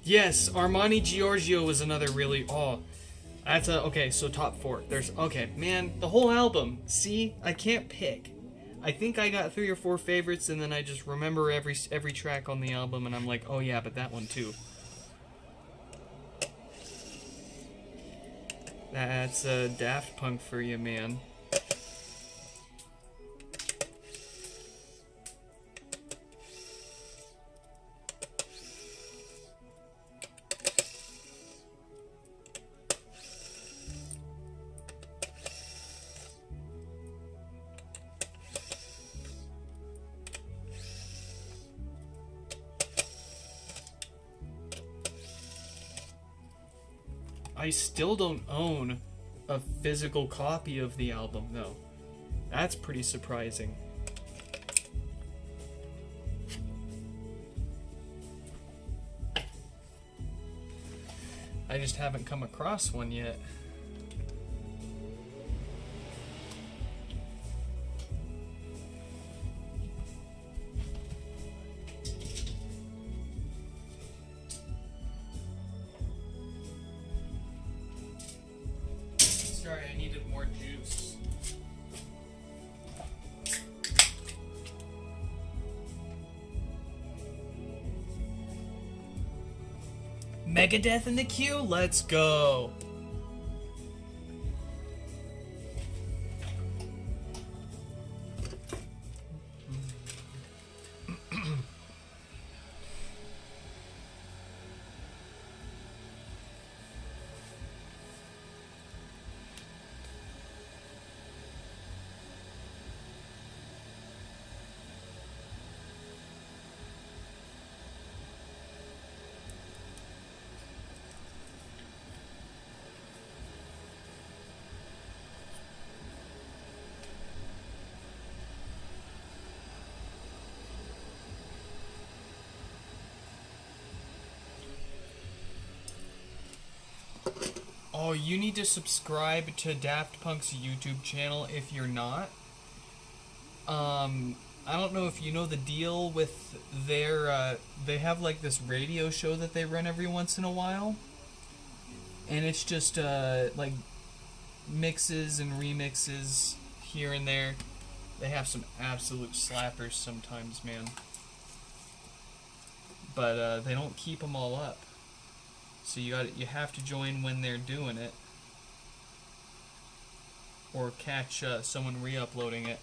S1: yes, Armani Giorgio was another really that's okay, so top 4. Man, the whole album. See, I can't pick. I think I got 3 or 4 favorites, and then I just remember every track on the album, and I'm like, oh yeah, but that one too. That's Daft Punk for you, man. I still don't own a physical copy of the album, though. That's pretty surprising. I just haven't come across one yet. Sorry, I needed more juice. Megadeth in the queue? Let's go. Oh, you need to subscribe to Daft Punk's YouTube channel if you're not. I don't know if you know the deal with their, they have like this radio show that they run every once in a while. And it's just, like, mixes and remixes here and there. They have some absolute slappers sometimes, man. But, they don't keep them all up. So you have to join when they're doing it, or catch someone re-uploading it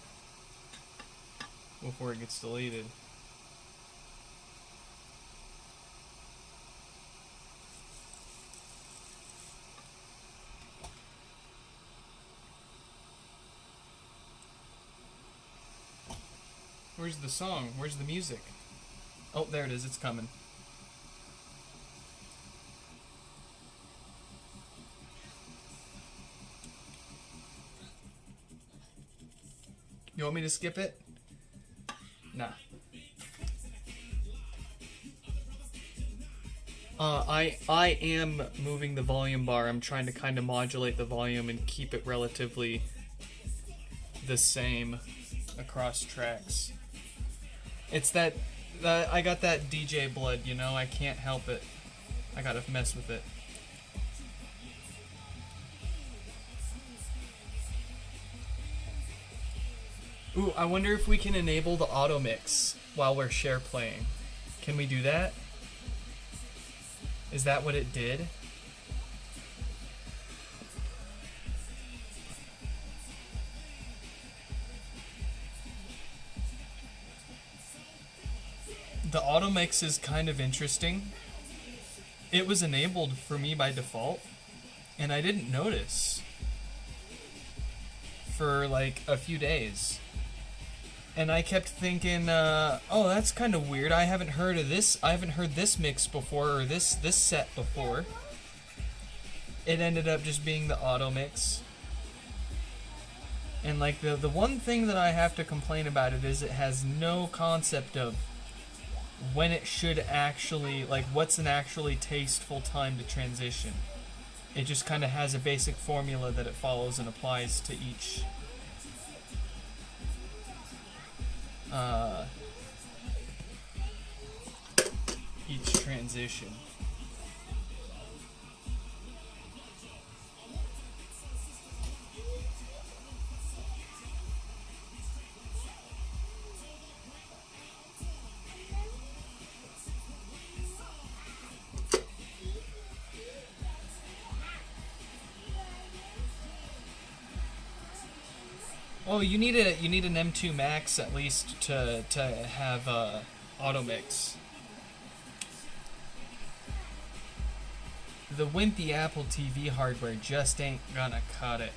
S1: before it gets deleted. Where's the song? Where's the music? Oh, there it is. It's coming. You want me to skip it? Nah. I am moving the volume bar. I'm trying to kind of modulate the volume and keep it relatively the same across tracks. It's that I got that DJ blood, you know. I can't help it. I gotta mess with it. Ooh, I wonder if we can enable the auto mix while we're share playing. Can we do that? Is that what it did? The auto mix is kind of interesting. It was enabled for me by default, and I didn't notice for like a few days. And I kept thinking, oh, that's kind of weird. I haven't heard of this. I haven't heard this mix before, or this set before. It ended up just being the auto mix. And like the one thing that I have to complain about it is it has no concept of when it should actually, like, what's an actually tasteful time to transition. It just kind of has a basic formula that it follows and applies to each transition. Oh, you need an M2 Max at least to have auto mix. The wimpy Apple TV hardware just ain't gonna cut it.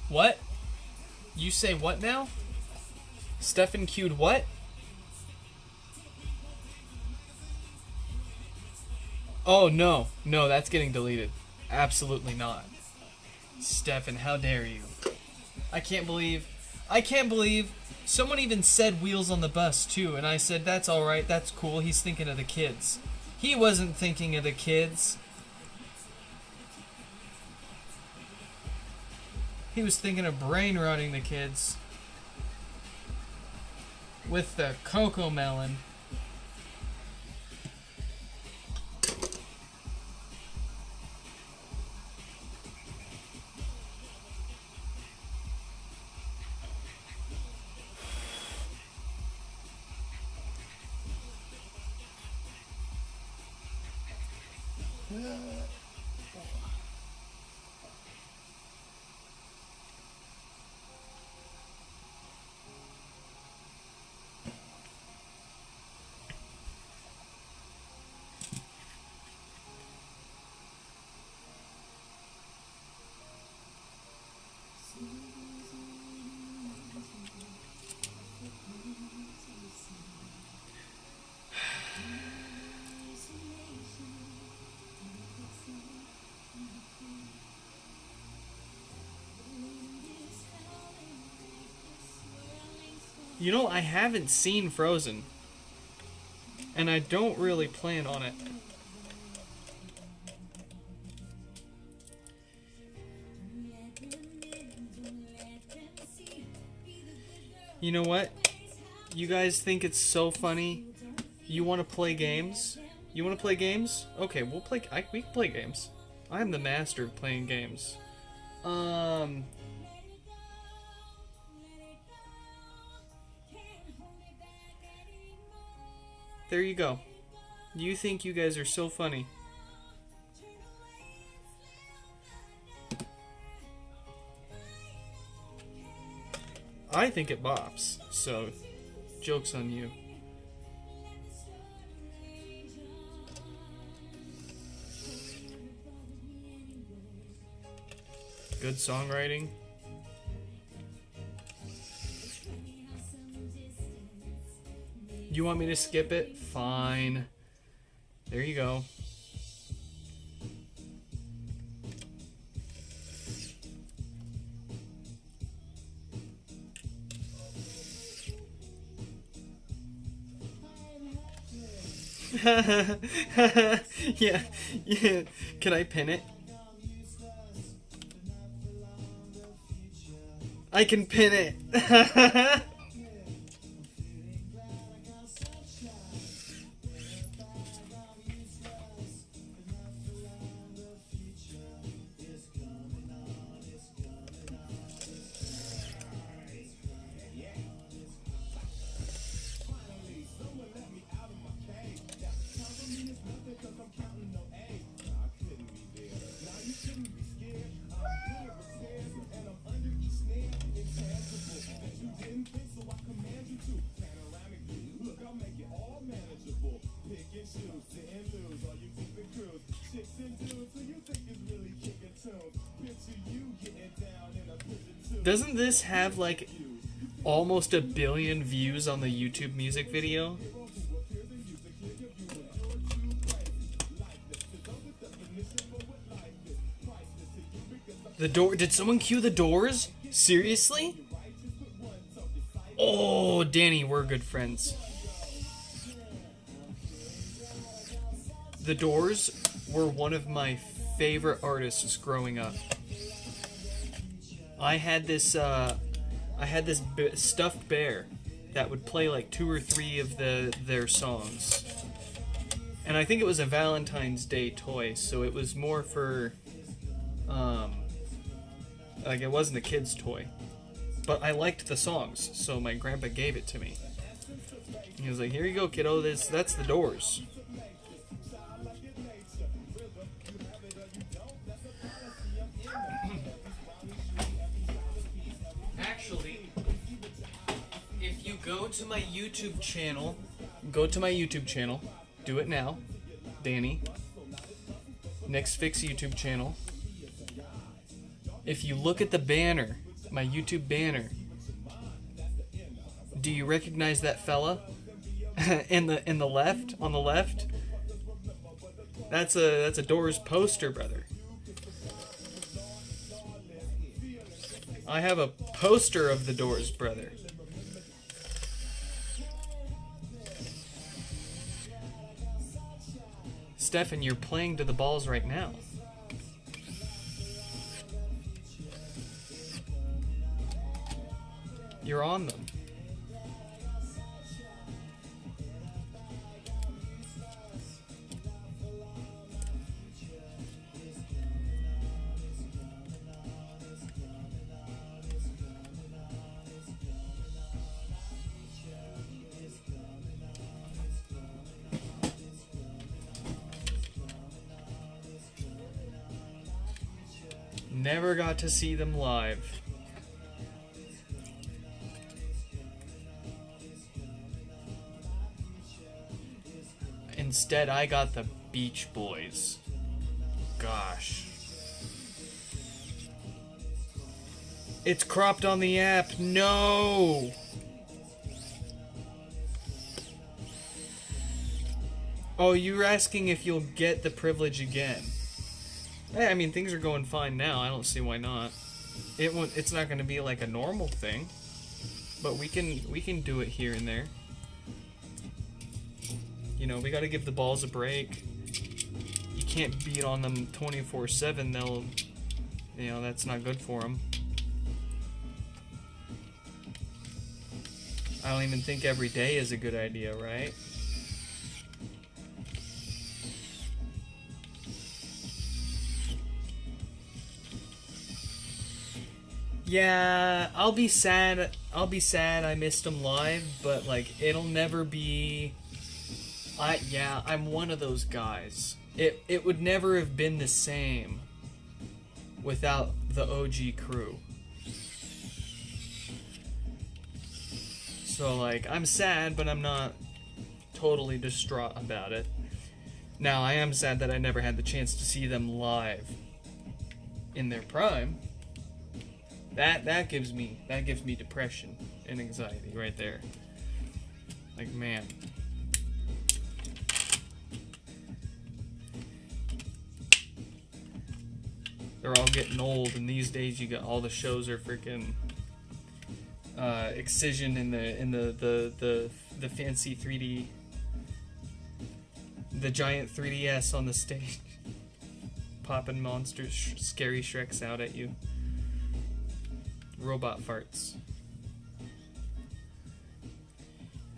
S1: What? You say what now? Stefan queued what? Oh, no. No, that's getting deleted. Absolutely not. Stefan, how dare you? I can't believe someone even said Wheels on the Bus too, and I said that's alright, that's cool, he's thinking of the kids. He wasn't thinking of the kids. He was thinking of brain rotting the kids with the Coco Melon. You know, I haven't seen Frozen, and I don't really plan on it. You know what? You guys think it's so funny? You want to play games? You want to play games? Okay, we can play games. I'm the master of playing games. There you go. You think you guys are so funny. I think it bops, so joke's on you. Good songwriting. You want me to skip it? Fine. There you go. Yeah, yeah. Can I pin it? I can pin it. Doesn't this have like almost 1 billion views on the YouTube music video? The Door. Did someone cue the Doors? Seriously? Oh, Danny, we're good friends. The Doors were one of my favorite artists growing up. I had this stuffed bear that would play like 2 or 3 of their songs, and I think it was a Valentine's Day toy, so it was more for, like it wasn't a kid's toy, but I liked the songs, so my grandpa gave it to me. He was like, "Here you go, kiddo. That's the Doors." Actually, if you go to my YouTube channel, do it now, Danny, Next Fix YouTube channel. If you look at the banner, my YouTube banner, do you recognize that fella in the left, on the left? That's a Doors poster, brother. I have a poster of the Doors, brother. Stefan, you're playing to the balls right now. You're on them. Never got to see them live. Instead, I got the Beach Boys. Gosh. It's cropped on the app. No! Oh, you're asking if you'll get the privilege again. Hey, I mean, things are going fine now. I don't see why not. It's not going to be like a normal thing, but we can do it here and there. You know, we got to give the balls a break. You can't beat on them 24/7. They'll, you know, that's not good for them. I don't even think every day is a good idea, right? Yeah, I'll be sad I missed them live, but like it'll never be. I'm one of those guys. It would never have been the same without the OG crew. So like I'm sad, but I'm not totally distraught about it. Now I am sad that I never had the chance to see them live in their prime. That gives me depression and anxiety right there. Like, man. They're all getting old, and these days you got all the shows are freaking Excision in the fancy 3D the giant 3DS on the stage. Popping monsters, scary Shreks out at you. Robot farts.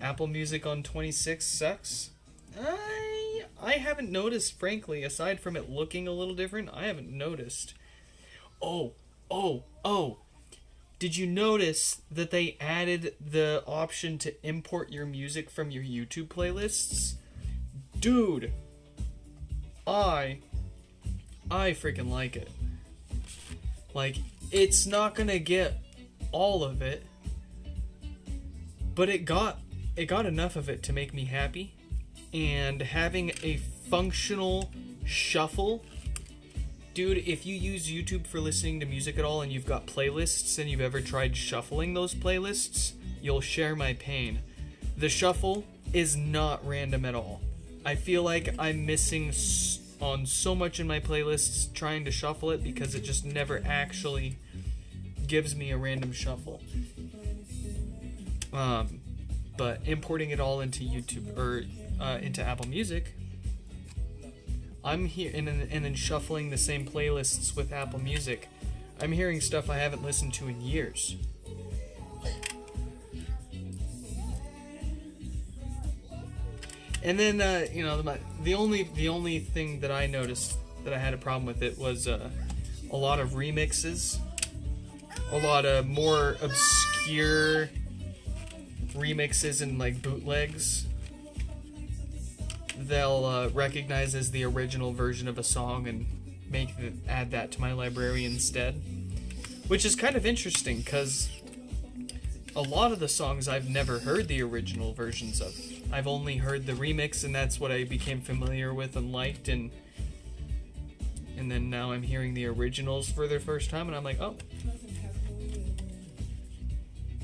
S1: Apple Music on 26 sucks. I haven't noticed, frankly, aside from it looking a little different, I haven't noticed. Oh. Did you notice that they added the option to import your music from your YouTube playlists? Dude, I freaking like it. Like, it's not gonna get all of it, but it got enough of it to make me happy. And having a functional shuffle, dude, if you use YouTube for listening to music at all and you've got playlists and you've ever tried shuffling those playlists, you'll share my pain. The shuffle is not random at all. I feel like I'm missing on so much in my playlists trying to shuffle it because it just never actually gives me a random shuffle. But importing it all into YouTube or into Apple Music, I'm here and then shuffling the same playlists with Apple Music. I'm hearing stuff I haven't listened to in years. And then the only thing that I noticed that I had a problem with it was a lot of remixes, a lot of more obscure remixes and like bootlegs. They'll recognize as the original version of a song and add that to my library instead, which is kind of interesting because a lot of the songs I've never heard the original versions of. I've only heard the remix, and that's what I became familiar with and liked, and then now I'm hearing the originals for the first time, and I'm like, oh,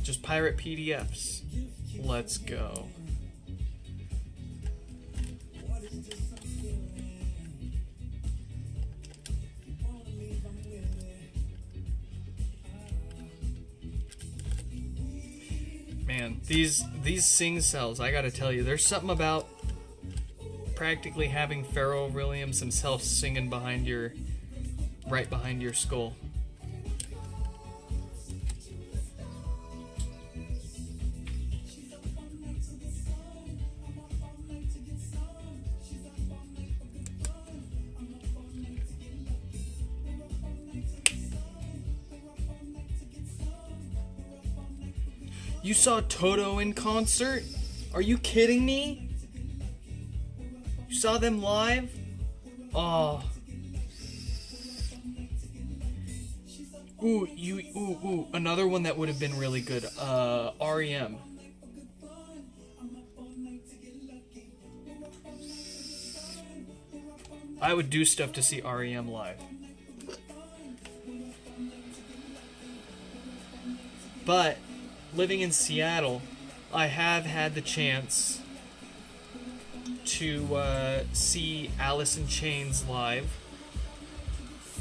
S1: just pirate PDFs. Let's go. Man, these sing cells, I gotta tell you, there's something about practically having Pharrell Williams himself singing right behind your skull. You saw Toto in concert? Are you kidding me? You saw them live? Oh. Ooh, another one that would have been really good. REM. I would do stuff to see REM live. But living in Seattle, I have had the chance to see Alice in Chains live.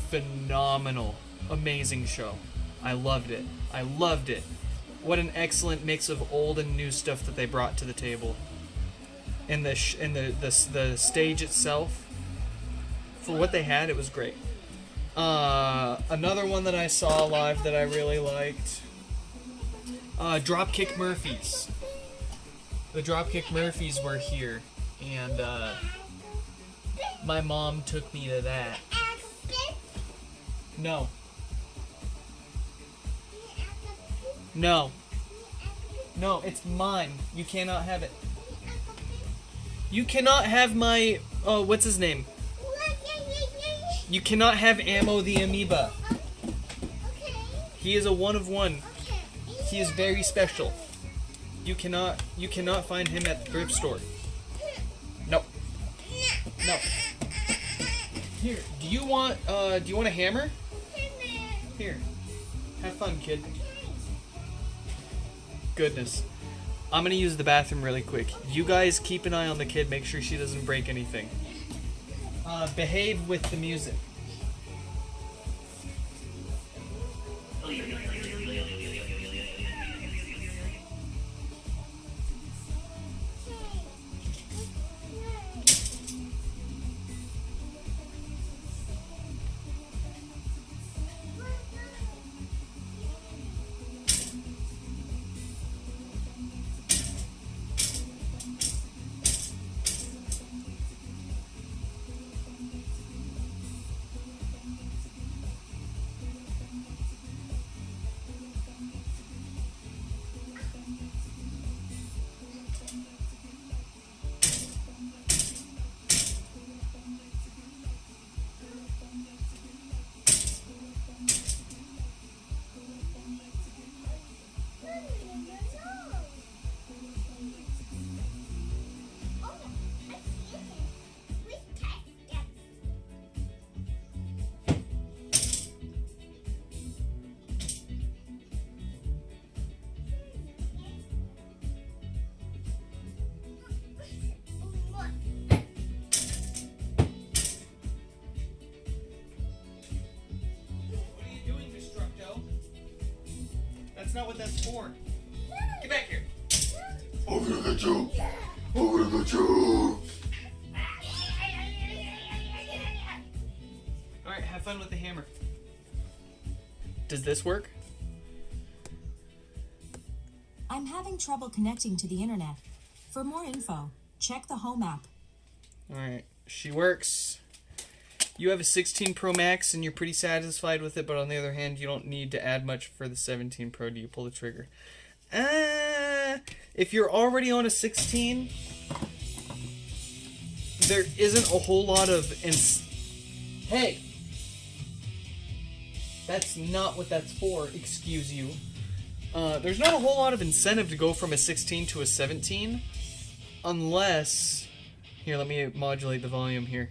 S1: Phenomenal. Amazing show. I loved it. What an excellent mix of old and new stuff that they brought to the table. And the stage itself, for what they had, it was great. Another one that I saw live that I really liked, Dropkick Murphys. The Dropkick Murphys were here, and my mom took me to that. No, it's mine. You cannot have it. You cannot have my, what's his name? You cannot have Ammo the Amoeba. He is a one of one. He is very special. You cannot find him at the thrift store. No. Here, do you want a hammer? Here. Have fun, kid. Goodness. I'm gonna use the bathroom really quick. You guys keep an eye on the kid, make sure she doesn't break anything. Behave with the music. That's not what that's for. Get back here.
S6: I'm gonna get you. I'm gonna get you.
S1: Alright, have fun with the hammer. Does this work?
S3: I'm having trouble connecting to the internet. For more info, check the Home app.
S1: Alright, she works. You have a 16 Pro Max and you're pretty satisfied with it, but on the other hand, you don't need to add much for the 17 Pro. Do you pull the trigger? If you're already on a 16, there isn't a whole lot of... Hey! That's not what that's for, excuse you. There's not a whole lot of incentive to go from a 16 to a 17, unless... Here, let me modulate the volume here.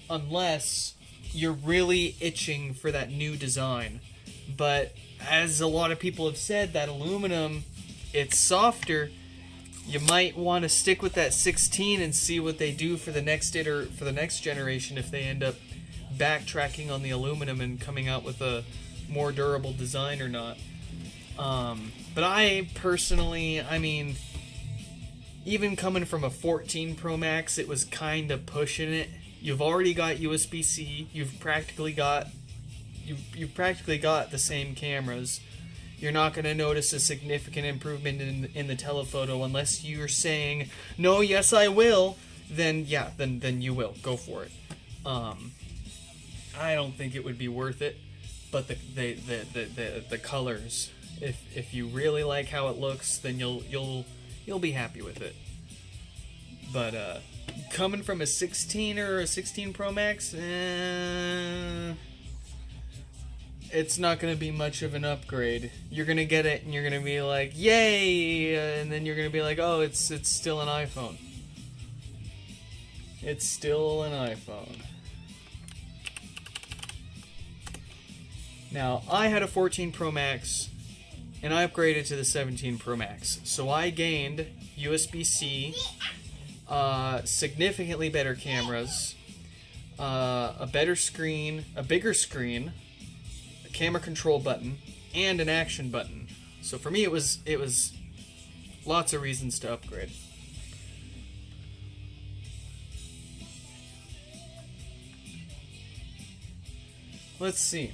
S1: Unless you're really itching for that new design. But as a lot of people have said, that aluminum, it's softer. You might want to stick with that 16 and see what they do for the next generation if they end up backtracking on the aluminum and coming out with a more durable design or not. But I personally, I mean, even coming from a 14 Pro Max, it was kind of pushing it. You've already got USB-C. You've practically got the same cameras. You're not going to notice a significant improvement in the telephoto unless you're saying, no, yes, I will. Then yeah, then you will go for it. I don't think it would be worth it, but the colors. If you really like how it looks, then you'll be happy with it. But coming from a 16 or a 16 Pro Max, it's not going to be much of an upgrade. You're going to get it and you're going to be like, yay! And then you're going to be like, oh, it's still an iPhone. It's still an iPhone. Now, I had a 14 Pro Max and I upgraded to the 17 Pro Max. So I gained USB-C, significantly better cameras, a better screen, a bigger screen, a camera control button, and an action button. So for me it was lots of reasons to upgrade. Let's see.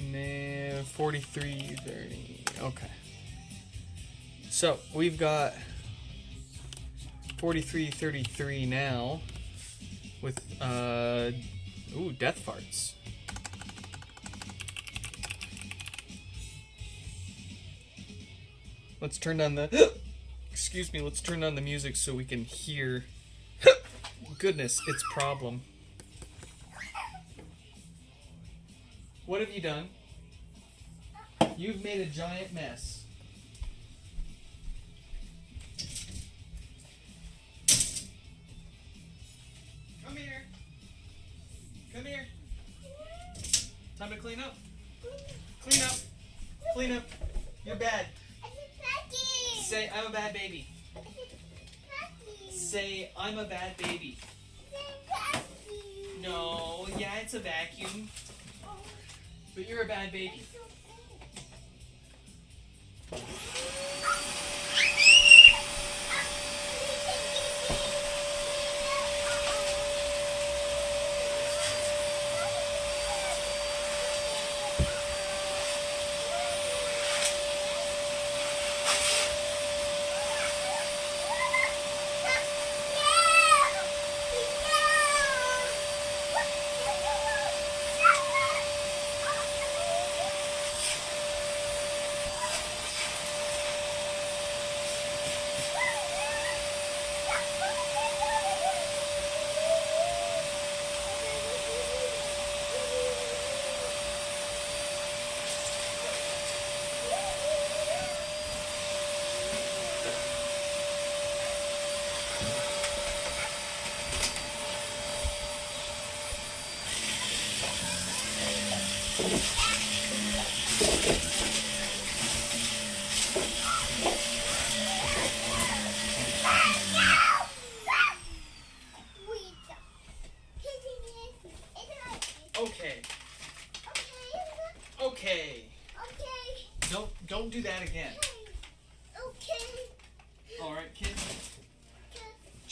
S1: Nah, 43, 30. Okay. So we've got 4333 now with death farts. Let's turn down the excuse me, let's turn down the music so we can hear goodness, it's problem. What have you done? You've made a giant mess. Come here. Come here. Time to clean up. Clean up. Clean up. You're bad. Say, I'm a bad baby. Say, I'm a bad baby. No, yeah, it's a vacuum. But you're a bad baby.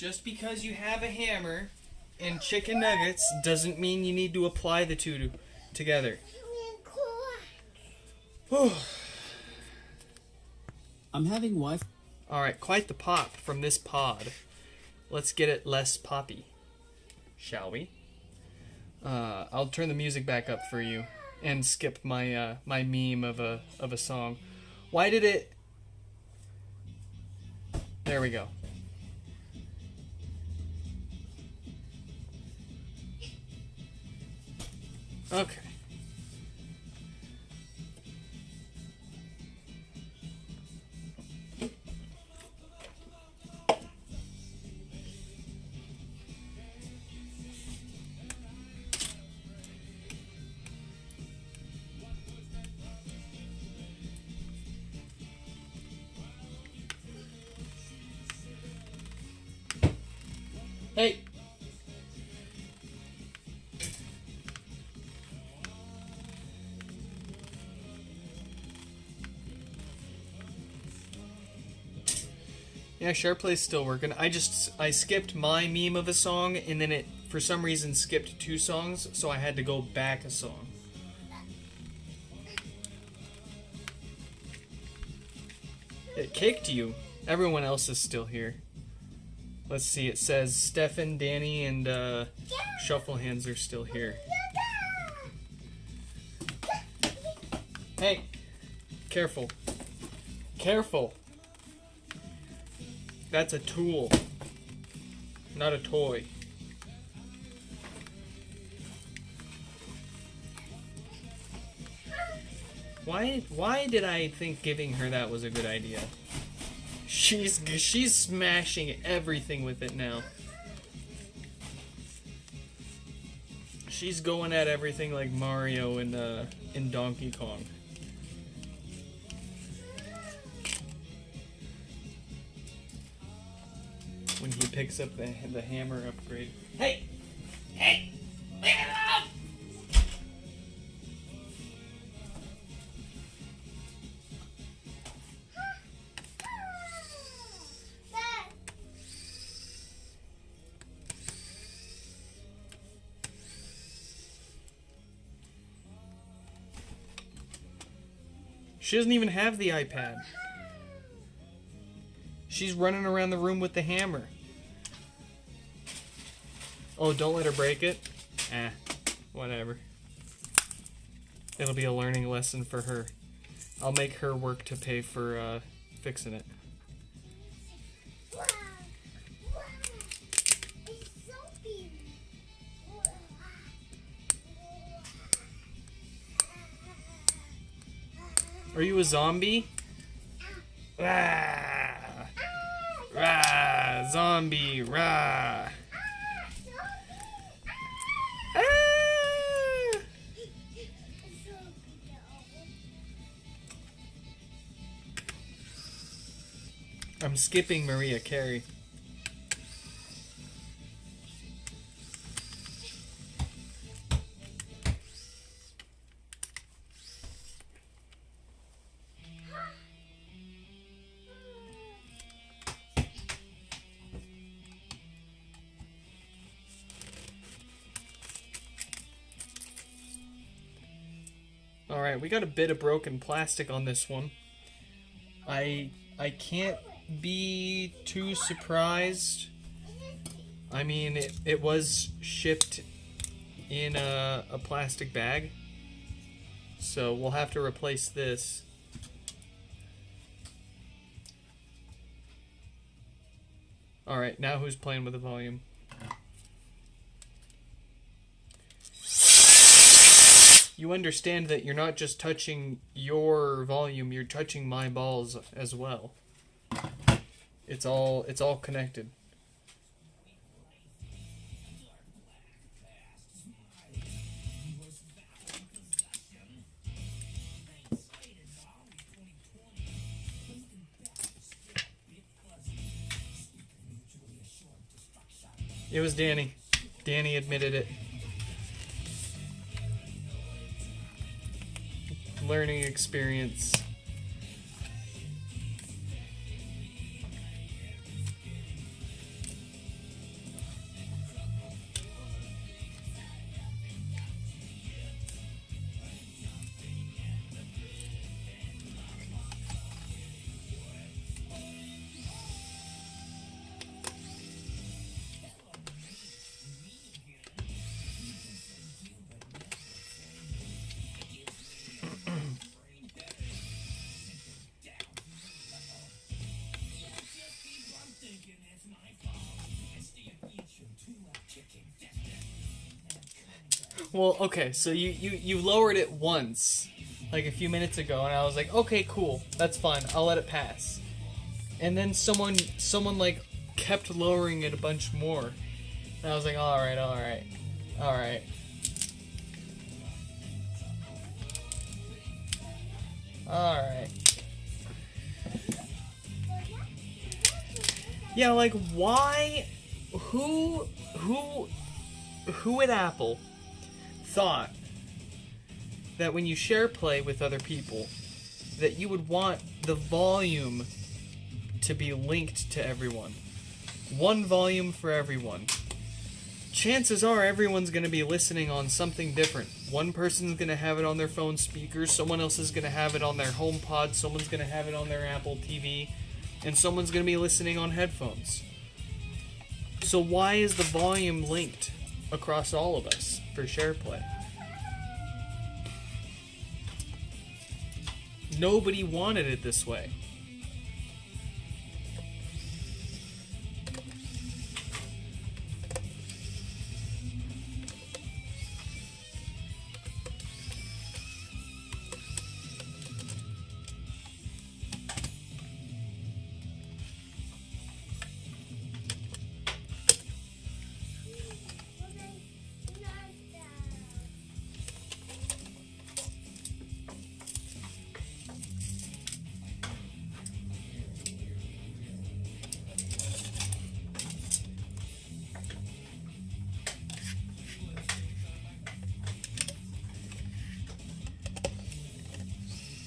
S1: Just because you have a hammer and chicken nuggets doesn't mean you need to apply the two together.
S5: I'm having Wi-Fi.
S1: Alright, quite the pop from this pod. Let's get it less poppy, shall we? I'll turn the music back up for you and skip my my meme of a song. Why did it? There we go. Okay. Hey. Yeah, SharePlay's still working. I skipped my meme of a song, and then it, for some reason, skipped 2 songs, so I had to go back a song. It kicked you. Everyone else is still here. Let's see, it says Stefan, Danny, and Shufflehands are still here. Hey! Careful. Careful! That's a tool, not a toy. Why did I think giving her that was a good idea? She's smashing everything with it now. She's going at everything like Mario in Donkey Kong. When he picks up the hammer upgrade. Hey! Hey! Leave it alone! She doesn't even have the iPad. She's running around the room with the hammer. Oh, don't let her break it? Whatever. It'll be a learning lesson for her. I'll make her work to pay for fixing it.
S2: Wow. Wow. It's so big.
S1: Are you a zombie? Rah! Rah! Zombie! Rah! Ah! I'm skipping Maria Carey. Alright, we got a bit of broken plastic on this one. I can't be too surprised. I mean, it was shipped in a plastic bag. So we'll have to replace this. Alright, now who's playing with the volume? You understand that you're not just touching your volume, you're touching my balls as well. It's all connected. It was Danny. Danny admitted it. Learning experience. Well, okay, so you lowered it once, like a few minutes ago, and I was like, okay, cool, that's fine, I'll let it pass. And then someone like kept lowering it a bunch more, and I was like, all right. Yeah, like why? Who at Apple thought that when you share play with other people that you would want the volume to be linked to everyone? One volume for everyone. Chances are everyone's going to be listening on something different. One person's going to have it on their phone speakers, someone else is going to have it on their HomePod, someone's going to have it on their Apple TV, and someone's going to be listening on headphones. So why is the volume linked across all of us for SharePlay? Nobody wanted it this way.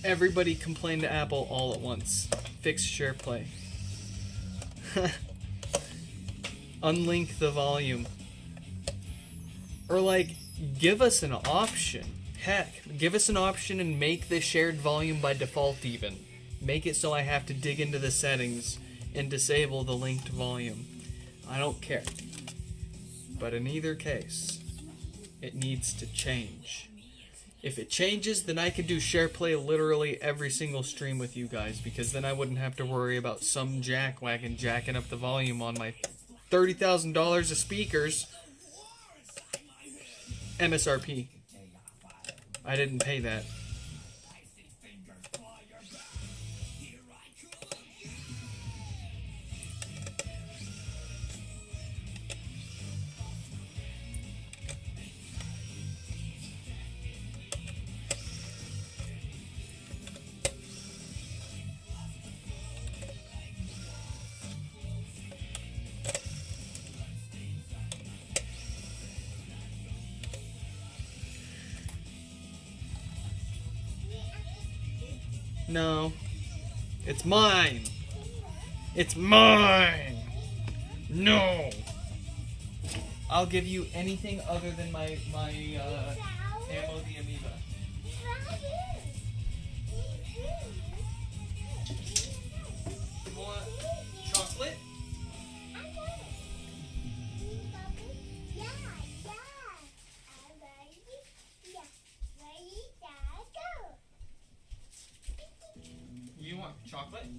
S1: Everybody complained to Apple all at once. Fix SharePlay. Unlink the volume. Or like, give us an option. Heck, give us an option and make the shared volume by default even. Make it so I have to dig into the settings and disable the linked volume. I don't care. But in either case, it needs to change. If it changes, then I could do SharePlay literally every single stream with you guys, because then I wouldn't have to worry about some jackwagon jacking up the volume on my $30,000 of speakers. MSRP. I didn't pay that. No. It's mine. It's mine. No. I'll give you anything other than my Ammo the Amoeba. You want chocolate? You want chocolate?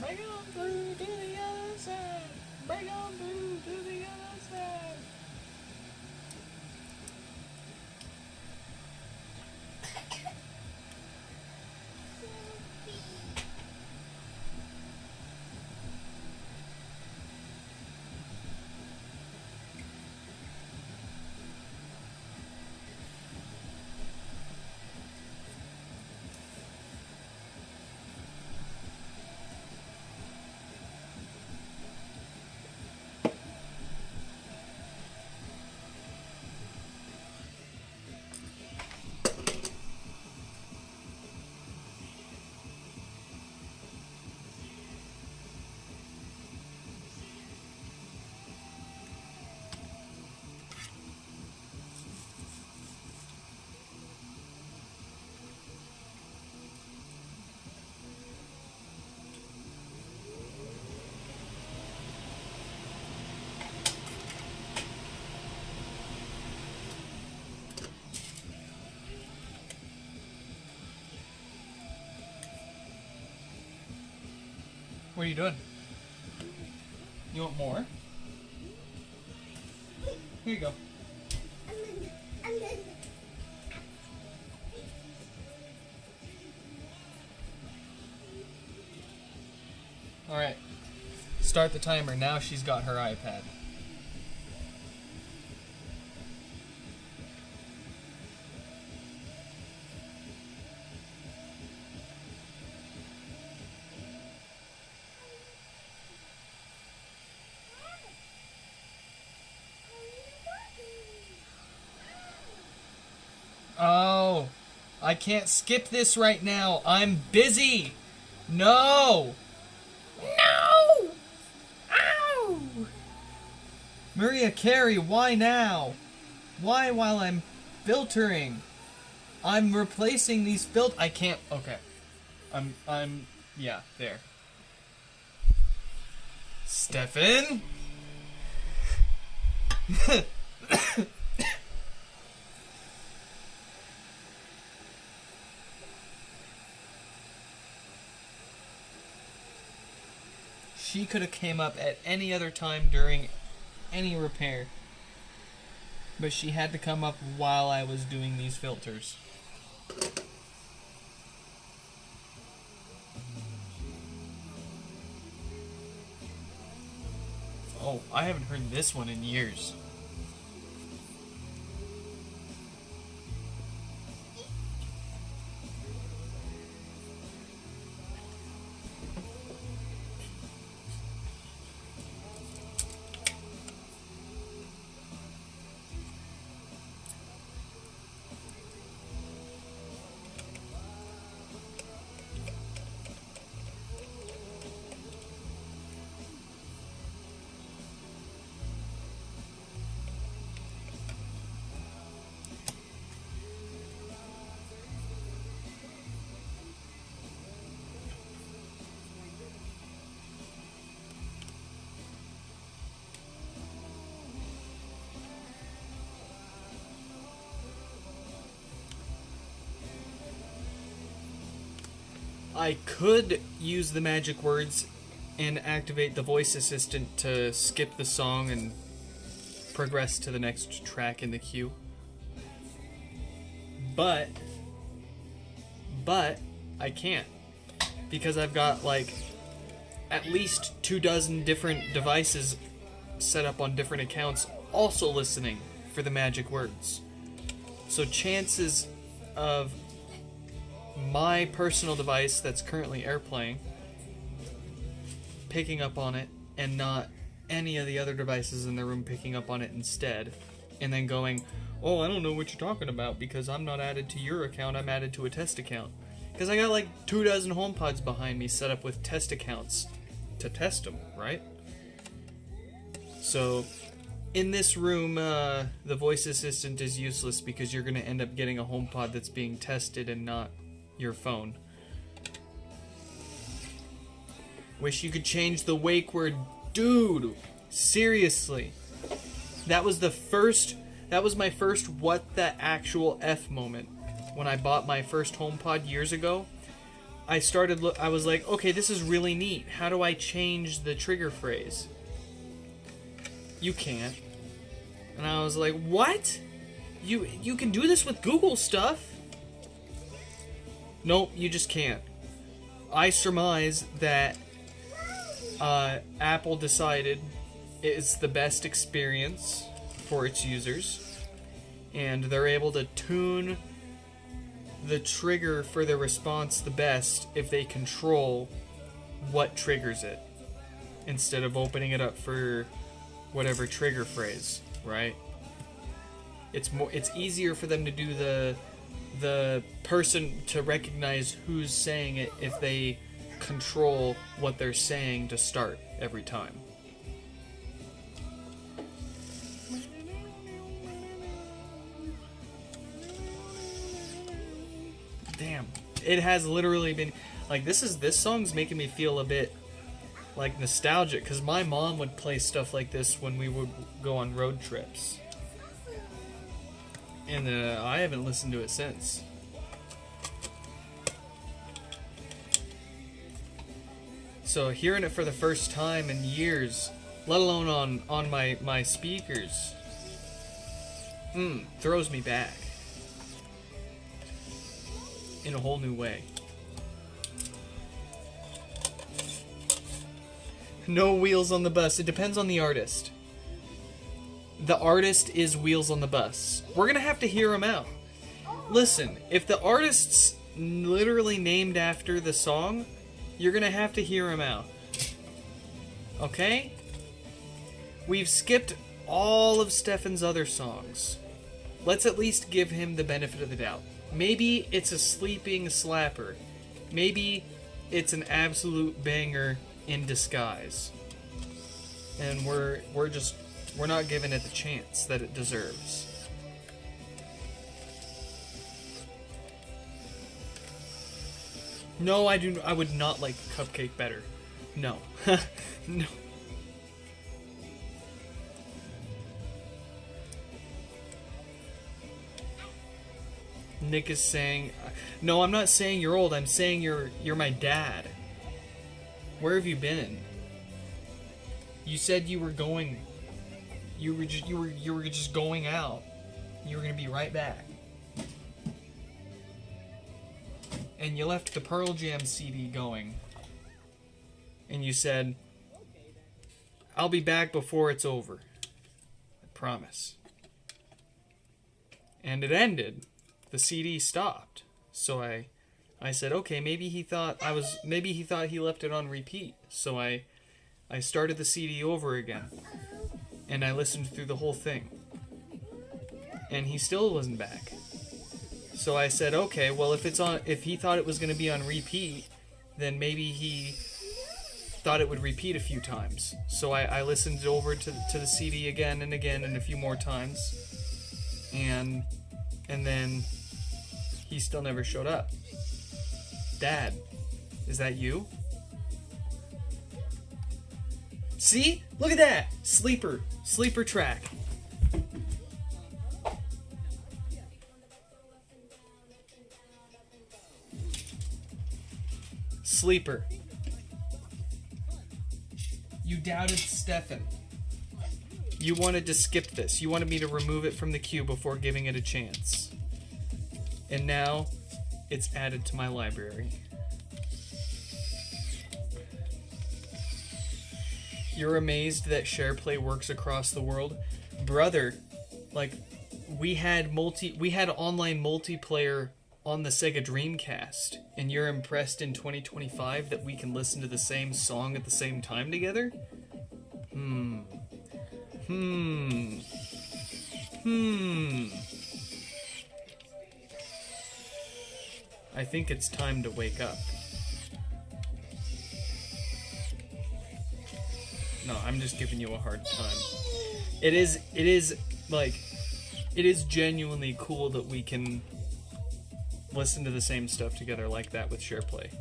S1: Bring on through to the other side. Bring on through to the other side. What are you doing? You want more? Here you go. Alright. Start the timer. Now she's got her iPad. Oh, I can't skip this right now. I'm busy. No. No. Ow. Maria Carey, why now? Why while I'm filtering? I'm replacing these I can't. Okay. Yeah, there. Stefan? She could have came up at any other time during any repair. But she had to come up while I was doing these filters. Oh, I haven't heard this one in years. I could use the magic words and activate the voice assistant to skip the song and progress to the next track in the queue. But I can't, because I've got like at least 24 different devices set up on different accounts also listening for the magic words. So chances of my personal device that's currently airplaying picking up on it and not any of the other devices in the room picking up on it instead, and then going, oh, I don't know what you're talking about because I'm not added to your account, I'm added to a test account. Because I got like 24 HomePods behind me set up with test accounts to test them, right? So in this room, the voice assistant is useless because you're going to end up getting a HomePod that's being tested and not your phone. Wish you could change the wake word. Dude, seriously. That was my first what the actual F moment. When I bought my first HomePod years ago, I was like, okay, this is really neat. How do I change the trigger phrase? You can't. And I was like, what? You can do this with Google stuff. Nope, you just can't. I surmise that Apple decided it's the best experience for its users, and they're able to tune the trigger for the response the best if they control what triggers it, instead of opening it up for whatever trigger phrase, right? It's easier for them to do the person to recognize who's saying it if they control what they're saying to start every time. Damn. It has literally been like this song's making me feel a bit like nostalgic, because my mom would play stuff like this when we would go on road trips. And I haven't listened to it since. So hearing it for the first time in years, let alone on my speakers, throws me back in a whole new way. No Wheels on the Bus. It depends on the artist. The artist is Wheels on the Bus. We're gonna have to hear him out. Listen, if the artist's literally named after the song, you're gonna have to hear him out. Okay? We've skipped all of Stefan's other songs. Let's at least give him the benefit of the doubt. Maybe it's a sleeping slapper. Maybe it's an absolute banger in disguise. And we're not giving it the chance that it deserves. No, I would not like Cupcake better. No. No. Nick is saying, no, I'm not saying you're old. I'm saying you're my dad. Where have you been? You said you were going. You were just going out. You were gonna be right back. And you left the Pearl Jam CD going. And you said, I'll be back before it's over. I promise. And it ended. The CD stopped. So I said, okay, maybe he thought he left it on repeat. So I started the CD over again. And I listened through the whole thing. And he still wasn't back. So I said, okay, well if he thought it was going to be on repeat, then maybe he thought it would repeat a few times. So I listened over to the CD again and again and a few more times. And then he still never showed up. Dad, is that you? See? Look at that! Sleeper track. Sleeper. You doubted Stefan. You wanted to skip this. You wanted me to remove it from the queue before giving it a chance. And now, it's added to my library. You're amazed that SharePlay works across the world? Brother, like, we had online multiplayer on the Sega Dreamcast, and you're impressed in 2025 that we can listen to the same song at the same time together? I think it's time to wake up. No, I'm just giving you a hard time. It is genuinely cool that we can listen to the same stuff together like that with SharePlay.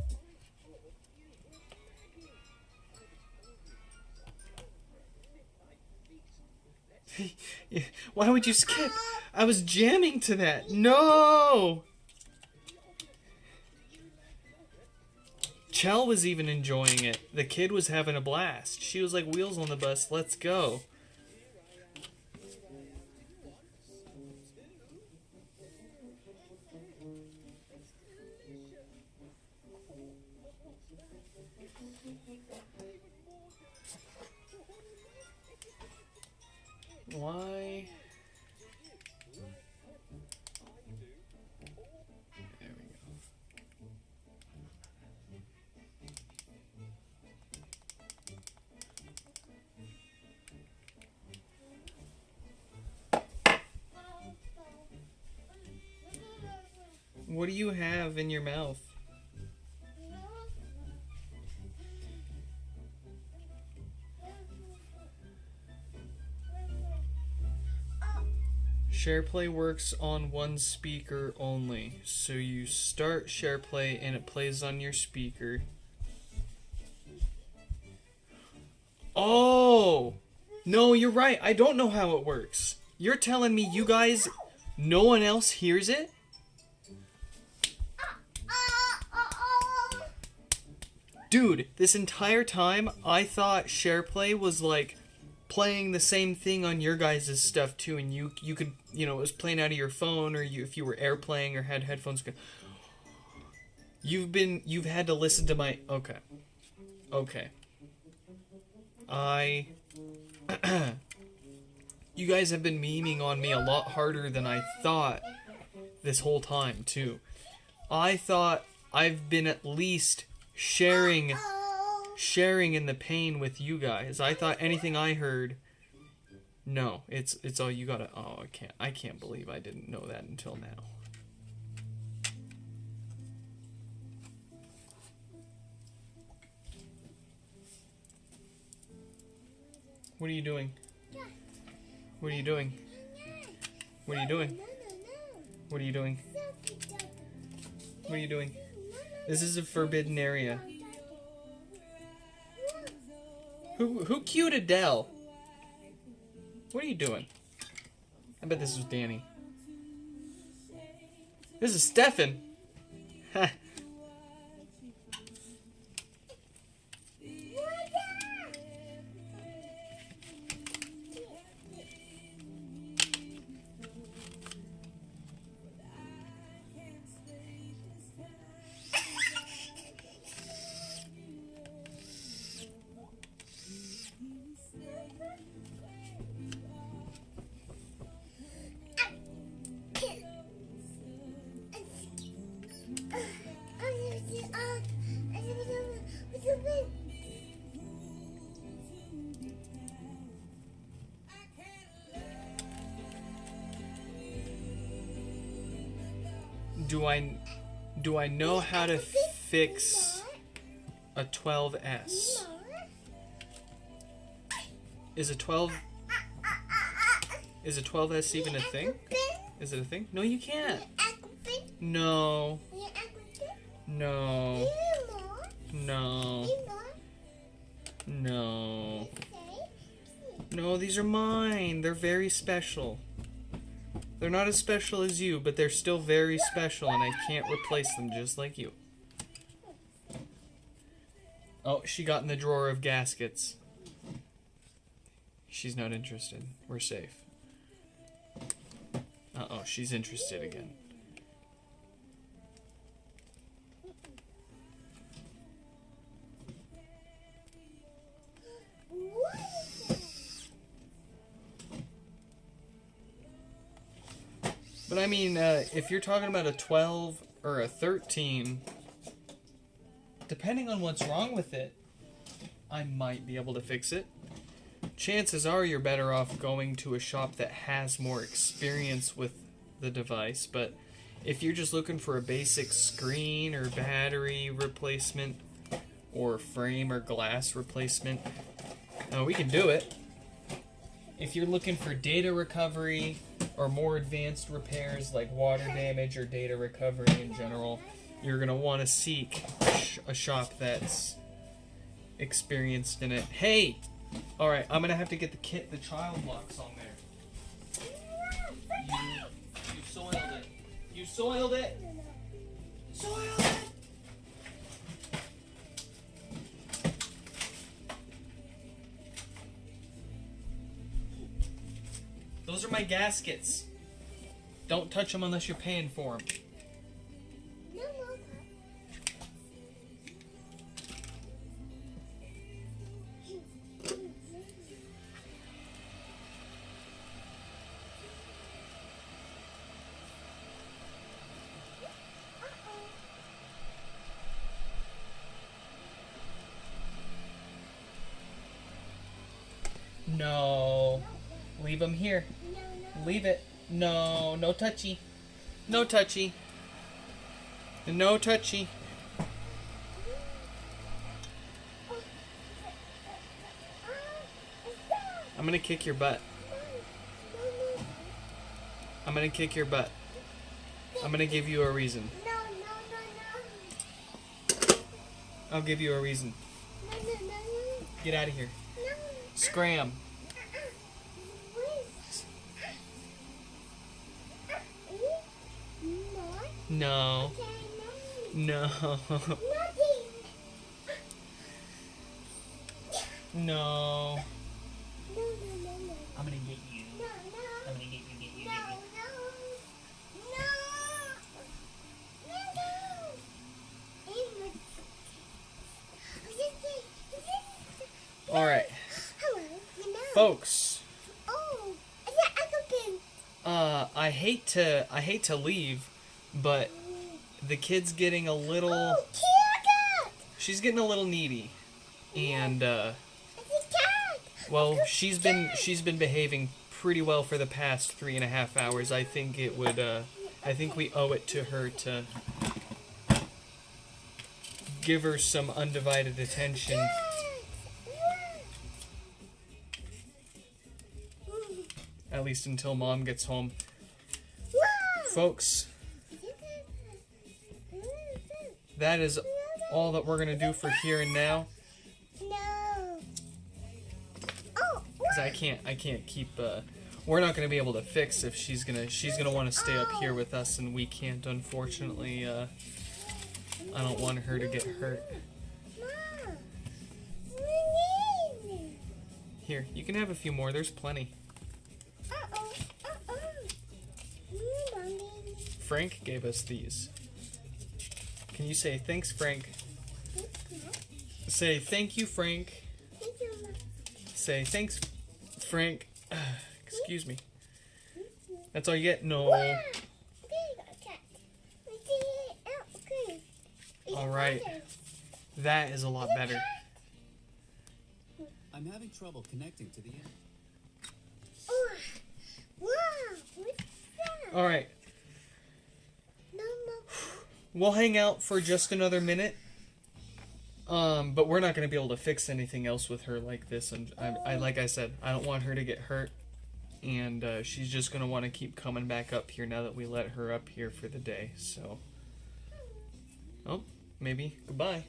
S1: Why would you skip? I was jamming to that. No! Chell was even enjoying it. The kid was having a blast. She was like, Wheels on the Bus, let's go. Why? There we go. What do you have in your mouth? SharePlay works on one speaker only. So you start SharePlay and it plays on your speaker. Oh! No, you're right. I don't know how it works. You're telling me you guys, no one else hears it? Dude, this entire time, I thought SharePlay was like playing the same thing on your guys' stuff too, and you could, you know, it was playing out of your phone, or if you were airplaying or had headphones. You've had to listen to my, okay. You guys have been memeing on me a lot harder than I thought this whole time too. I thought I've been at least sharing in the pain with you guys. I thought anything I heard. No, it's all you gotta. Oh, I can't believe I didn't know that until now. What are you doing? What are you doing? What are you doing? What are you doing? What are you doing? This is a forbidden area. Who cued Adele? What are you doing? I bet this was Danny. This is Stefan. Ha. Do I know how to fix a 12S? Is a 12S even a thing? Is it a thing? No, you can't. No. No. No. No. No, these are mine. They're very special. They're not as special as you, but they're still very special, and I can't replace them just like you. Oh, she got in the drawer of gaskets. She's not interested. We're safe. Uh-oh, she's interested again. But I mean, if you're talking about a 12 or a 13, depending on what's wrong with it, I might be able to fix it. Chances are you're better off going to a shop that has more experience with the device, but if you're just looking for a basic screen or battery replacement or frame or glass replacement, we can do it. If you're looking for data recovery or more advanced repairs like water damage or data recovery in general, you're going to want to seek a shop that's experienced in it. Hey! Alright, I'm going to have to get the child locks on there. You soiled it. You soiled it! Soiled it! Those are my gaskets. Don't touch them unless you're paying for them. No. Leave them here. Leave it. No, no touchy. No touchy. No touchy. I'm gonna kick your butt. I'm gonna kick your butt. I'm gonna give you a reason. I'll give you a reason. Get out of here. Scram. No. No. No.
S2: No, no, no, no.
S5: I'm gonna get you.
S2: No,
S5: I'm
S2: no.
S5: gonna get you.
S2: No, no. No. No, no.
S1: All right,
S2: Hello. You know.
S1: folks.
S2: Oh, is that Uncle Ben?
S1: I hate to leave, but the kid's getting a little.
S2: Oh, cat!
S1: She's getting a little needy, and
S2: It's a cat!
S1: well, she's been behaving pretty well for the past 3.5 hours. I think it would. I think we owe it to her to give her some undivided attention. At least until Mom gets home. Folks, that is all that we're gonna do for here and now.
S2: No. Oh,
S1: 'Cause I can't keep. We're not gonna be able to fix if she's gonna want to stay up here with us, and we can't. Unfortunately, I don't want her to get hurt.
S2: Mom.
S1: Here, you can have a few more. There's plenty.
S2: Uh-oh. Uh-oh. Mommy.
S1: Frank gave us these. Can you say thanks, Frank? Say thank you, Frank.
S2: Thank you, Mom.
S1: Say thanks, Frank. Excuse me. That's all you get? No.
S2: Wow. Okay, you got a cat. Okay.
S1: All right. That is a lot better.
S5: I'm having trouble connecting to the internet.
S2: Oh, wow. What's that?
S1: All right.
S2: No, Mom.
S1: We'll hang out for just another minute. But we're not going to be able to fix anything else with her like this. And I like I said, I don't want her to get hurt. And she's just going to want to keep coming back up here now that we let her up here for the day. So, oh, maybe. Goodbye.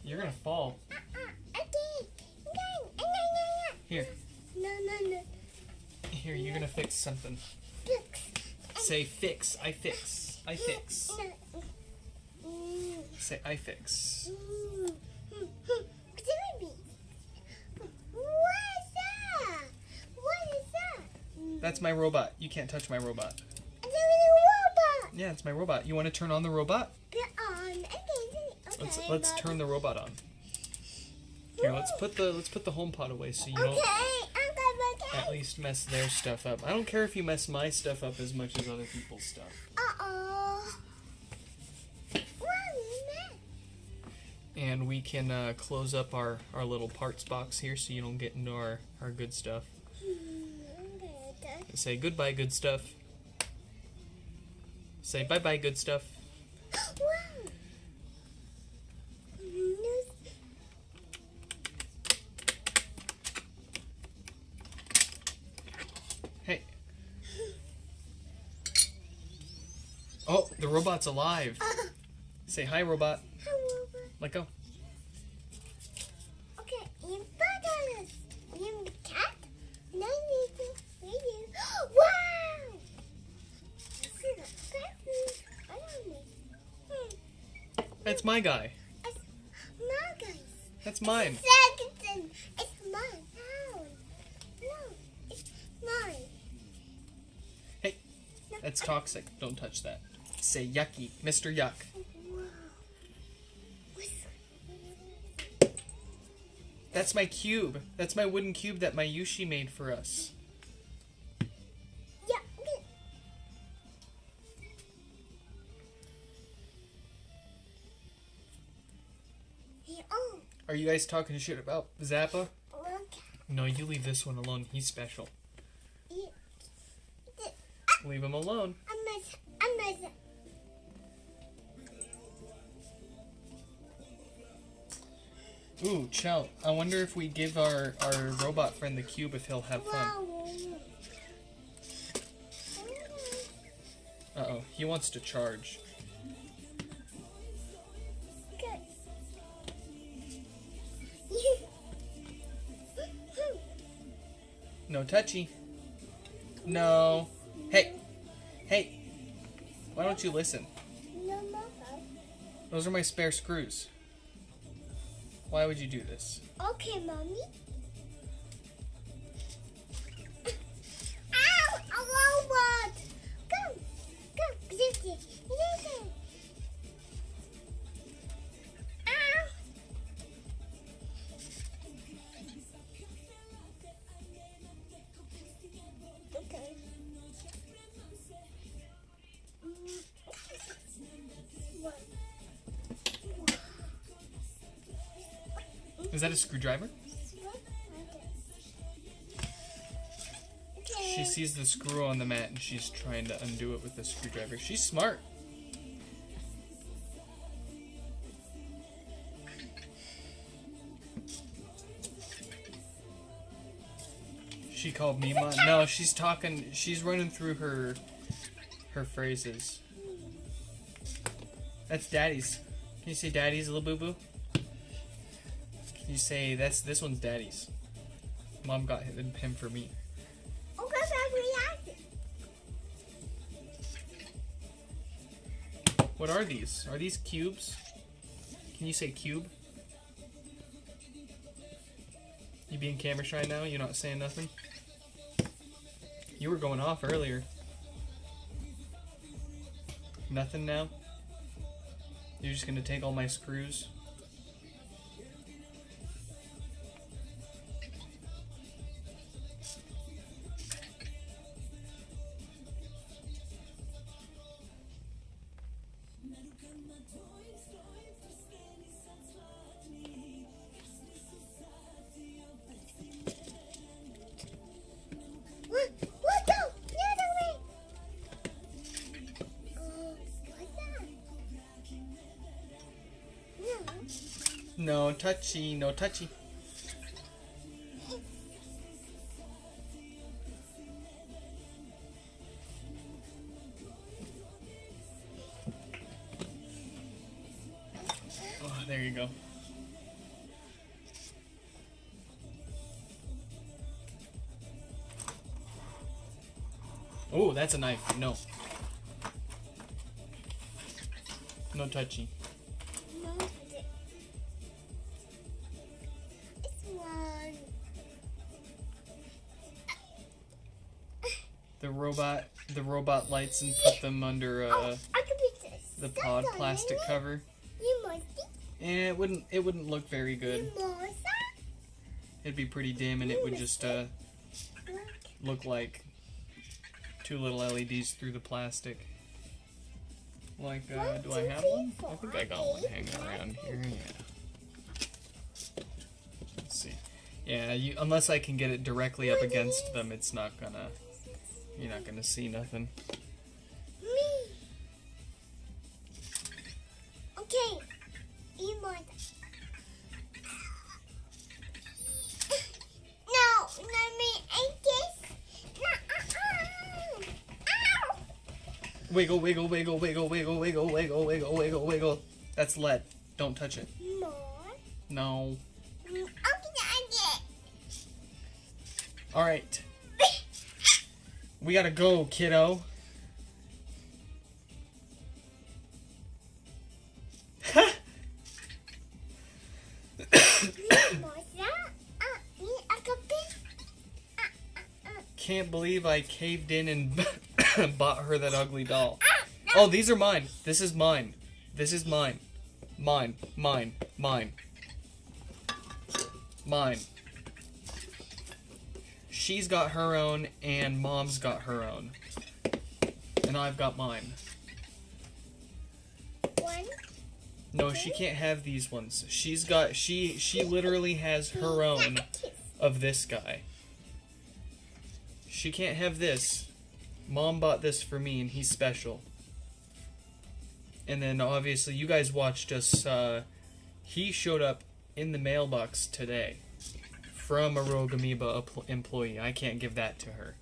S1: You're going to fall.
S2: Okay.
S1: Here.
S2: No, no, no.
S1: Here, you're going to fix something.
S2: Fix.
S1: Say fix. I fix. I fix.
S2: No.
S1: Say I fix.
S2: What's it be? What is that? What is that?
S1: That's my robot. You can't touch my robot.
S2: It's a little robot.
S1: Yeah, it's my robot. You want to turn on the robot?
S2: Put on. Okay.
S1: Let's turn the robot on. Here, let's put the HomePod away so you
S2: Okay.
S1: don't
S2: Okay.
S1: at least mess their stuff up. I don't care if you mess my stuff up as much as other people's stuff.
S2: Uh-oh. What is that?
S1: And we can close up our little parts box here so you don't get into our good stuff.
S2: Okay.
S1: Say goodbye, good stuff. Say bye-bye, good stuff.
S2: Wow.
S1: Hey. Oh, the robot's alive. Say hi, robot. Let go.
S2: Okay, you bananas. You cat. And I need to feed you. Wow! See the pepper. I don't need.
S1: That's my guy.
S2: It's my guys.
S1: That's mine.
S2: Second. It's mine. No, it's mine.
S1: Hey, that's toxic. Don't touch that. Say yucky, Mr. Yuck.
S2: Wow.
S1: That's my cube. That's my wooden cube that my Yushi made for us.
S2: Yeah. Oh,
S1: Are you guys talking shit about Zappa?
S2: look.
S1: No, you leave this one alone. He's special.
S2: Yeah.
S1: Leave him alone.
S2: I'm nice.
S1: Ooh, Chell, I wonder if we give our robot friend the cube if he'll have fun.
S2: Wow.
S1: Uh-oh, he wants to charge.
S2: Good.
S1: No touchy. No. Hey. Hey. Why don't you listen?
S2: No, Mama.
S1: Those are my spare screws. Why would you do this?
S2: Okay, Mommy. Ow! A robot! Come! Come! Listen! Listen! Ow! Okay. What?
S1: Is that a screwdriver?
S2: Okay.
S1: She sees the screw on the mat and she's trying to undo it with the screwdriver. She's smart. She called me mom. No, she's talking. She's running through her phrases. That's Daddy's. Can you say Daddy's, little boo boo? Can you say this one's Daddy's? Mom got him for me.
S2: Oh, because I reacted.
S1: What are these? Are these cubes? Can you say cube? You being camera shy now? You're not saying nothing? You were going off earlier. Nothing now? You're just gonna take all my screws?
S2: What? What? Go! The other way! What's that? No.
S1: No touchy, no touchy. Oh, there you go. Oh, that's a knife. No. No touchy.
S2: No. It's one.
S1: The robot lights and put them under
S2: I could be
S1: the
S2: stuck
S1: pod
S2: on
S1: plastic
S2: it.
S1: cover.
S2: You must be.
S1: And it wouldn't look very good.
S2: You must
S1: It'd be pretty dim and it would just look like two little LEDs through the plastic. Like, do I have one? I think I got one hanging around here. Yeah. Let's see. Yeah, unless I can get it directly up against them, it's not gonna. You're not gonna see nothing.
S2: Me. Okay. You must. No, let me eat this. No, ow.
S1: Wiggle, wiggle, wiggle, wiggle, wiggle, wiggle, wiggle, wiggle, wiggle, wiggle. That's lead. Don't touch it.
S2: More.
S1: No.
S2: Okay, I get.
S1: All right. We gotta go, kiddo. Can't believe I caved in and bought her that ugly doll. Oh, these are mine. This is mine. This is mine. Mine. Mine. Mine. Mine. She's got her own, and Mom's got her own. And I've got mine.
S2: One.
S1: No, she can't have these ones. She's got, she literally has her own of this guy. She can't have this. Mom bought this for me, and he's special. And then, obviously, you guys watched us, he showed up in the mailbox today from a Rogue Amoeba employee. I can't give that to her.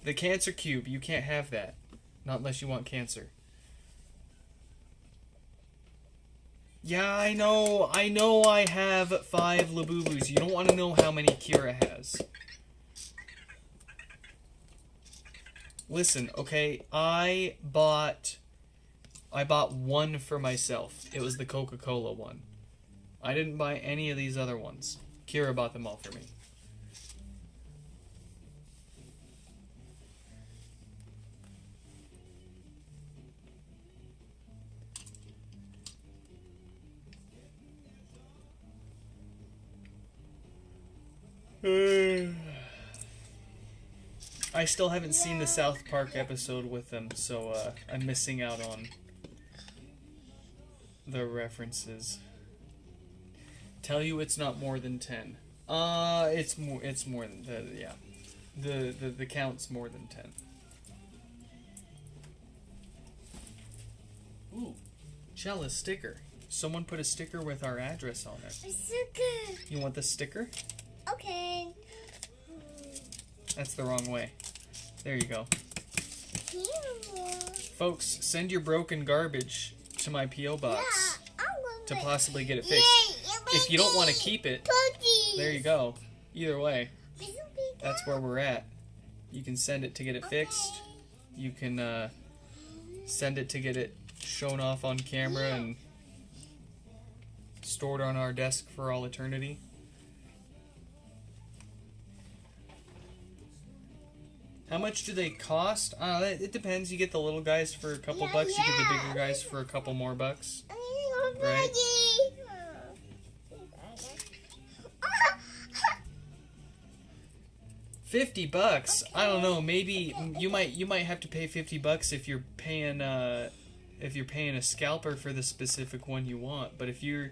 S1: The cancer cube, you can't have that. Not unless you want cancer. Yeah, I know I have 5 Labubus. You don't want to know how many Kira has. Listen, okay, I bought one for myself. It was the Coca-Cola one. I didn't buy any of these other ones. Kira bought them all for me. I still haven't seen the South Park episode with them, so I'm missing out on the references. Tell you it's not more than 10. It's more than yeah. The count's more than 10. Ooh, Chell, a sticker. Someone put a sticker with our address on it.
S2: It's so good.
S1: You want the sticker?
S2: Okay.
S1: That's the wrong way. There you go.
S2: Here.
S1: Folks, send your broken garbage to my P.O. box to possibly get it fixed. If you don't want to keep it, there you go. Either way, that's where we're at. You can send it to get it fixed. You can send it to get it shown off on camera and stored on our desk for all eternity. How much do they cost? It depends. You get the little guys for a couple bucks. You get the bigger guys for a couple more bucks. Right? $50. I don't know. Maybe you might have to pay $50 if you're paying a scalper for the specific one you want. But if you're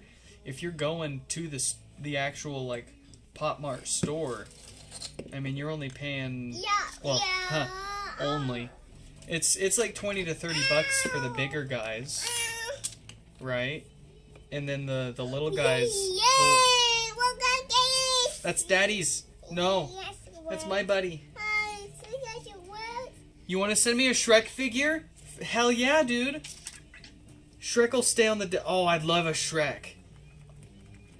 S1: going to the actual like Pop Mart store, I mean, you're only paying only. It's like $20 to $30 for the bigger guys, right? And then the little guys.
S2: Yay! We're gonna get it.
S1: That's Daddy's. No,
S2: Yes,
S1: that's my buddy.
S2: so that's your word.
S1: You want to send me a Shrek figure? Hell yeah, dude. Shrek will stay on the. Oh, I'd love a Shrek.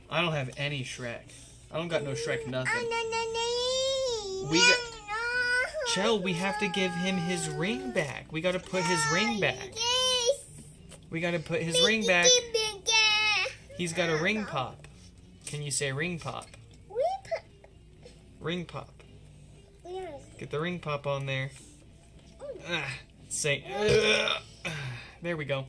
S1: I don't have any Shrek. I don't got no Shrek nothing. We got. Chell, we have to give him his ring back. We gotta put his ring back. We gotta put his ring back. He's got a ring pop. Can you say ring pop? Ring pop. Get the ring pop on there. Say. There we go.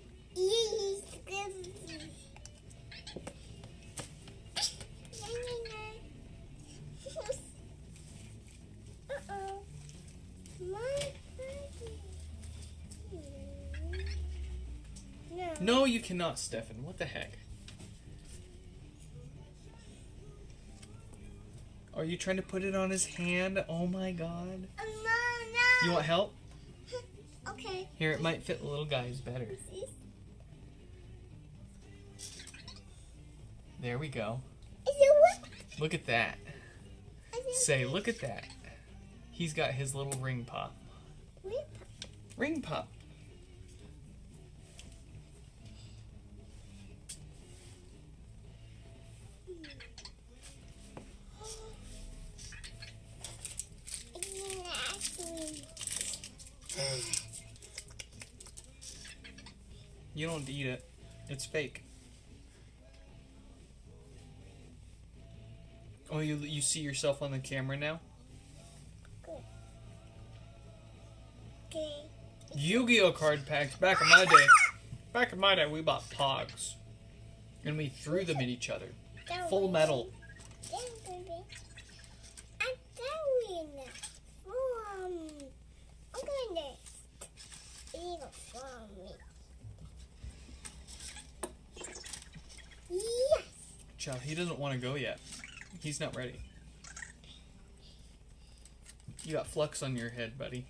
S1: No, you cannot, Stefan. What the heck? Are you trying to put it on his hand? Oh my god. You want help?
S2: Okay.
S1: Here, it might fit the little guys better. There we go. Look at that. Say, look at that. He's got his little ring pop. Ring pop. You don't eat it. It's fake. Oh, you see yourself on the camera now?
S2: Okay.
S1: Yu-Gi-Oh card packs. Back in my day. Back in my day, we bought Pogs. And we threw them at each other. Full metal.
S2: Yes.
S1: Chow, he doesn't want to go yet. He's not ready. You got flux on your head, buddy.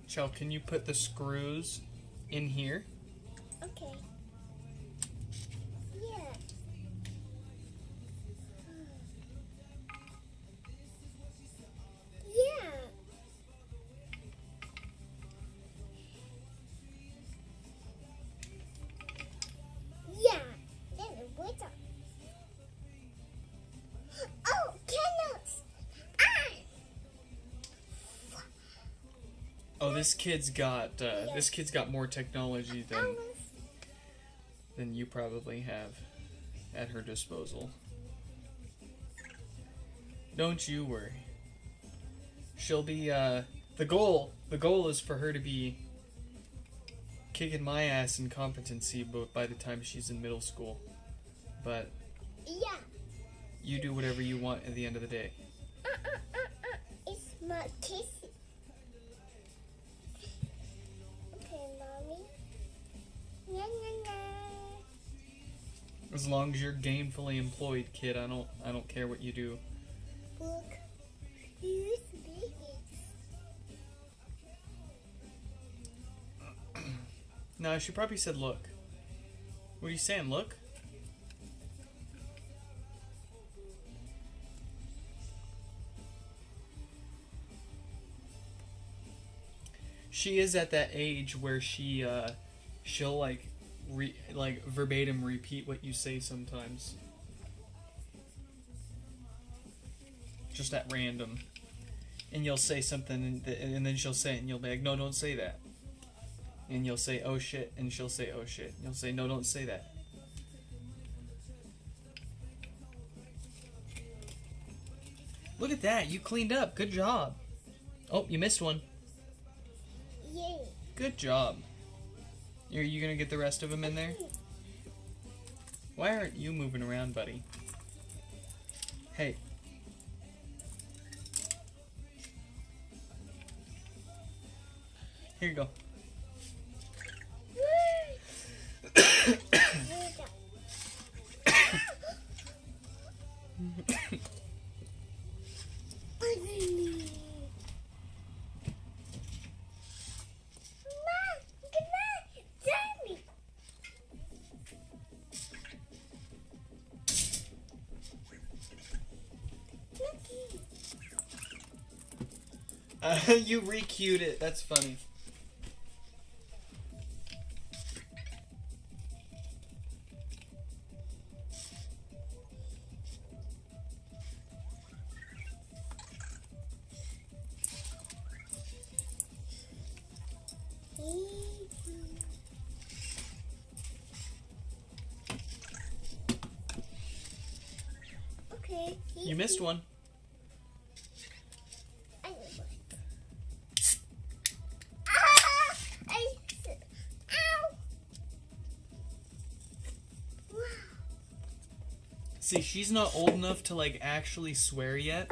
S1: Chow, can you put the screws in here?
S2: Okay. Yeah. Yeah. Yeah. Then wait up. Oh.
S1: Oh, this kid's got more technology than you probably have at her disposal. Don't you worry. She'll be the goal is for her to be kicking my ass in competency by the time she's in middle school. But
S2: Yeah.
S1: you do whatever you want at the end of the day.
S2: It's my kiss. Okay, mommy. Yeah, yeah, yeah.
S1: As long as you're gainfully employed, kid, I don't care what you do.
S2: Look. Here's babies.
S1: No, she probably said look. What are you saying, look? She is at that age where she'll like verbatim repeat what you say sometimes. Just at random. And you'll say something and then she'll say it and you'll be like, no, don't say that. And you'll say, oh shit, and she'll say, oh shit. And you'll say, no, don't say that. Look at that, you cleaned up. Good job. Oh, you missed one.
S2: Yeah.
S1: Good job. Are you gonna get the rest of them in there? Why aren't you moving around, buddy? Hey. Here you go. You re-queued it. That's funny.
S2: Okay.
S1: You missed one.
S2: I Ah! Ow! Wow.
S1: See, she's not old enough to like actually swear yet.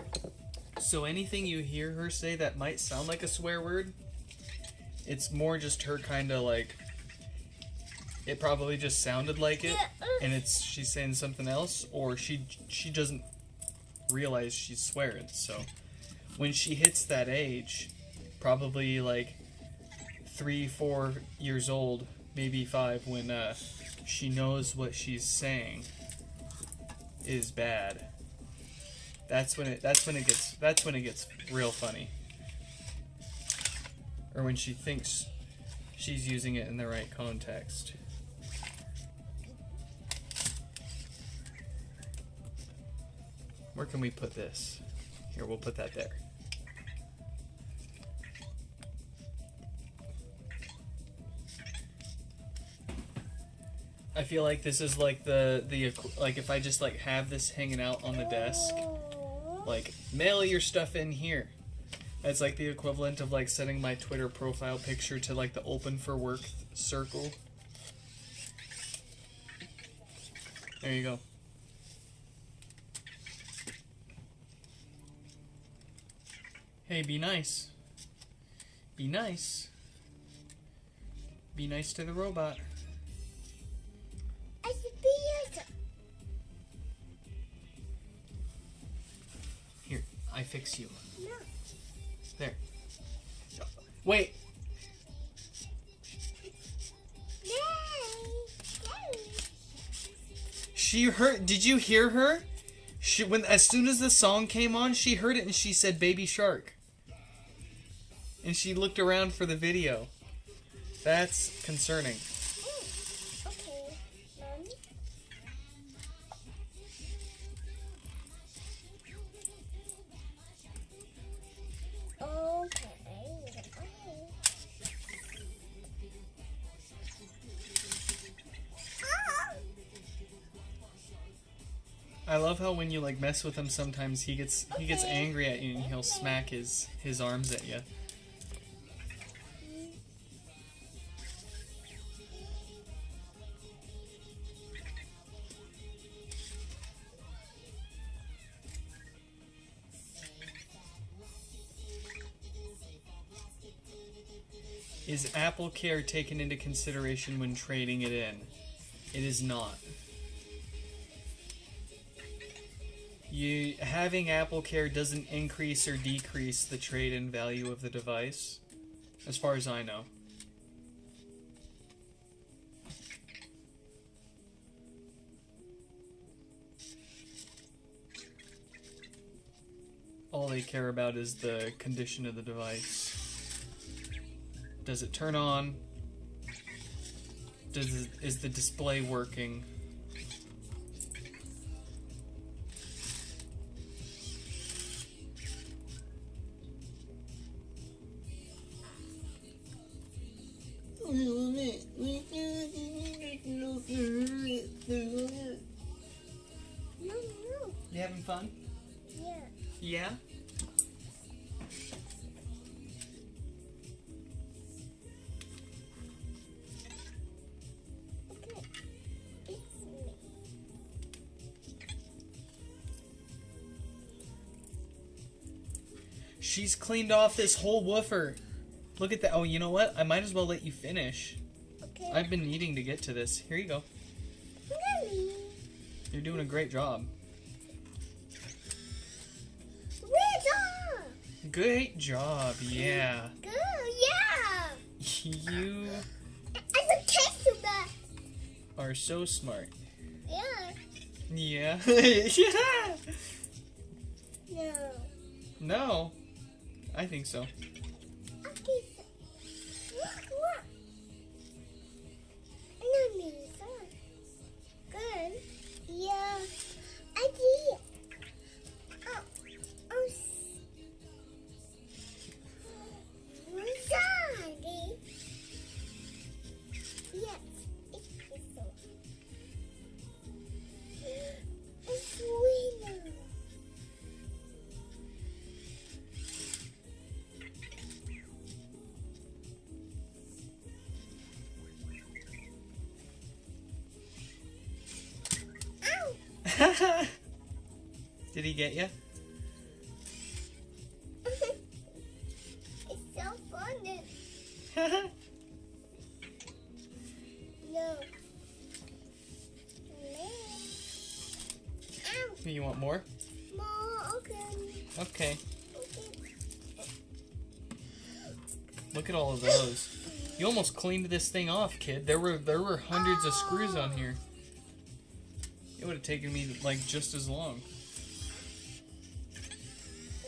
S1: So anything you hear her say that might sound like a swear word, it's more just her kind of like, it probably just sounded like it and she's saying something else, or she doesn't realize she's swearing. So when she hits that age, probably like 3-4 years old, maybe 5, when she knows what she's saying is bad, that's when it gets real funny. Or when she thinks she's using it in the right context. Where can we put this? Here, we'll put that there. I feel like this is like like if I just like have this hanging out on the desk, like mail your stuff in here. It's like the equivalent of like setting my Twitter profile picture to like the open for work circle. There you go. Hey, be nice. Be nice. Be nice to the robot.
S2: I should be here.
S1: Here, I fix you.
S2: No.
S1: There. Wait. She heard. Did you hear her? As soon as the song came on, she heard it and she said "Baby Shark." And she looked around for the video. That's concerning.
S2: Okay, Mommy. Okay.
S1: I love how when you like mess with him, sometimes he gets angry at you and he'll smack his arms at you. Is Apple Care taken into consideration when trading it in? It is not. Having Apple Care doesn't increase or decrease the trade-in value of the device, as far as I know. All they care about is the condition of the device. Does it turn on? Is the display working?
S2: No.
S1: You having fun?
S2: Yeah.
S1: Yeah?
S2: Okay. It's me.
S1: She's cleaned off this whole woofer. Look at that. Oh, you know what? I might as well let you finish.
S2: Okay.
S1: I've been needing to get to this. Here you go.
S2: Mommy.
S1: You're doing a great job.
S2: Where's
S1: Great job, yeah.
S2: Good, yeah.
S1: You
S2: I'm a test back.
S1: are so smart.
S2: Yeah.
S1: Yeah. Yeah.
S2: No.
S1: No. I think so.
S2: Okay. What? No, me. Good. Yeah. I did. Oh. Sorry. Yes. It's so. It's winner. Ow.
S1: Did he get you?
S2: It's so fun. No. Ow.
S1: You want more?
S2: More. Okay.
S1: Okay.
S2: Okay.
S1: Look at all of those. You almost cleaned this thing off, kid. There were hundreds of screws on here. It would have taken me like just as long.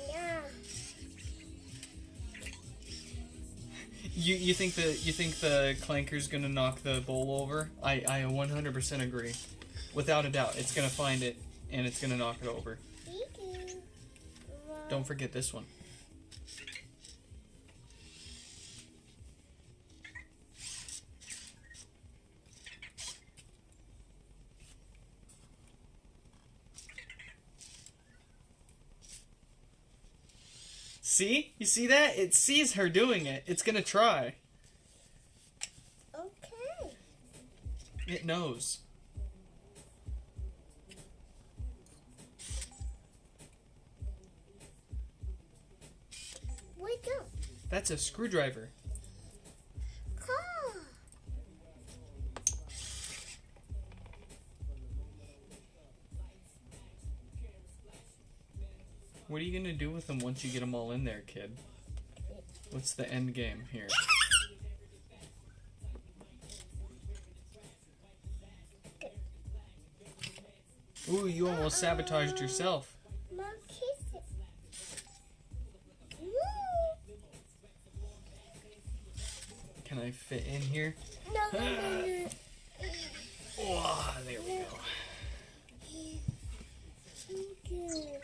S2: Yeah.
S1: You think the clanker's gonna knock the bowl over? I 100% agree. Without a doubt, it's gonna find it and it's gonna knock it over. Don't forget this one. See? You see that? It sees her doing it. It's gonna try.
S2: Okay.
S1: It knows.
S2: Wake up.
S1: That's a screwdriver.
S2: Car.
S1: What are you gonna do with them once you get them all in there, kid? What's the end game here? Ooh, you almost sabotaged yourself.
S2: Mom, kiss it. Woo.
S1: Can I fit in here?
S2: No.
S1: Oh, there we go.
S2: Okay.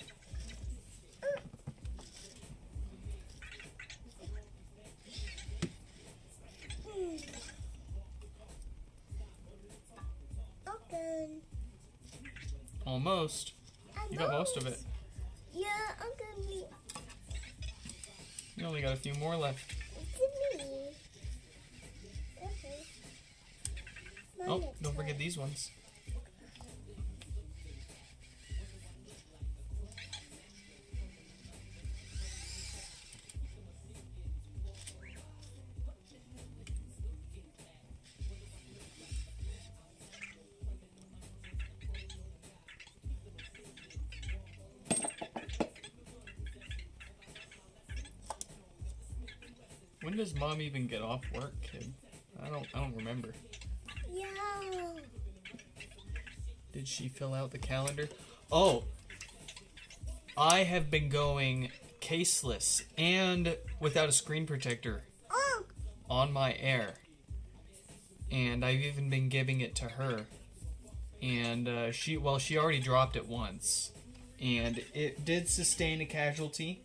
S2: Okay.
S1: Almost. got most of it.
S2: Yeah, I'm gonna be.
S1: You only got a few more left.
S2: It's me. Okay.
S1: Oh, don't forget these ones. When does Mom even get off work, kid? I don't remember.
S2: Yeah.
S1: Did she fill out the calendar? Oh, I have been going caseless and without a screen protector
S2: Oh.
S1: on my Air. And I've even been giving it to her. And she already dropped it once. And it did sustain a casualty.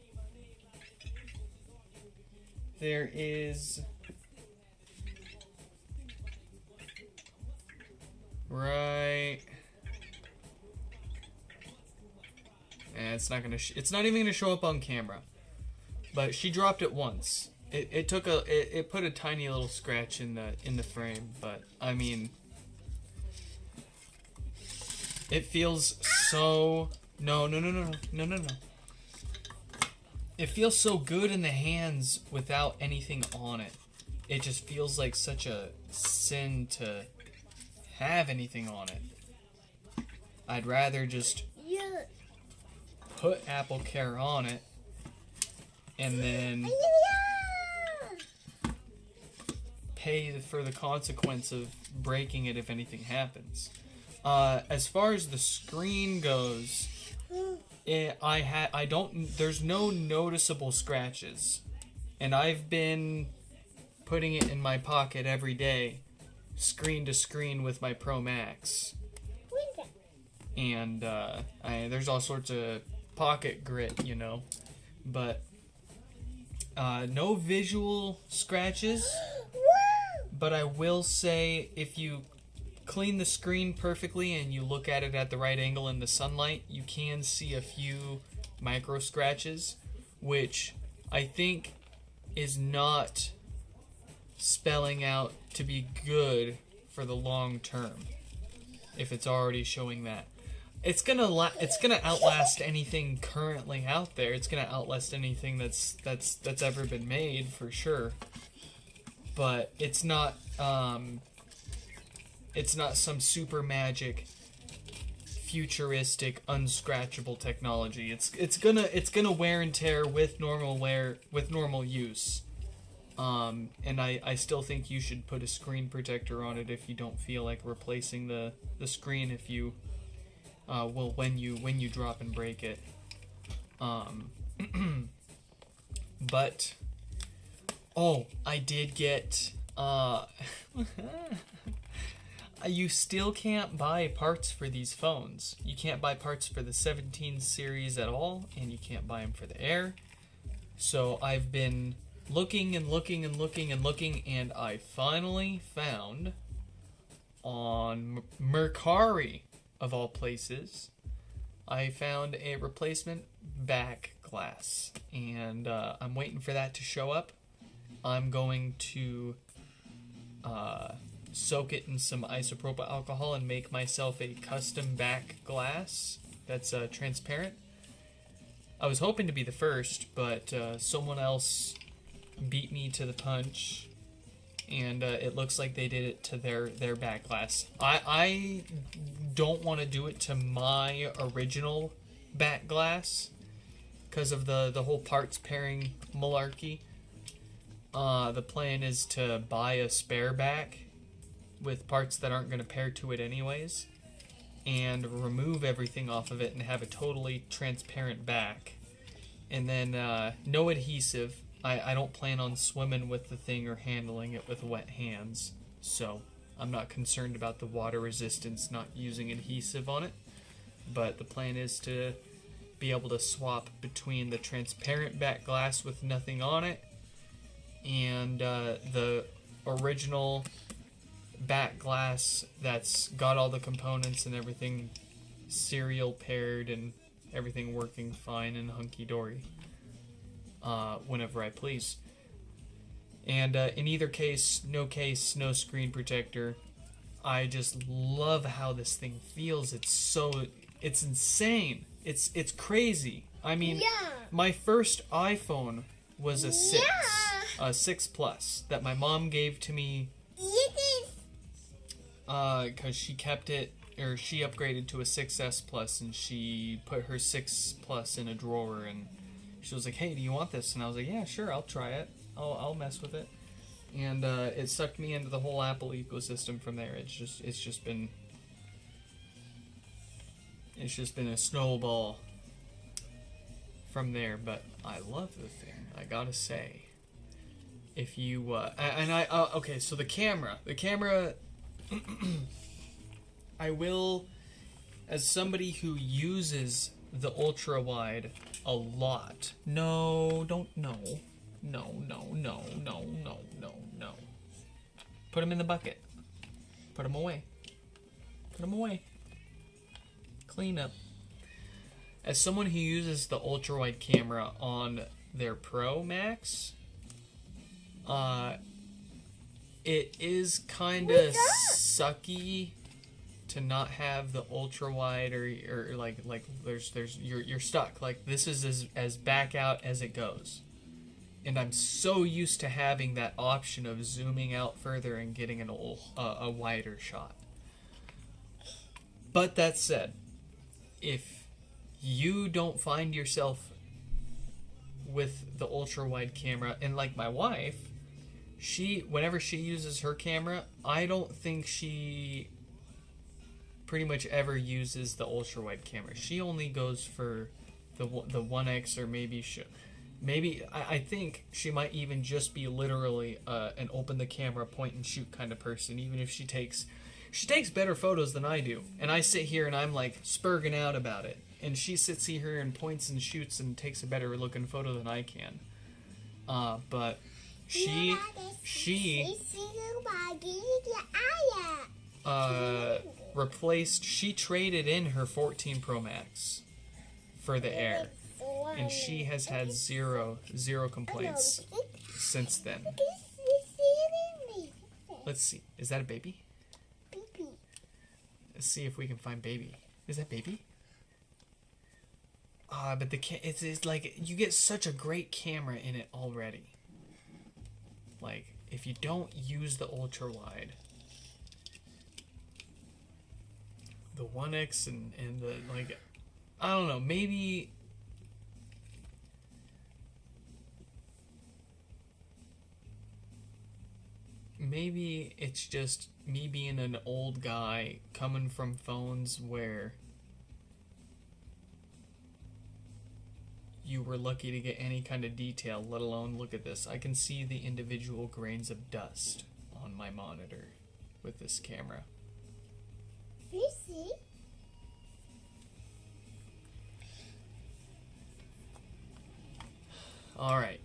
S1: There is... Right... And it's not gonna. It's not even gonna show up on camera. But she dropped it once. It took a. It put a tiny little scratch in the frame. But I mean, it feels so. No. It feels so good in the hands without anything on it. It just feels like such a sin to have anything on it. I'd rather just
S2: Yeah.
S1: put Apple Care on it and then
S2: Yeah.
S1: pay for the consequence of breaking it if anything happens. As far as the screen goes, there's no noticeable scratches, and I've been putting it in my pocket every day, screen to screen with my Pro Max, and there's all sorts of pocket grit, you know, but no visual scratches. But I will say, if you clean the screen perfectly and you look at it at the right angle in the sunlight, you can see a few micro scratches, which I think is not spelling out to be good for the long term. If it's already showing that, it's gonna outlast anything currently out there. It's gonna outlast anything that's ever been made for sure. But it's not some super magic, futuristic, unscratchable technology. It's gonna wear and tear with normal use. And I still think you should put a screen protector on it if you don't feel like replacing the screen if you when you drop and break it. But I did get you still can't buy parts for these phones. You can't buy parts for the 17 series at all, and you can't buy them for the Air. So I've been looking, and I finally found on Mercari, of all places, I found a replacement back glass, and I'm waiting for that to show up. I'm going to soak it in some isopropyl alcohol and make myself a custom back glass that's transparent. I was hoping to be the first, but someone else beat me to the punch, and it looks like they did it to their back glass. I don't want to do it to my original back glass because of the whole parts pairing malarkey. The plan is to buy a spare back with parts that aren't going to pair to it anyways, and remove everything off of it and have a totally transparent back. And then no adhesive. I don't plan on swimming with the thing or handling it with wet hands, so I'm not concerned about the water resistance not using adhesive on it. But the plan is to be able to swap between the transparent back glass with nothing on it and the original back glass that's got all the components and everything serial paired and everything working fine and hunky-dory whenever I please. And in either case, no screen protector. I just love how this thing feels. It's insane. It's crazy. I mean,
S2: Yeah.
S1: my first iPhone was a 6,
S2: Yeah.
S1: a 6 Plus that my mom gave to me
S2: It is.
S1: because she kept it, or she upgraded to a 6S Plus, and she put her 6 Plus in a drawer, and she was like, "Hey, do you want this?" And I was like, "Yeah, sure, I'll try it. I'll mess with it." And it sucked me into the whole Apple ecosystem from there. It's just been a snowball from there. But I love the thing, I gotta say. If you okay, so the camera, I will, as somebody who uses the ultra wide a lot. No. Put them in the bucket. Put them away. Clean up. As someone who uses the ultra wide camera on their Pro Max, it is kind of sucky to not have the ultra wide, or like you're stuck. Like, this is as back out as it goes. And I'm so used to having that option of zooming out further and getting a wider shot. But that said, if you don't find yourself with the ultra wide camera, and like my wife, whenever she uses her camera, I don't think she pretty much ever uses the ultra wide camera. She only goes for the 1X, or maybe I think she might even just be literally an open the camera, point and shoot kind of person. Even if she takes better photos than I do, and I sit here and I'm like spurging out about it, and she sits here and points and shoots and takes a better looking photo than I can. But she traded in her 14 Pro Max for the Air, and she has had zero complaints since then. Let's see. Is that a baby? Let's see if we can find baby. Is that baby? But it's like, you get such a great camera in it already. Like, if you don't use the ultra wide, the 1X and the, like, I don't know, maybe it's just me being an old guy coming from phones where you were lucky to get any kind of detail, let alone, look at this. I can see the individual grains of dust on my monitor with this camera.
S2: You see?
S1: Alright.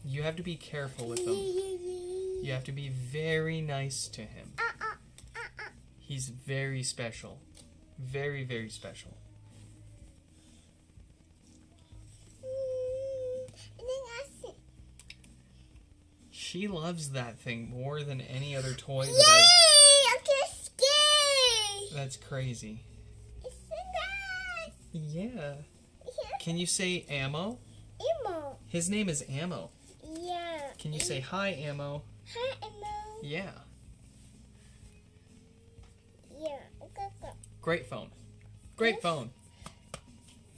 S1: You have to be careful with him. You have to be very nice to him. He's very special. Very, very special. She loves that thing more than any other toy that
S2: Yay! I'm just scared.
S1: That's crazy.
S2: It's so nice.
S1: Yeah. Can you say Ammo?
S2: Ammo.
S1: His name is Ammo.
S2: Yeah.
S1: Can you say hi, Ammo?
S2: Hi, Ammo.
S1: Yeah.
S2: Yeah. Go.
S1: Great phone. Great
S2: Yes.
S1: phone.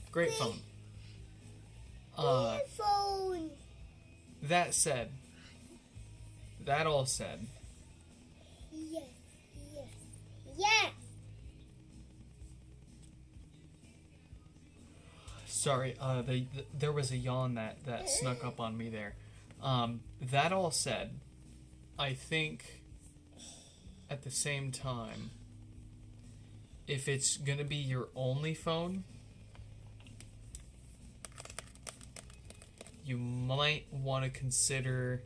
S1: Great phone.
S2: Phone.
S1: That all said,
S2: Yes. Yes.
S1: sorry, there was a yawn that snuck up on me there. That all said, I think at the same time, if it's gonna be your only phone, you might want to consider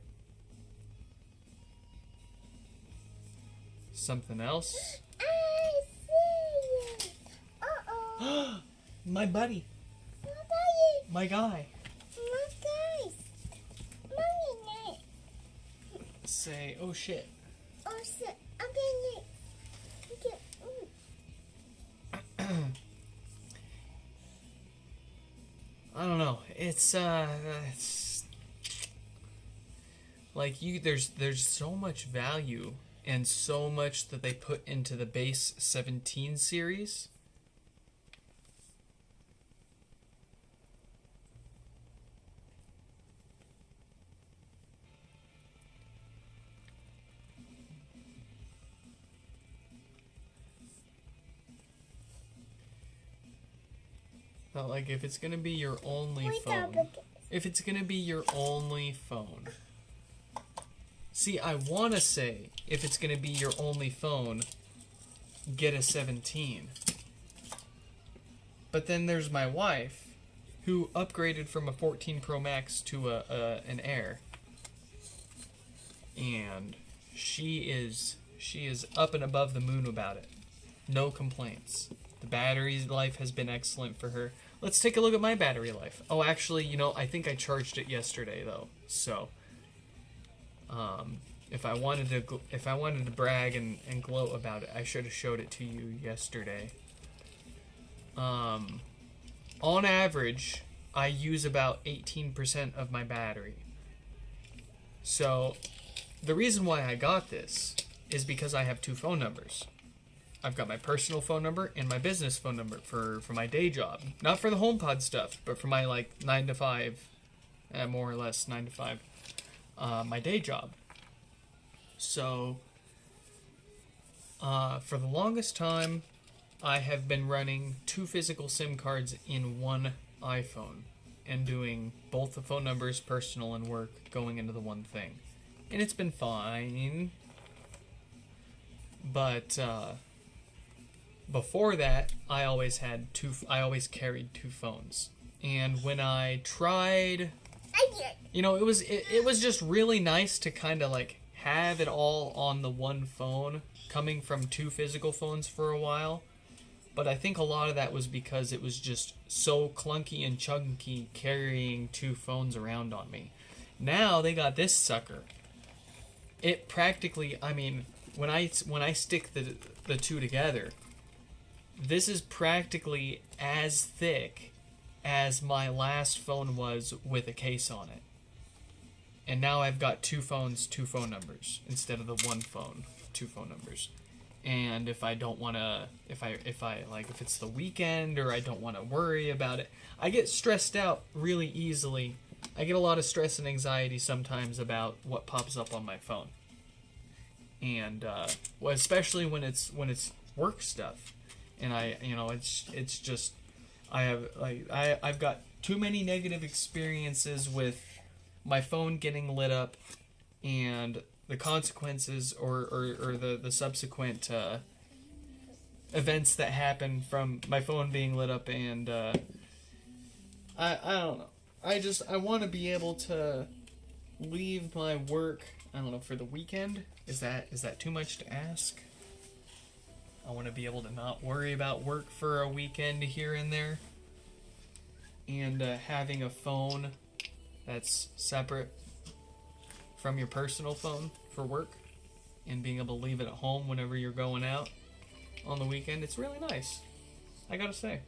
S1: something else.
S2: I see it.
S1: My buddy.
S2: Mommy,
S1: My guy.
S2: guys. Mommy, night.
S1: Say, oh shit.
S2: Oh, shit. I'm getting it.
S1: I don't know. It's like there's so much value and so much that they put into the base 17 series. But like if it's gonna be your only phone. If it's gonna be your only phone. See, I wanna say if it's gonna be your only phone, get a 17. But then there's my wife, who upgraded from a 14 Pro Max to an Air. And she is up and above the moon about it. No complaints. The battery life has been excellent for her. Let's take a look at my battery life. Oh, actually, you know, I think I charged it yesterday though. So, if I wanted to brag and gloat about it, I should have showed it to you yesterday. On average, I use about 18% of my battery. So, the reason why I got this is because I have two phone numbers. I've got my personal phone number and my business phone number for my day job. Not for the HomePod stuff, but for my like 9 to 5, more or less 9 to 5, my day job. So, for the longest time, I have been running 2 physical SIM cards in one iPhone and doing both the phone numbers, personal and work, going into the one thing. And it's been fine. But, before that, I always carried 2 phones. And when I tried, you know, it was just really nice to kind of like have it all on the one phone, coming from 2 physical phones for a while. But I think a lot of that was because it was just so clunky and chunky carrying 2 phones around on me. Now they got this sucker. It practically, I mean, when I stick the 2 together, this is practically as thick as my last phone was with a case on it. And now I've got 2 phones, 2 phone numbers instead of the one phone, 2 phone numbers. And if I don't want to, if it's the weekend or I don't want to worry about it, I get stressed out really easily. I get a lot of stress and anxiety sometimes about what pops up on my phone. And well, especially when it's work stuff. And it's just I've got too many negative experiences with my phone getting lit up and the consequences or the subsequent events that happen from my phone being lit up, and I don't know. I want to be able to leave my work, I don't know, for the weekend. Is that too much to ask? I want to be able to not worry about work for a weekend here and there. And having a phone that's separate from your personal phone for work. And being able to leave it at home whenever you're going out on the weekend. It's really nice, I gotta say.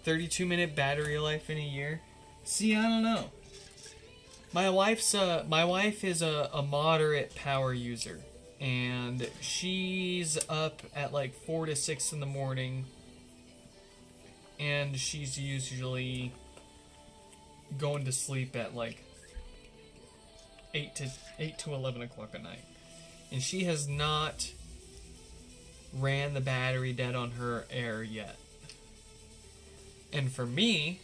S1: 32-minute battery life in a year. See, I don't know. My wife is a moderate power user, and she's up at like 4 to 6 in the morning, and she's usually going to sleep at like 8 to 11 o'clock at night, and she has not ran the battery dead on her Air yet. And for me,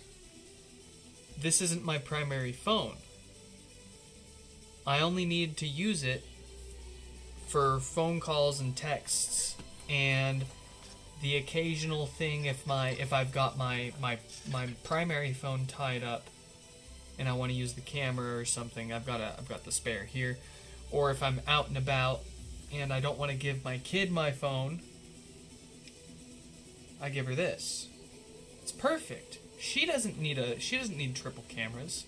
S1: this isn't my primary phone. I only need to use it for phone calls and texts, and the occasional thing if I've got my primary phone tied up and I want to use the camera or something, I've got the spare here. Or if I'm out and about and I don't want to give my kid my phone I give her this. It's perfect. She doesn't need triple cameras.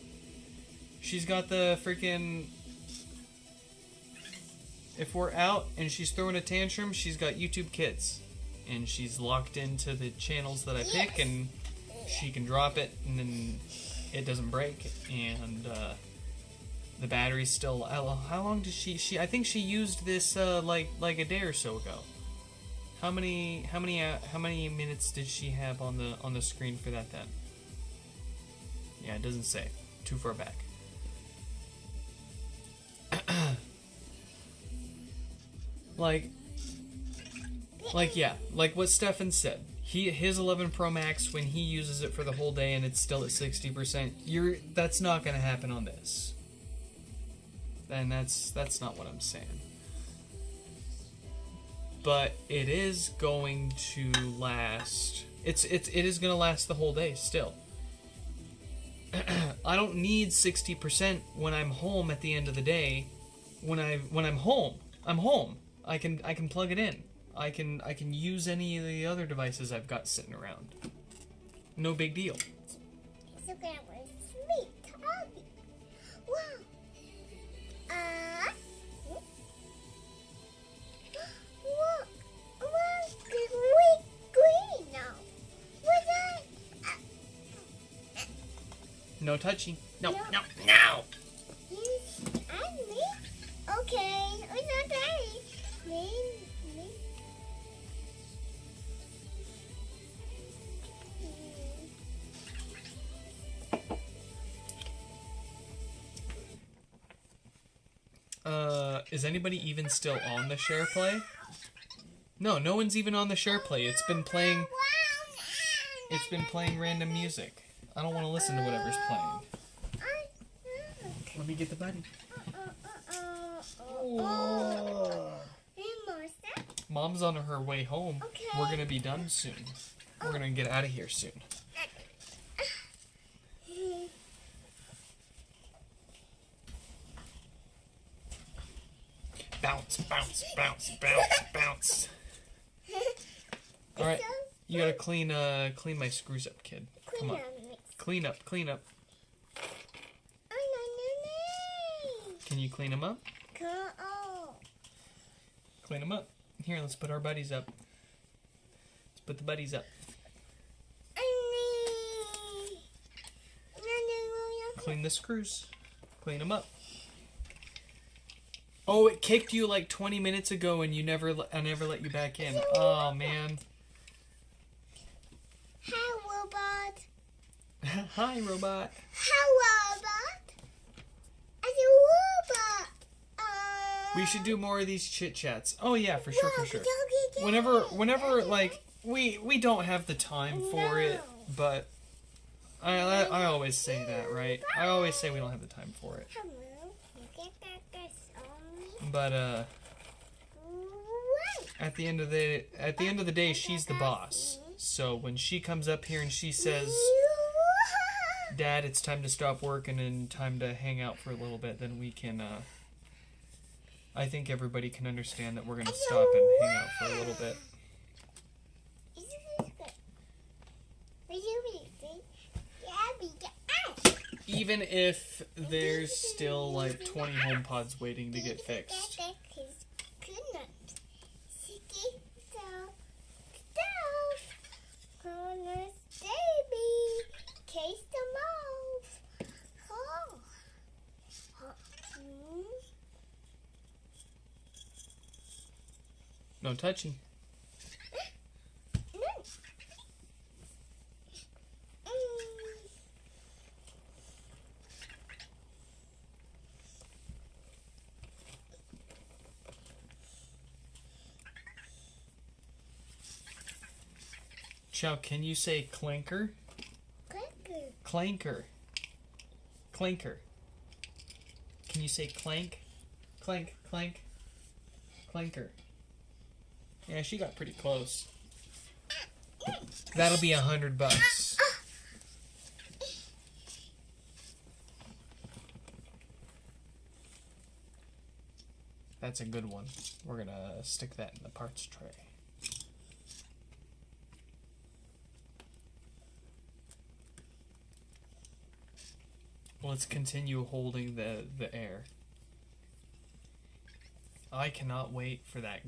S1: She's got the freaking... If we're out and she's throwing a tantrum, she's got YouTube Kids. And she's locked into the channels that I pick, and she can drop it, and then it doesn't break. And the battery's still... How long did she... I think she used this like a day or so ago. How many minutes did she have on the screen for that then? Yeah, it doesn't say. Too far back. Yeah, like what Stefan said. His 11 Pro Max, when he uses it for the whole day and it's still at 60%, that's not going to happen on this. And that's not what I'm saying. But it is going to last. It is going to last the whole day still. I don't need 60% when I'm home at the end of the day. When I'm home, I'm home. I can plug it in. I can use any of the other devices I've got sitting around. No big deal.
S2: So that was sweet, Toby. Wow. What green now? What's that?
S1: No touching. No.
S2: Yes, and me? Okay, it's not daddy. Me.
S1: Is anybody even still on the share play? No one's even on the share play. It's been playing random music. I don't want to listen to whatever's playing. Let me get the buddy. Mom's on her way home.
S2: Okay.
S1: We're gonna be done soon. We're gonna get out of here soon. Bounce, bounce, bounce, bounce, bounce. All right, you gotta clean my screws up, kid. Come on, clean up. Can you clean them up? Clean them up. Here, let's put our buddies up. Let's put the buddies up. Clean the screws. Clean them up. Oh, it kicked you like 20 minutes ago, and I never let you back in. Oh man.
S2: Hi, robot.
S1: Hi, robot.
S2: Hi, robot. I'm a robot.
S1: We should do more of these chit chats. Oh yeah, for sure. Whenever like we don't have the time for it, but I always say that, right? I always say we don't have the time for it. But at the end of the day, she's the boss. So when she comes up here and she says, "Dad, it's time to stop working and time to hang out for a little bit," then we can. I think everybody can understand that we're gonna stop and hang out for a little bit. Even if there's still like 20 HomePods waiting to get fixed. No touching. Chow, can you say clanker? Clanker. Clanker. Can you say clank? Clank, clank. Clanker. Yeah, she got pretty close. That'll be $100. That's a good one. We're gonna stick that in the parts tray. let's continue holding the air. I cannot wait for that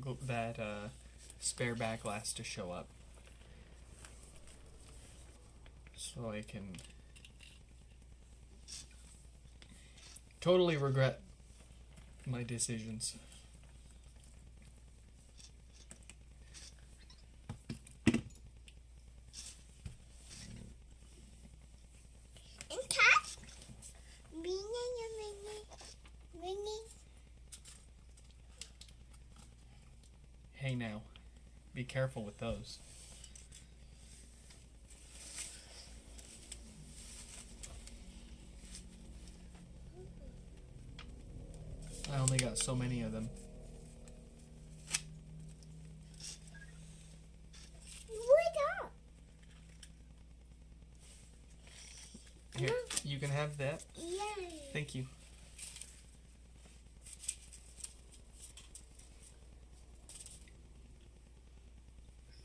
S1: spare back glass to show up, so I can totally regret my decisions.
S2: And cat? Ringing.
S1: Hey now, be careful with those. I only got so many of them.
S2: What up?
S1: Here, you can have that.
S2: Yay.
S1: Thank you.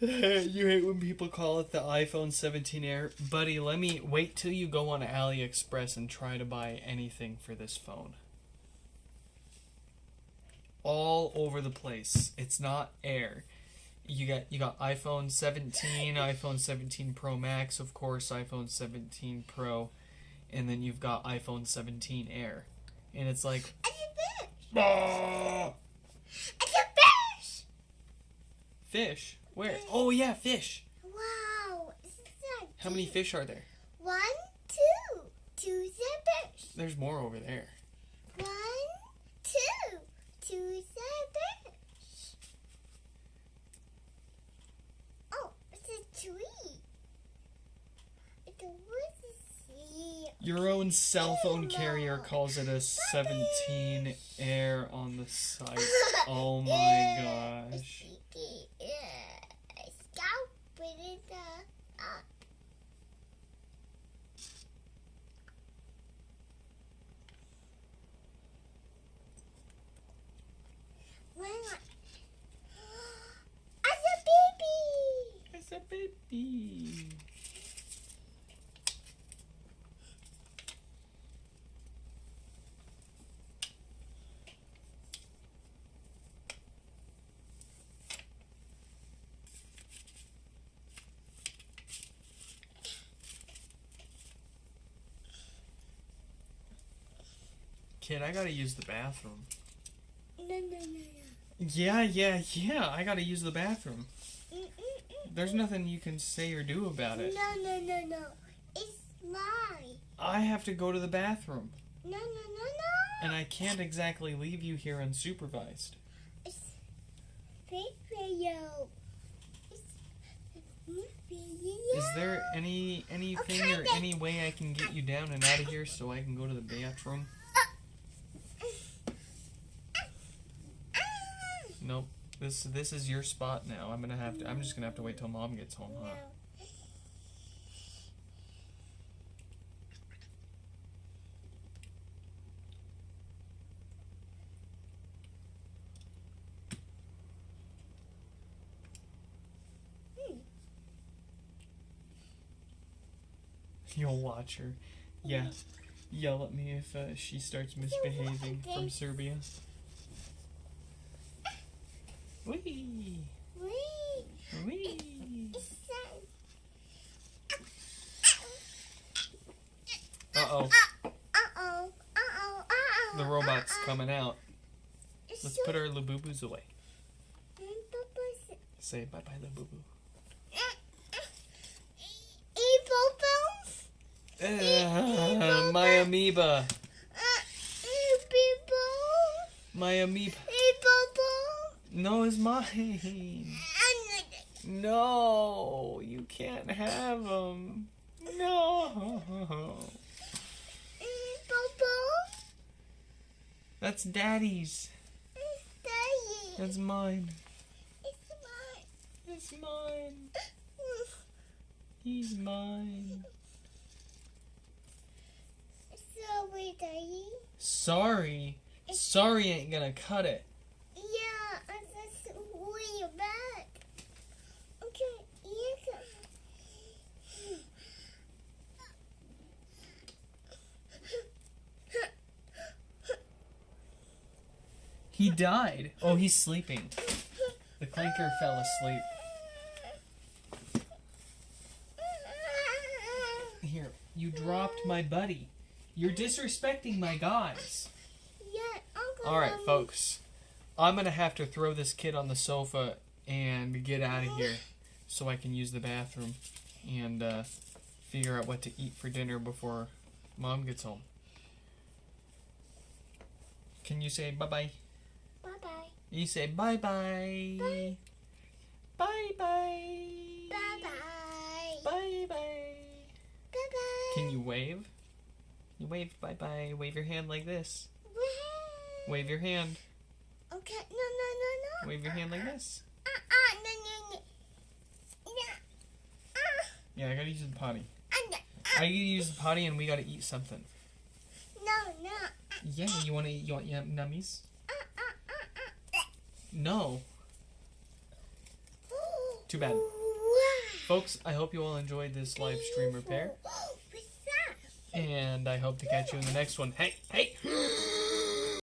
S1: You hate when people call it the iPhone 17 Air. Buddy, let me wait till you go on AliExpress and try to buy anything for this phone. All over the place. It's not Air. You got iPhone 17, iPhone 17 Pro Max, of course, iPhone 17 Pro, and then you've got iPhone 17 Air. And it's like,
S2: It's a fish.
S1: ah!
S2: It's a fish.
S1: Fish? Where? Oh yeah, fish.
S2: Wow. This is like
S1: How many fish are there?
S2: 1, 2. 2's a fish.
S1: There's more over there.
S2: 1, 2. 2's a fish. Oh, it's a tree. It's a woodsy.
S1: Your own cell phone carrier calls it a 17 Air on the site. Oh my gosh.
S2: Scout with it up. As a baby.
S1: It's a baby. Kid, I gotta use the bathroom.
S2: No.
S1: Yeah, I gotta use the bathroom. There's nothing you can say or do about it.
S2: No. It's mine.
S1: I have to go to the bathroom.
S2: No.
S1: And I can't exactly leave you here unsupervised.
S2: It's big radio. It's big radio.
S1: Is there anything or any way I can get you down and out of here so I can go to the bathroom? Nope. This is your spot now. I'm just gonna have to wait till Mom gets home, huh? You'll watch her. Yeah. Yell at me if she starts misbehaving from Serbia. Wee!
S2: Wait.
S1: Wee!
S2: It's
S1: Uh-oh.
S2: Uh-oh.
S1: The robot's coming out. Let's put our Labubu's away. Say bye-bye, Labubu. My amoeba. My amoeba. No, it's mine. No, you can't have them. No. That's Daddy's. That's mine. It's mine. He's mine.
S2: Sorry, Daddy.
S1: Sorry. Sorry ain't gonna cut it.
S2: Yeah, I'm just way back. Okay, you can.
S1: He died. Oh, he's sleeping. The clanker fell asleep. Here, you dropped my buddy. You're disrespecting my gods.
S2: Yeah, Uncle.
S1: Alright, folks. I'm gonna have to throw this kid on the sofa and get out of here so I can use the bathroom and figure out what to eat for dinner before Mom gets home. Can you say bye-bye?
S2: Bye-bye.
S1: You say bye-bye.
S2: Bye.
S1: Bye-bye.
S2: Bye-bye.
S1: Bye-bye.
S2: Bye-bye.
S1: Can you wave? You wave bye-bye. Wave your hand like this. Wave your hand.
S2: Okay, no.
S1: Wave your hand like this.
S2: No.
S1: Yeah, I gotta use the potty.
S2: No.
S1: I gotta use the potty and we gotta eat something.
S2: No.
S1: Yeah, you want nummies? No. Too bad.
S2: Wow.
S1: Folks, I hope you all enjoyed this live stream repair.
S2: What's that?
S1: And I hope to catch you in the next one. Hey!